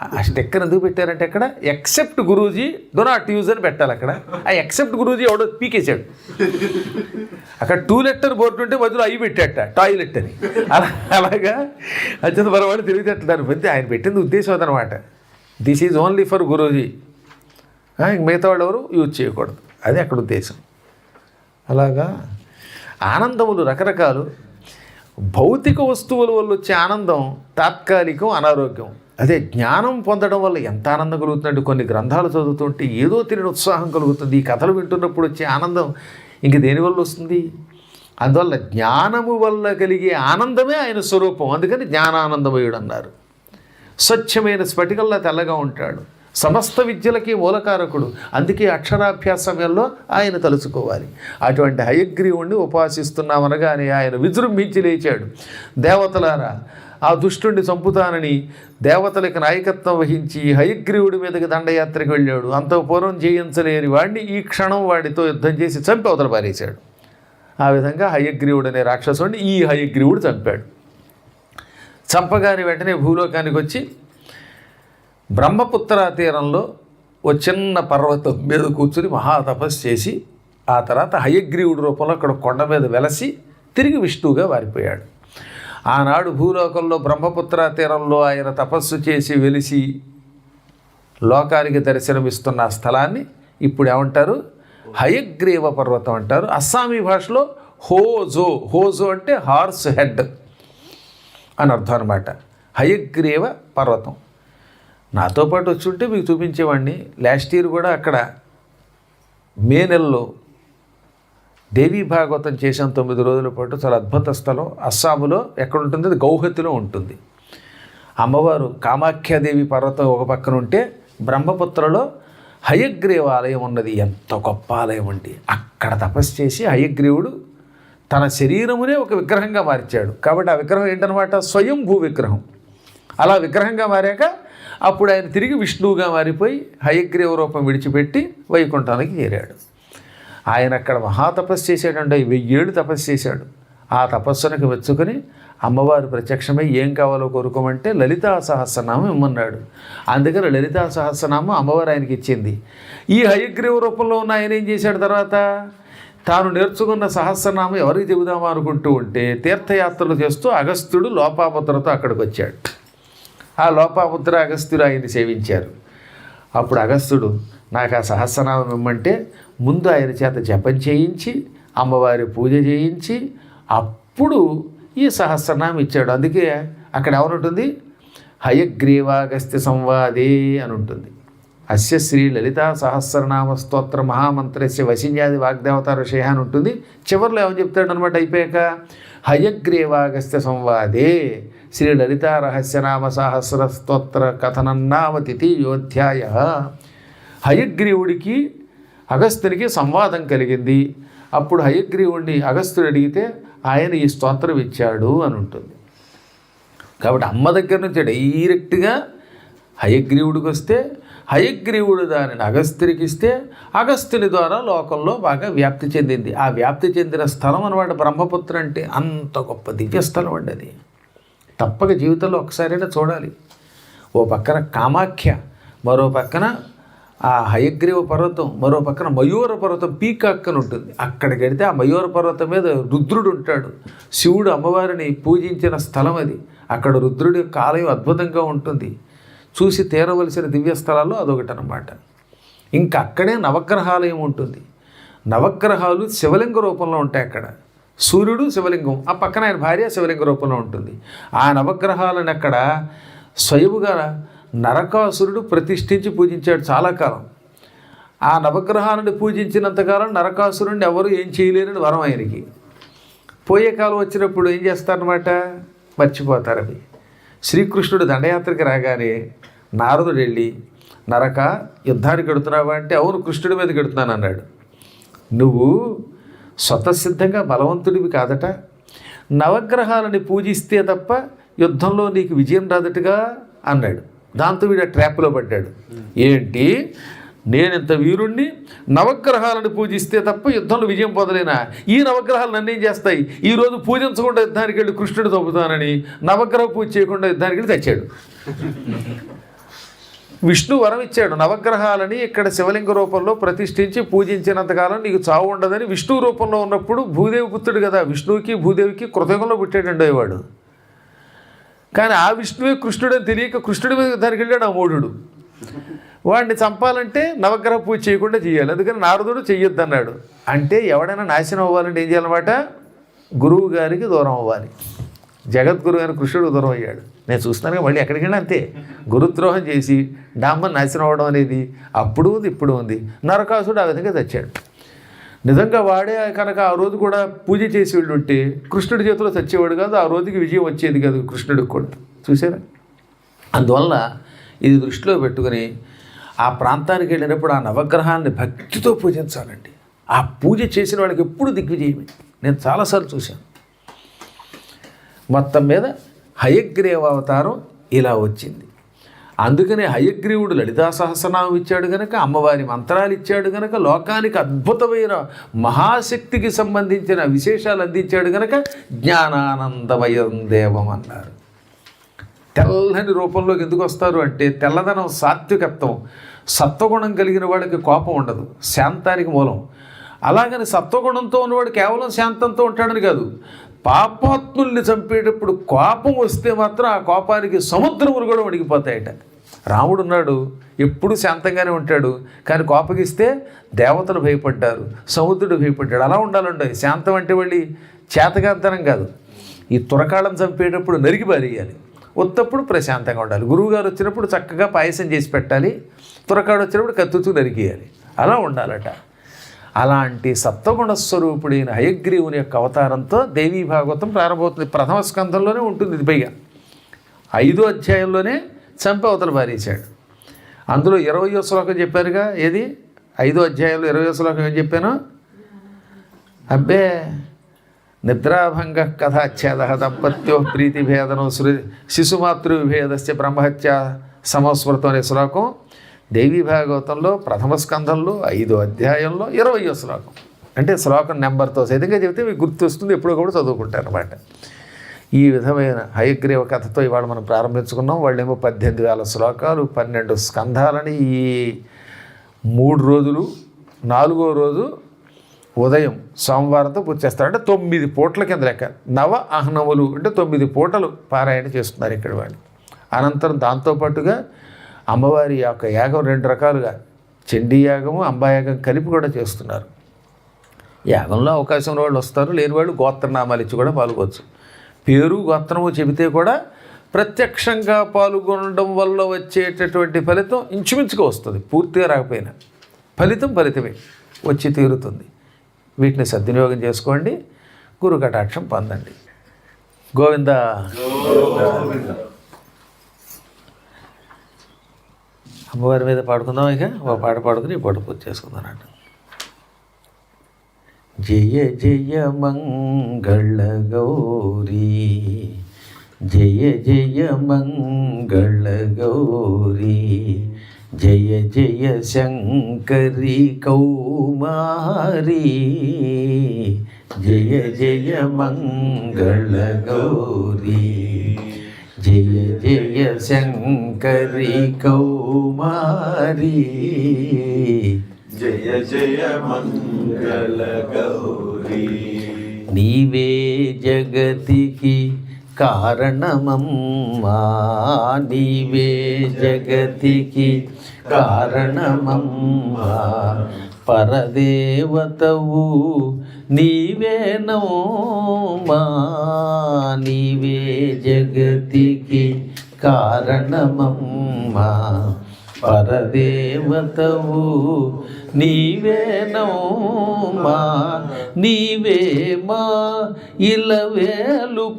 ఆ స్టిక్కర్ ఎందుకు పెట్టారంటే అక్కడ except Guruji do not use అని పెట్టాలి. అక్కడ ఆ ఎక్సెప్ట్ గురూజీ ఎవడో పీకేశాడు. అక్కడ 2 లెటర్ బోర్డు ఉంటే మధ్యలో అవి పెట్టాట టాయిలెట్ అని. అలాగా అత్యంత పరవాడు తెలివితేటలు. దాని పెద్ద ఆయన పెట్టింది ఉద్దేశం అదనమాట. This is only for Guruji, మిగతా వాళ్ళు ఎవరు యూజ్ చేయకూడదు, అది అక్కడ ఉద్దేశం. అలాగా ఆనందములు రకరకాలు. భౌతిక వస్తువుల వల్ల వచ్చే ఆనందం తాత్కాలికం, అనారోగ్యం. అదే జ్ఞానం పొందడం వల్ల ఎంత ఆనందం కలుగుతుందంటే, కొన్ని గ్రంథాలు చదువుతుంటే ఏదో తెలియని ఉత్సాహం కలుగుతుంది. ఈ కథలు వింటున్నప్పుడు వచ్చే ఆనందం ఇంక దేనివల్ల వస్తుంది? అందువల్ల జ్ఞానము వల్ల కలిగే ఆనందమే ఆయన స్వరూపం. అందుకని జ్ఞానానందమయుడు అన్నారు. స్వచ్ఛమైన స్ఫటికల్లా తెల్లగా ఉంటాడు. సమస్త విద్యలకి మూలకారకుడు. అందుకే అక్షరాభ్యాస సమయంలో ఆయన తలుచుకోవాలి. అటువంటి హయగ్రీవుణ్ణి ఉపాసిస్తున్నామనగానే ఆయన విజృంభించి లేచాడు. దేవతలారా, ఆ దుష్టుణ్ణి చంపుతానని దేవతలకు నాయకత్వం వహించి హయగ్రీవుడి మీదకి దండయాత్రకు వెళ్ళాడు. అంత పూర్వం జయించలేని వాడిని ఈ క్షణం వాడితో యుద్ధం చేసి చంపి అవతల పారేశాడు. ఆ విధంగా హయగ్రీవుడు అనే రాక్షసుడిని ఈ హయగ్రీవుడు చంపాడు. చంపగాని వెంటనే భూలోకానికి వచ్చి బ్రహ్మపుత్ర తీరంలో ఓ చిన్న పర్వతం మీద కూర్చుని మహాతపస్సు చేసి ఆ తర్వాత హయగ్రీవుడి రూపంలో అక్కడ కొండ మీద వెలసి తిరిగి విష్ణువుగా మారిపోయాడు. ఆనాడు భూలోకంలో బ్రహ్మపుత్ర తీరంలో ఆయన తపస్సు చేసి వెలిసి లోకానికి దర్శనమిస్తున్న ఆ స్థలాన్ని ఇప్పుడు ఏమంటారు? హయగ్రీవ పర్వతం అంటారు. అస్సామీ భాషలో హోజో. హోజో అంటే హార్స్ హెడ్ అని అర్థం అనమాట. హయగ్రీవ పర్వతం. నాతో పాటు వచ్చి ఉంటే మీకు చూపించేవాడిని. లాస్ట్ ఇయర్ కూడా అక్కడ మే నెలలో దేవీ భాగవతం చేసాం 9 రోజుల పాటు. చాలా అద్భుత స్థలం. అస్సాములో ఎక్కడ ఉంటుంది? అది గౌహతిలో ఉంటుంది. అమ్మవారు కామాఖ్యాదేవి పర్వతం ఒక పక్కన ఉంటే బ్రహ్మపుత్రలో హయగ్రీవ ఆలయం ఉన్నది. ఎంత గొప్ప ఆలయం అండి. అక్కడ తపస్సు చేసి హయగ్రీవుడు తన శరీరమునే ఒక విగ్రహంగా మార్చాడు. కాబట్టి ఆ విగ్రహం ఏంటనమాట? స్వయంభూ విగ్రహం. అలా విగ్రహంగా మారాక అప్పుడు ఆయన తిరిగి విష్ణువుగా మారిపోయి హయగ్రీవ రూపం విడిచిపెట్టి వైకుంఠానికి చేరాడు. ఆయన అక్కడ మహాతపస్సు చేశాడంటే 1000 ఏళ్ళు తపస్సు చేశాడు. ఆ తపస్సునికి మెచ్చుకొని అమ్మవారు ప్రత్యక్షమై ఏం కావాలో కోరుకోమంటే లలితా సహస్రనామం ఇమ్మన్నాడు. అందుకని లలితా సహస్రనామం అమ్మవారు ఆయనకి ఇచ్చింది. ఈ హయగ్రీవ రూపంలో ఉన్న ఆయన ఏం చేశాడు? తర్వాత తాను నేర్చుకున్న సహస్రనామం ఎవరికి చెబుదామా అనుకుంటూ ఉంటే తీర్థయాత్రలు చేస్తూ అగస్త్యుడు లోపాముద్రతో అక్కడికి వచ్చాడు. ఆ లోపాముద్ర అగస్త్యుడు ఆయన్ని సేవించారు. అప్పుడు అగస్త్యుడు నాకు ఆ సహస్రనామం ఇమ్మంటే ముందు ఆయన చేత జపం చేయించి అమ్మవారి పూజ చేయించి అప్పుడు ఈ సహస్రనామం ఇచ్చాడు. అందుకే అక్కడ ఎవరుంటుంది, హయగ్రీవాగస్త్య సంవాదే అని ఉంటుంది. అస్య శ్రీ లలితా సహస్రనామ స్తోత్ర మహామంత్రస్య వశిన్యాది వాగ్దేవతార విషయ అని ఉంటుంది. చివరిలో ఏమని చెప్తాడు అనమాట అయిపోయాక, హయగ్రీవాగస్త్య సంవాదే శ్రీ లలితా రహస్యనామ సహస్ర స్తోత్ర కథనన్నామ తిథియోధ్యాయ. హయగ్రీవుడికి అగస్త్యునికి సంవాదం కలిగింది. అప్పుడు హయగ్రీవుడిని అగస్త్యుడు అడిగితే ఆయన ఈ స్తోత్రం ఇచ్చాడు అని ఉంటుంది. కాబట్టి అమ్మ దగ్గర నుంచి డైరెక్ట్గా హయగ్రీవుడికి వస్తే, హయగ్రీవుడు దానిని అగస్త్యునికి ఇస్తే, అగస్త్యుని ద్వారా లోకంలో బాగా వ్యాప్తి చెందింది. ఆ వ్యాప్తి చెందిన స్థలం అనమాట బ్రహ్మపుత్ర అంటే. అంత గొప్ప దివ్యస్థలం అండి అది. తప్పక జీవితంలో ఒకసారైనా చూడాలి. ఓ పక్కన కామాఖ్య, మరో పక్కన ఆ హయగ్రీవ పర్వతం, మరో పక్కన మయూర పర్వతం పీకాక్ అని ఉంటుంది. అక్కడికి వెళితే ఆ మయూర పర్వతం మీద రుద్రుడు ఉంటాడు. శివుడు అమ్మవారిని పూజించిన స్థలం అది. అక్కడ రుద్రుడి యొక్క ఆలయం అద్భుతంగా ఉంటుంది. చూసి తీరవలసిన దివ్య స్థలాల్లో అదొకటి అనమాట. ఇంకా అక్కడే నవగ్రహాలయం ఉంటుంది. నవగ్రహాలు శివలింగ రూపంలో ఉంటాయి అక్కడ. సూర్యుడు శివలింగం, ఆ పక్కన ఆయన భార్య శివలింగ రూపంలో ఉంటుంది. ఆ నవగ్రహాలను అక్కడ స్వయముగా నరకాసురుడు ప్రతిష్ఠించి పూజించాడు చాలా కాలం. ఆ నవగ్రహాలను పూజించినంతకాలం నరకాసురుడిని ఎవరు ఏం చేయలేరని వరం ఆయనకి. పోయే కాలం వచ్చినప్పుడు ఏం చేస్తారనమాట, మర్చిపోతారు అవి. శ్రీకృష్ణుడు దండయాత్రకి రాగానే నారదుడు వెళ్ళి, నరక యుద్ధానికి గడుతున్నావా అంటే, అవును కృష్ణుడి మీద గడుతున్నాను అన్నాడు. నువ్వు స్వతసిద్ధంగా బలవంతుడివి కాదట, నవగ్రహాలని పూజిస్తే తప్ప యుద్ధంలో నీకు విజయం రాదటగా అన్నాడు. దాంతో వీడు ట్రాప్లో పడ్డాడు. ఏంటి, నేనింత వీరుణ్ణి, నవగ్రహాలను పూజిస్తే తప్ప యుద్ధంలో విజయం పొందలేనా? ఈ నవగ్రహాలు నన్నేం చేస్తాయి? ఈరోజు పూజించకుండా యుద్ధానికి వెళ్ళి కృష్ణుడు చంపుతానని నవగ్రహ పూజ చేయకుండా యుద్ధానికి వెళ్ళి తెచ్చాడు. విష్ణు వరం ఇచ్చాడు, నవగ్రహాలని ఇక్కడ శివలింగ రూపంలో ప్రతిష్ఠించి పూజించినంతకాలం నీకు చావు ఉండదని. విష్ణు రూపంలో ఉన్నప్పుడు భూదేవి పుత్రుడు కదా, విష్ణువుకి భూదేవికి కృతయుగంలో పుట్టాడండి వాడు. కానీ ఆ విష్ణువే కృష్ణుడని తెలియక కృష్ణుడి మీద దానికి వెళ్ళాడు ఆ మూఢుడు. వాడిని చంపాలంటే నవగ్రహ పూజ చేయకుండా చేయాలి. అందుకని నారదుడు చెయ్యొద్దు అన్నాడు. అంటే ఎవడైనా నాశనం అవ్వాలంటే ఏం చేయాలన్నమాట, గురువు గారికి దూరం అవ్వాలి. జగద్గురు అని కృష్ణుడు దూరం అయ్యాడు. నేను చూస్తున్నాను మళ్ళీ ఎక్కడికి వెళ్ళినా అంతే, గురుద్రోహం చేసి డాంబర్ నాశనం అవ్వడం అనేది అప్పుడు ఉంది ఇప్పుడు ఉంది. నరకాసుడు ఆ విధంగా చచ్చాడు. నిజంగా వాడే కనుక ఆ రోజు కూడా పూజ చేసి వెళ్ళుంటే కృష్ణుడి చేతిలో చచ్చేవాడు కాదు, ఆ రోజుకి విజయం వచ్చేది కాదు కృష్ణుడికి కూడా. చూసారా? అందువల్ల ఇది దృష్టిలో పెట్టుకుని ఆ ప్రాంతానికి వెళ్ళినప్పుడు ఆ నవగ్రహాన్ని భక్తితో పూజించాలండి. ఆ పూజ చేసిన వాళ్ళకి ఎప్పుడు దిగ్విజయమే. నేను చాలాసార్లు చూశాను. మొత్తం మీద హయగ్రీవ అవతారం ఇలా వచ్చింది. అందుకనే హయగ్రీవుడు లలితా సహస్రనామం ఇచ్చాడు కనుక, అమ్మవారి మంత్రాలు ఇచ్చాడు కనుక, లోకానికి అద్భుతమైన మహాశక్తికి సంబంధించిన విశేషాలు అందించాడు కనుక జ్ఞానానందమయం దేవం అన్నారు. తెల్లని రూపంలోకి ఎందుకు వస్తారు అంటే, తెల్లదనం సాత్వికత్వం, సత్వగుణం కలిగిన వాడికి కోపం ఉండదు, శాంతానికి మూలం. అలాగని సత్వగుణంతో ఉన్నవాడు కేవలం శాంతంతో ఉంటాడని కాదు, పాపాత్ముల్ని చంపేటప్పుడు కోపం వస్తే మాత్రం ఆ కోపానికి సముద్రములు కూడా వణికిపోతాయట. రాముడు ఉన్నాడు, ఎప్పుడు శాంతంగానే ఉంటాడు, కానీ కోపగిస్తే దేవతలు భయపడ్డారు, సముద్రుడు భయపడ్డాడు. అలా ఉండాలండి. శాంతం అంటే వెళ్ళి చేతకాంతనం కాదు. ఈ తురకాళ్ళను చంపేటప్పుడు నరికి పారేయాలి, ఉత్తప్పుడు ప్రశాంతంగా ఉండాలి. గురువుగారు వచ్చినప్పుడు చక్కగా పాయసం చేసి పెట్టాలి, తురకాడు వచ్చినప్పుడు కత్తుతూ నరికేయాలి. అలా ఉండాలట. అలాంటి సత్వగుణ స్వరూపుడైన హయగ్రీవుని యొక్క అవతారంతో దేవీ భాగవతం ప్రారంభమవుతుంది. ప్రథమ స్కంధంలోనే ఉంటుంది. ఇది పైగా 5వ అధ్యాయంలోనే చంపి అవతల పారేశాడు. అందులో 20వ శ్లోకం చెప్పారుగా. ఏది 5వ అధ్యాయంలో 20వ శ్లోకం ఏం చెప్పాను? అబ్బే, నిద్రాభంగ కథాచ్ఛేద దంపత్యో ప్రీతిభేదనో శిశుమాతృవిభేదస్య బ్రహ్మహత్య సమస్మృతం అనే శ్లోకం దేవీ భాగవతంలో ప్రథమ స్కంధంలో 5వ అధ్యాయంలో 20వ శ్లోకం. అంటే శ్లోకం నెంబర్తో సైతంగా చెబితే మీకు గుర్తు వస్తుంది, ఎప్పుడో కూడా చదువుకుంటారు అన్నమాట. ఈ విధమైన హయగ్రీవ కథతో ఇవాళ మనం ప్రారంభించుకున్నాం. వాళ్ళేమో 18,000 శ్లోకాలు, 12 స్కంధాలని ఈ 3 రోజులు, 4వ రోజు ఉదయం సోమవారంతో పూర్తి చేస్తారు. అంటే 9 పూటల కింద లెక్క. నవ అహ్నములు అంటే 9 పూటలు పారాయణ చేస్తున్నారు ఇక్కడ వాళ్ళు. అనంతరం దాంతోపాటుగా అమ్మవారి యొక్క యాగం 2 రకాలుగా, చండీ యాగము, అంబాయాగం కలిపి కూడా చేస్తున్నారు. యాగంలో అవకాశం ఉన్న వాళ్ళు వస్తారు, లేని వాళ్ళు గోత్రనామాలు ఇచ్చి కూడా పాల్గొచ్చు. పేరు గోత్రము చెబితే కూడా ప్రత్యక్షంగా పాల్గొనడం వల్ల వచ్చేటటువంటి ఫలితం ఇంచుమించుగా వస్తుంది. పూర్తిగా రాకపోయినా ఫలితమే వచ్చి తీరుతుంది. వీటిని సద్వినియోగం చేసుకోండి, గురు కటాక్షం పొందండి. గోవింద. అమ్మవారి మీద పాడుకుందాం. ఇక ఒక పాట పాడుకుని ఈ పూట పూర్తి చేసుకుందానంట. జయ జయ మంగళ గౌరీ, జయ జయ మంగళ గౌరీ, జయ జయ శంకరి కౌమారీ, జయ జయ మంగళ గౌరీ, జయ జయ శంకరి కౌమారీ, జయ జయ మంగళ గౌరీ. నీవే జగతికి కారణమమ్మా, నీవే జగతికి కారణమమ్మా, పరదేవతవు నీవేనమ్మా, నీవే జగతికి కారణమమ్మా, పరదేవతవు నీవేనమ్మా, నీవే మా ఇలవేలుపువమ్మా,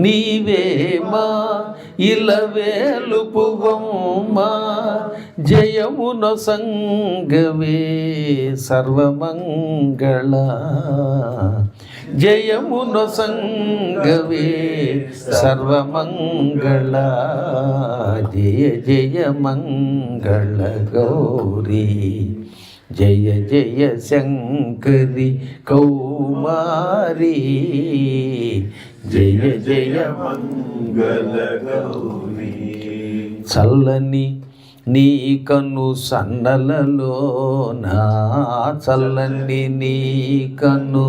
నీవే మా ఇలవేలుపువమ్మా, జయమున సంగవే సర్వమంగళ, జయమున సంగవే సర్వమంగళ, జయ జయ మంగళ గౌరీ, జయ జయ శంకరి కౌమారీ, జయ జయ మంగళ గౌరీ. చల్లని నీ కన్ను సన్నలలోనా, చల్లని నీ కన్ను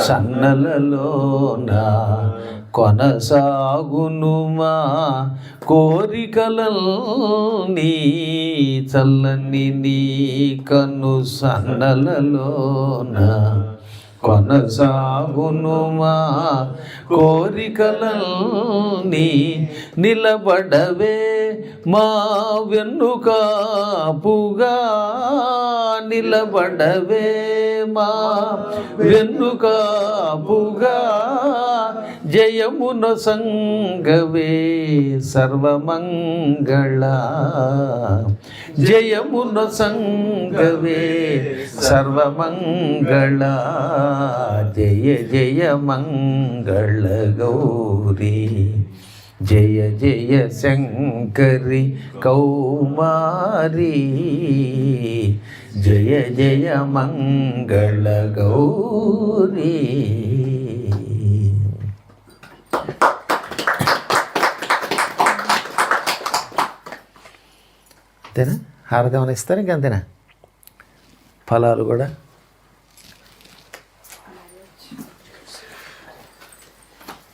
సన్నలలోనా, కొనసాగును మా కోరికలన్నీ, చల్లని నీ కన్ను సన్నలలోనా, కొనసాగును మా కోరికలన్నీ, నిలబడవే మా వెన్నుకాపుగా, నిలబడవే మా వెన్నుకాపుగా, జయమున సంగవే సర్వమంగళ, జయమున సంగవే సర్వమంగళ, జయ జయ మంగళ గౌరీ, జయ జయ శంకరి కౌమారీ, జయ జయ మంగళ గౌరీ. అంతేనా? హారతి ఇస్తారు ఇంకంతేనా? ఫలాలు కూడా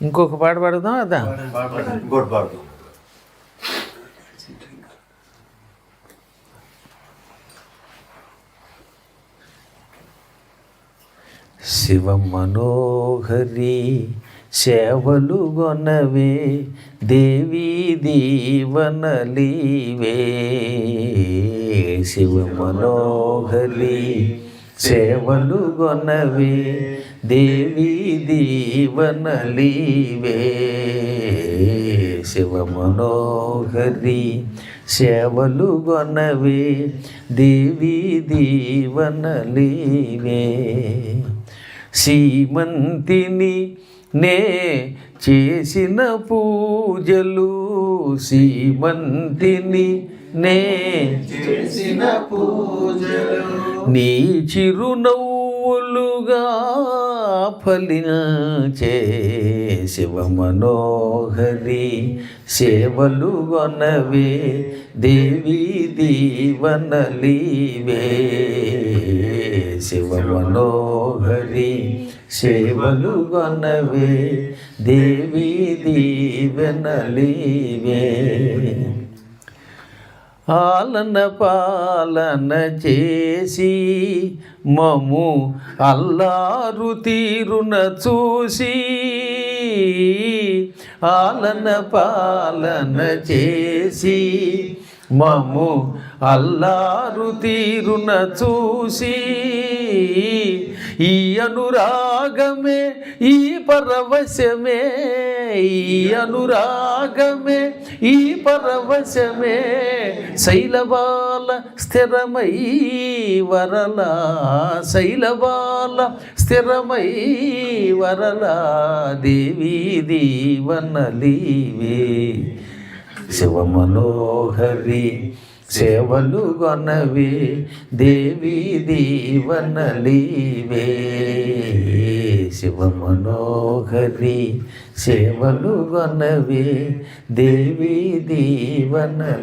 ఇంకొక పాట పాడుదాం. అదా ఇంకోటి పాడుదాం. శివ మనోహరి సేవలు గొనవే, దేవీ దీవనలీవే, శివ మనోహరి సేవలు గొనవే, దేవీ దీవనలీవే, శివ మనోహరి సేవలు గొనవే, దేవీ దీవనలీవే, సీమంతిని నే చేసిన పూజలు, సీమంతిని నే చేసిన పూజలు, నీ చిరునవ్వులుగా ఫలించే, శివ మనోహరి సేవలు గొనవే, దేవీ దీవనలీవే, శివ మనోహరి సేవలు గొనవే, దేవీ దీవనలీవే, ఆలన పాలన చేసి మము అల్లారు తీరున చూసి ఆలన పాలన చేసి మము అల్లారు తీరున చూసి ఈ అనురాగమే ఈ పరవశమే ఈ అనురాగమే ఈ పరవశమే శైలబాల స్థిరమై వరలా శైలబాల స్థిరమై వరలా దేవీ దీవనలీవే శివమనోహరి సేవలు గొనవే దేవీ దీవనలీవే శివమనోహరి సేవలు గొనవే దేవీ దీవనలీవే.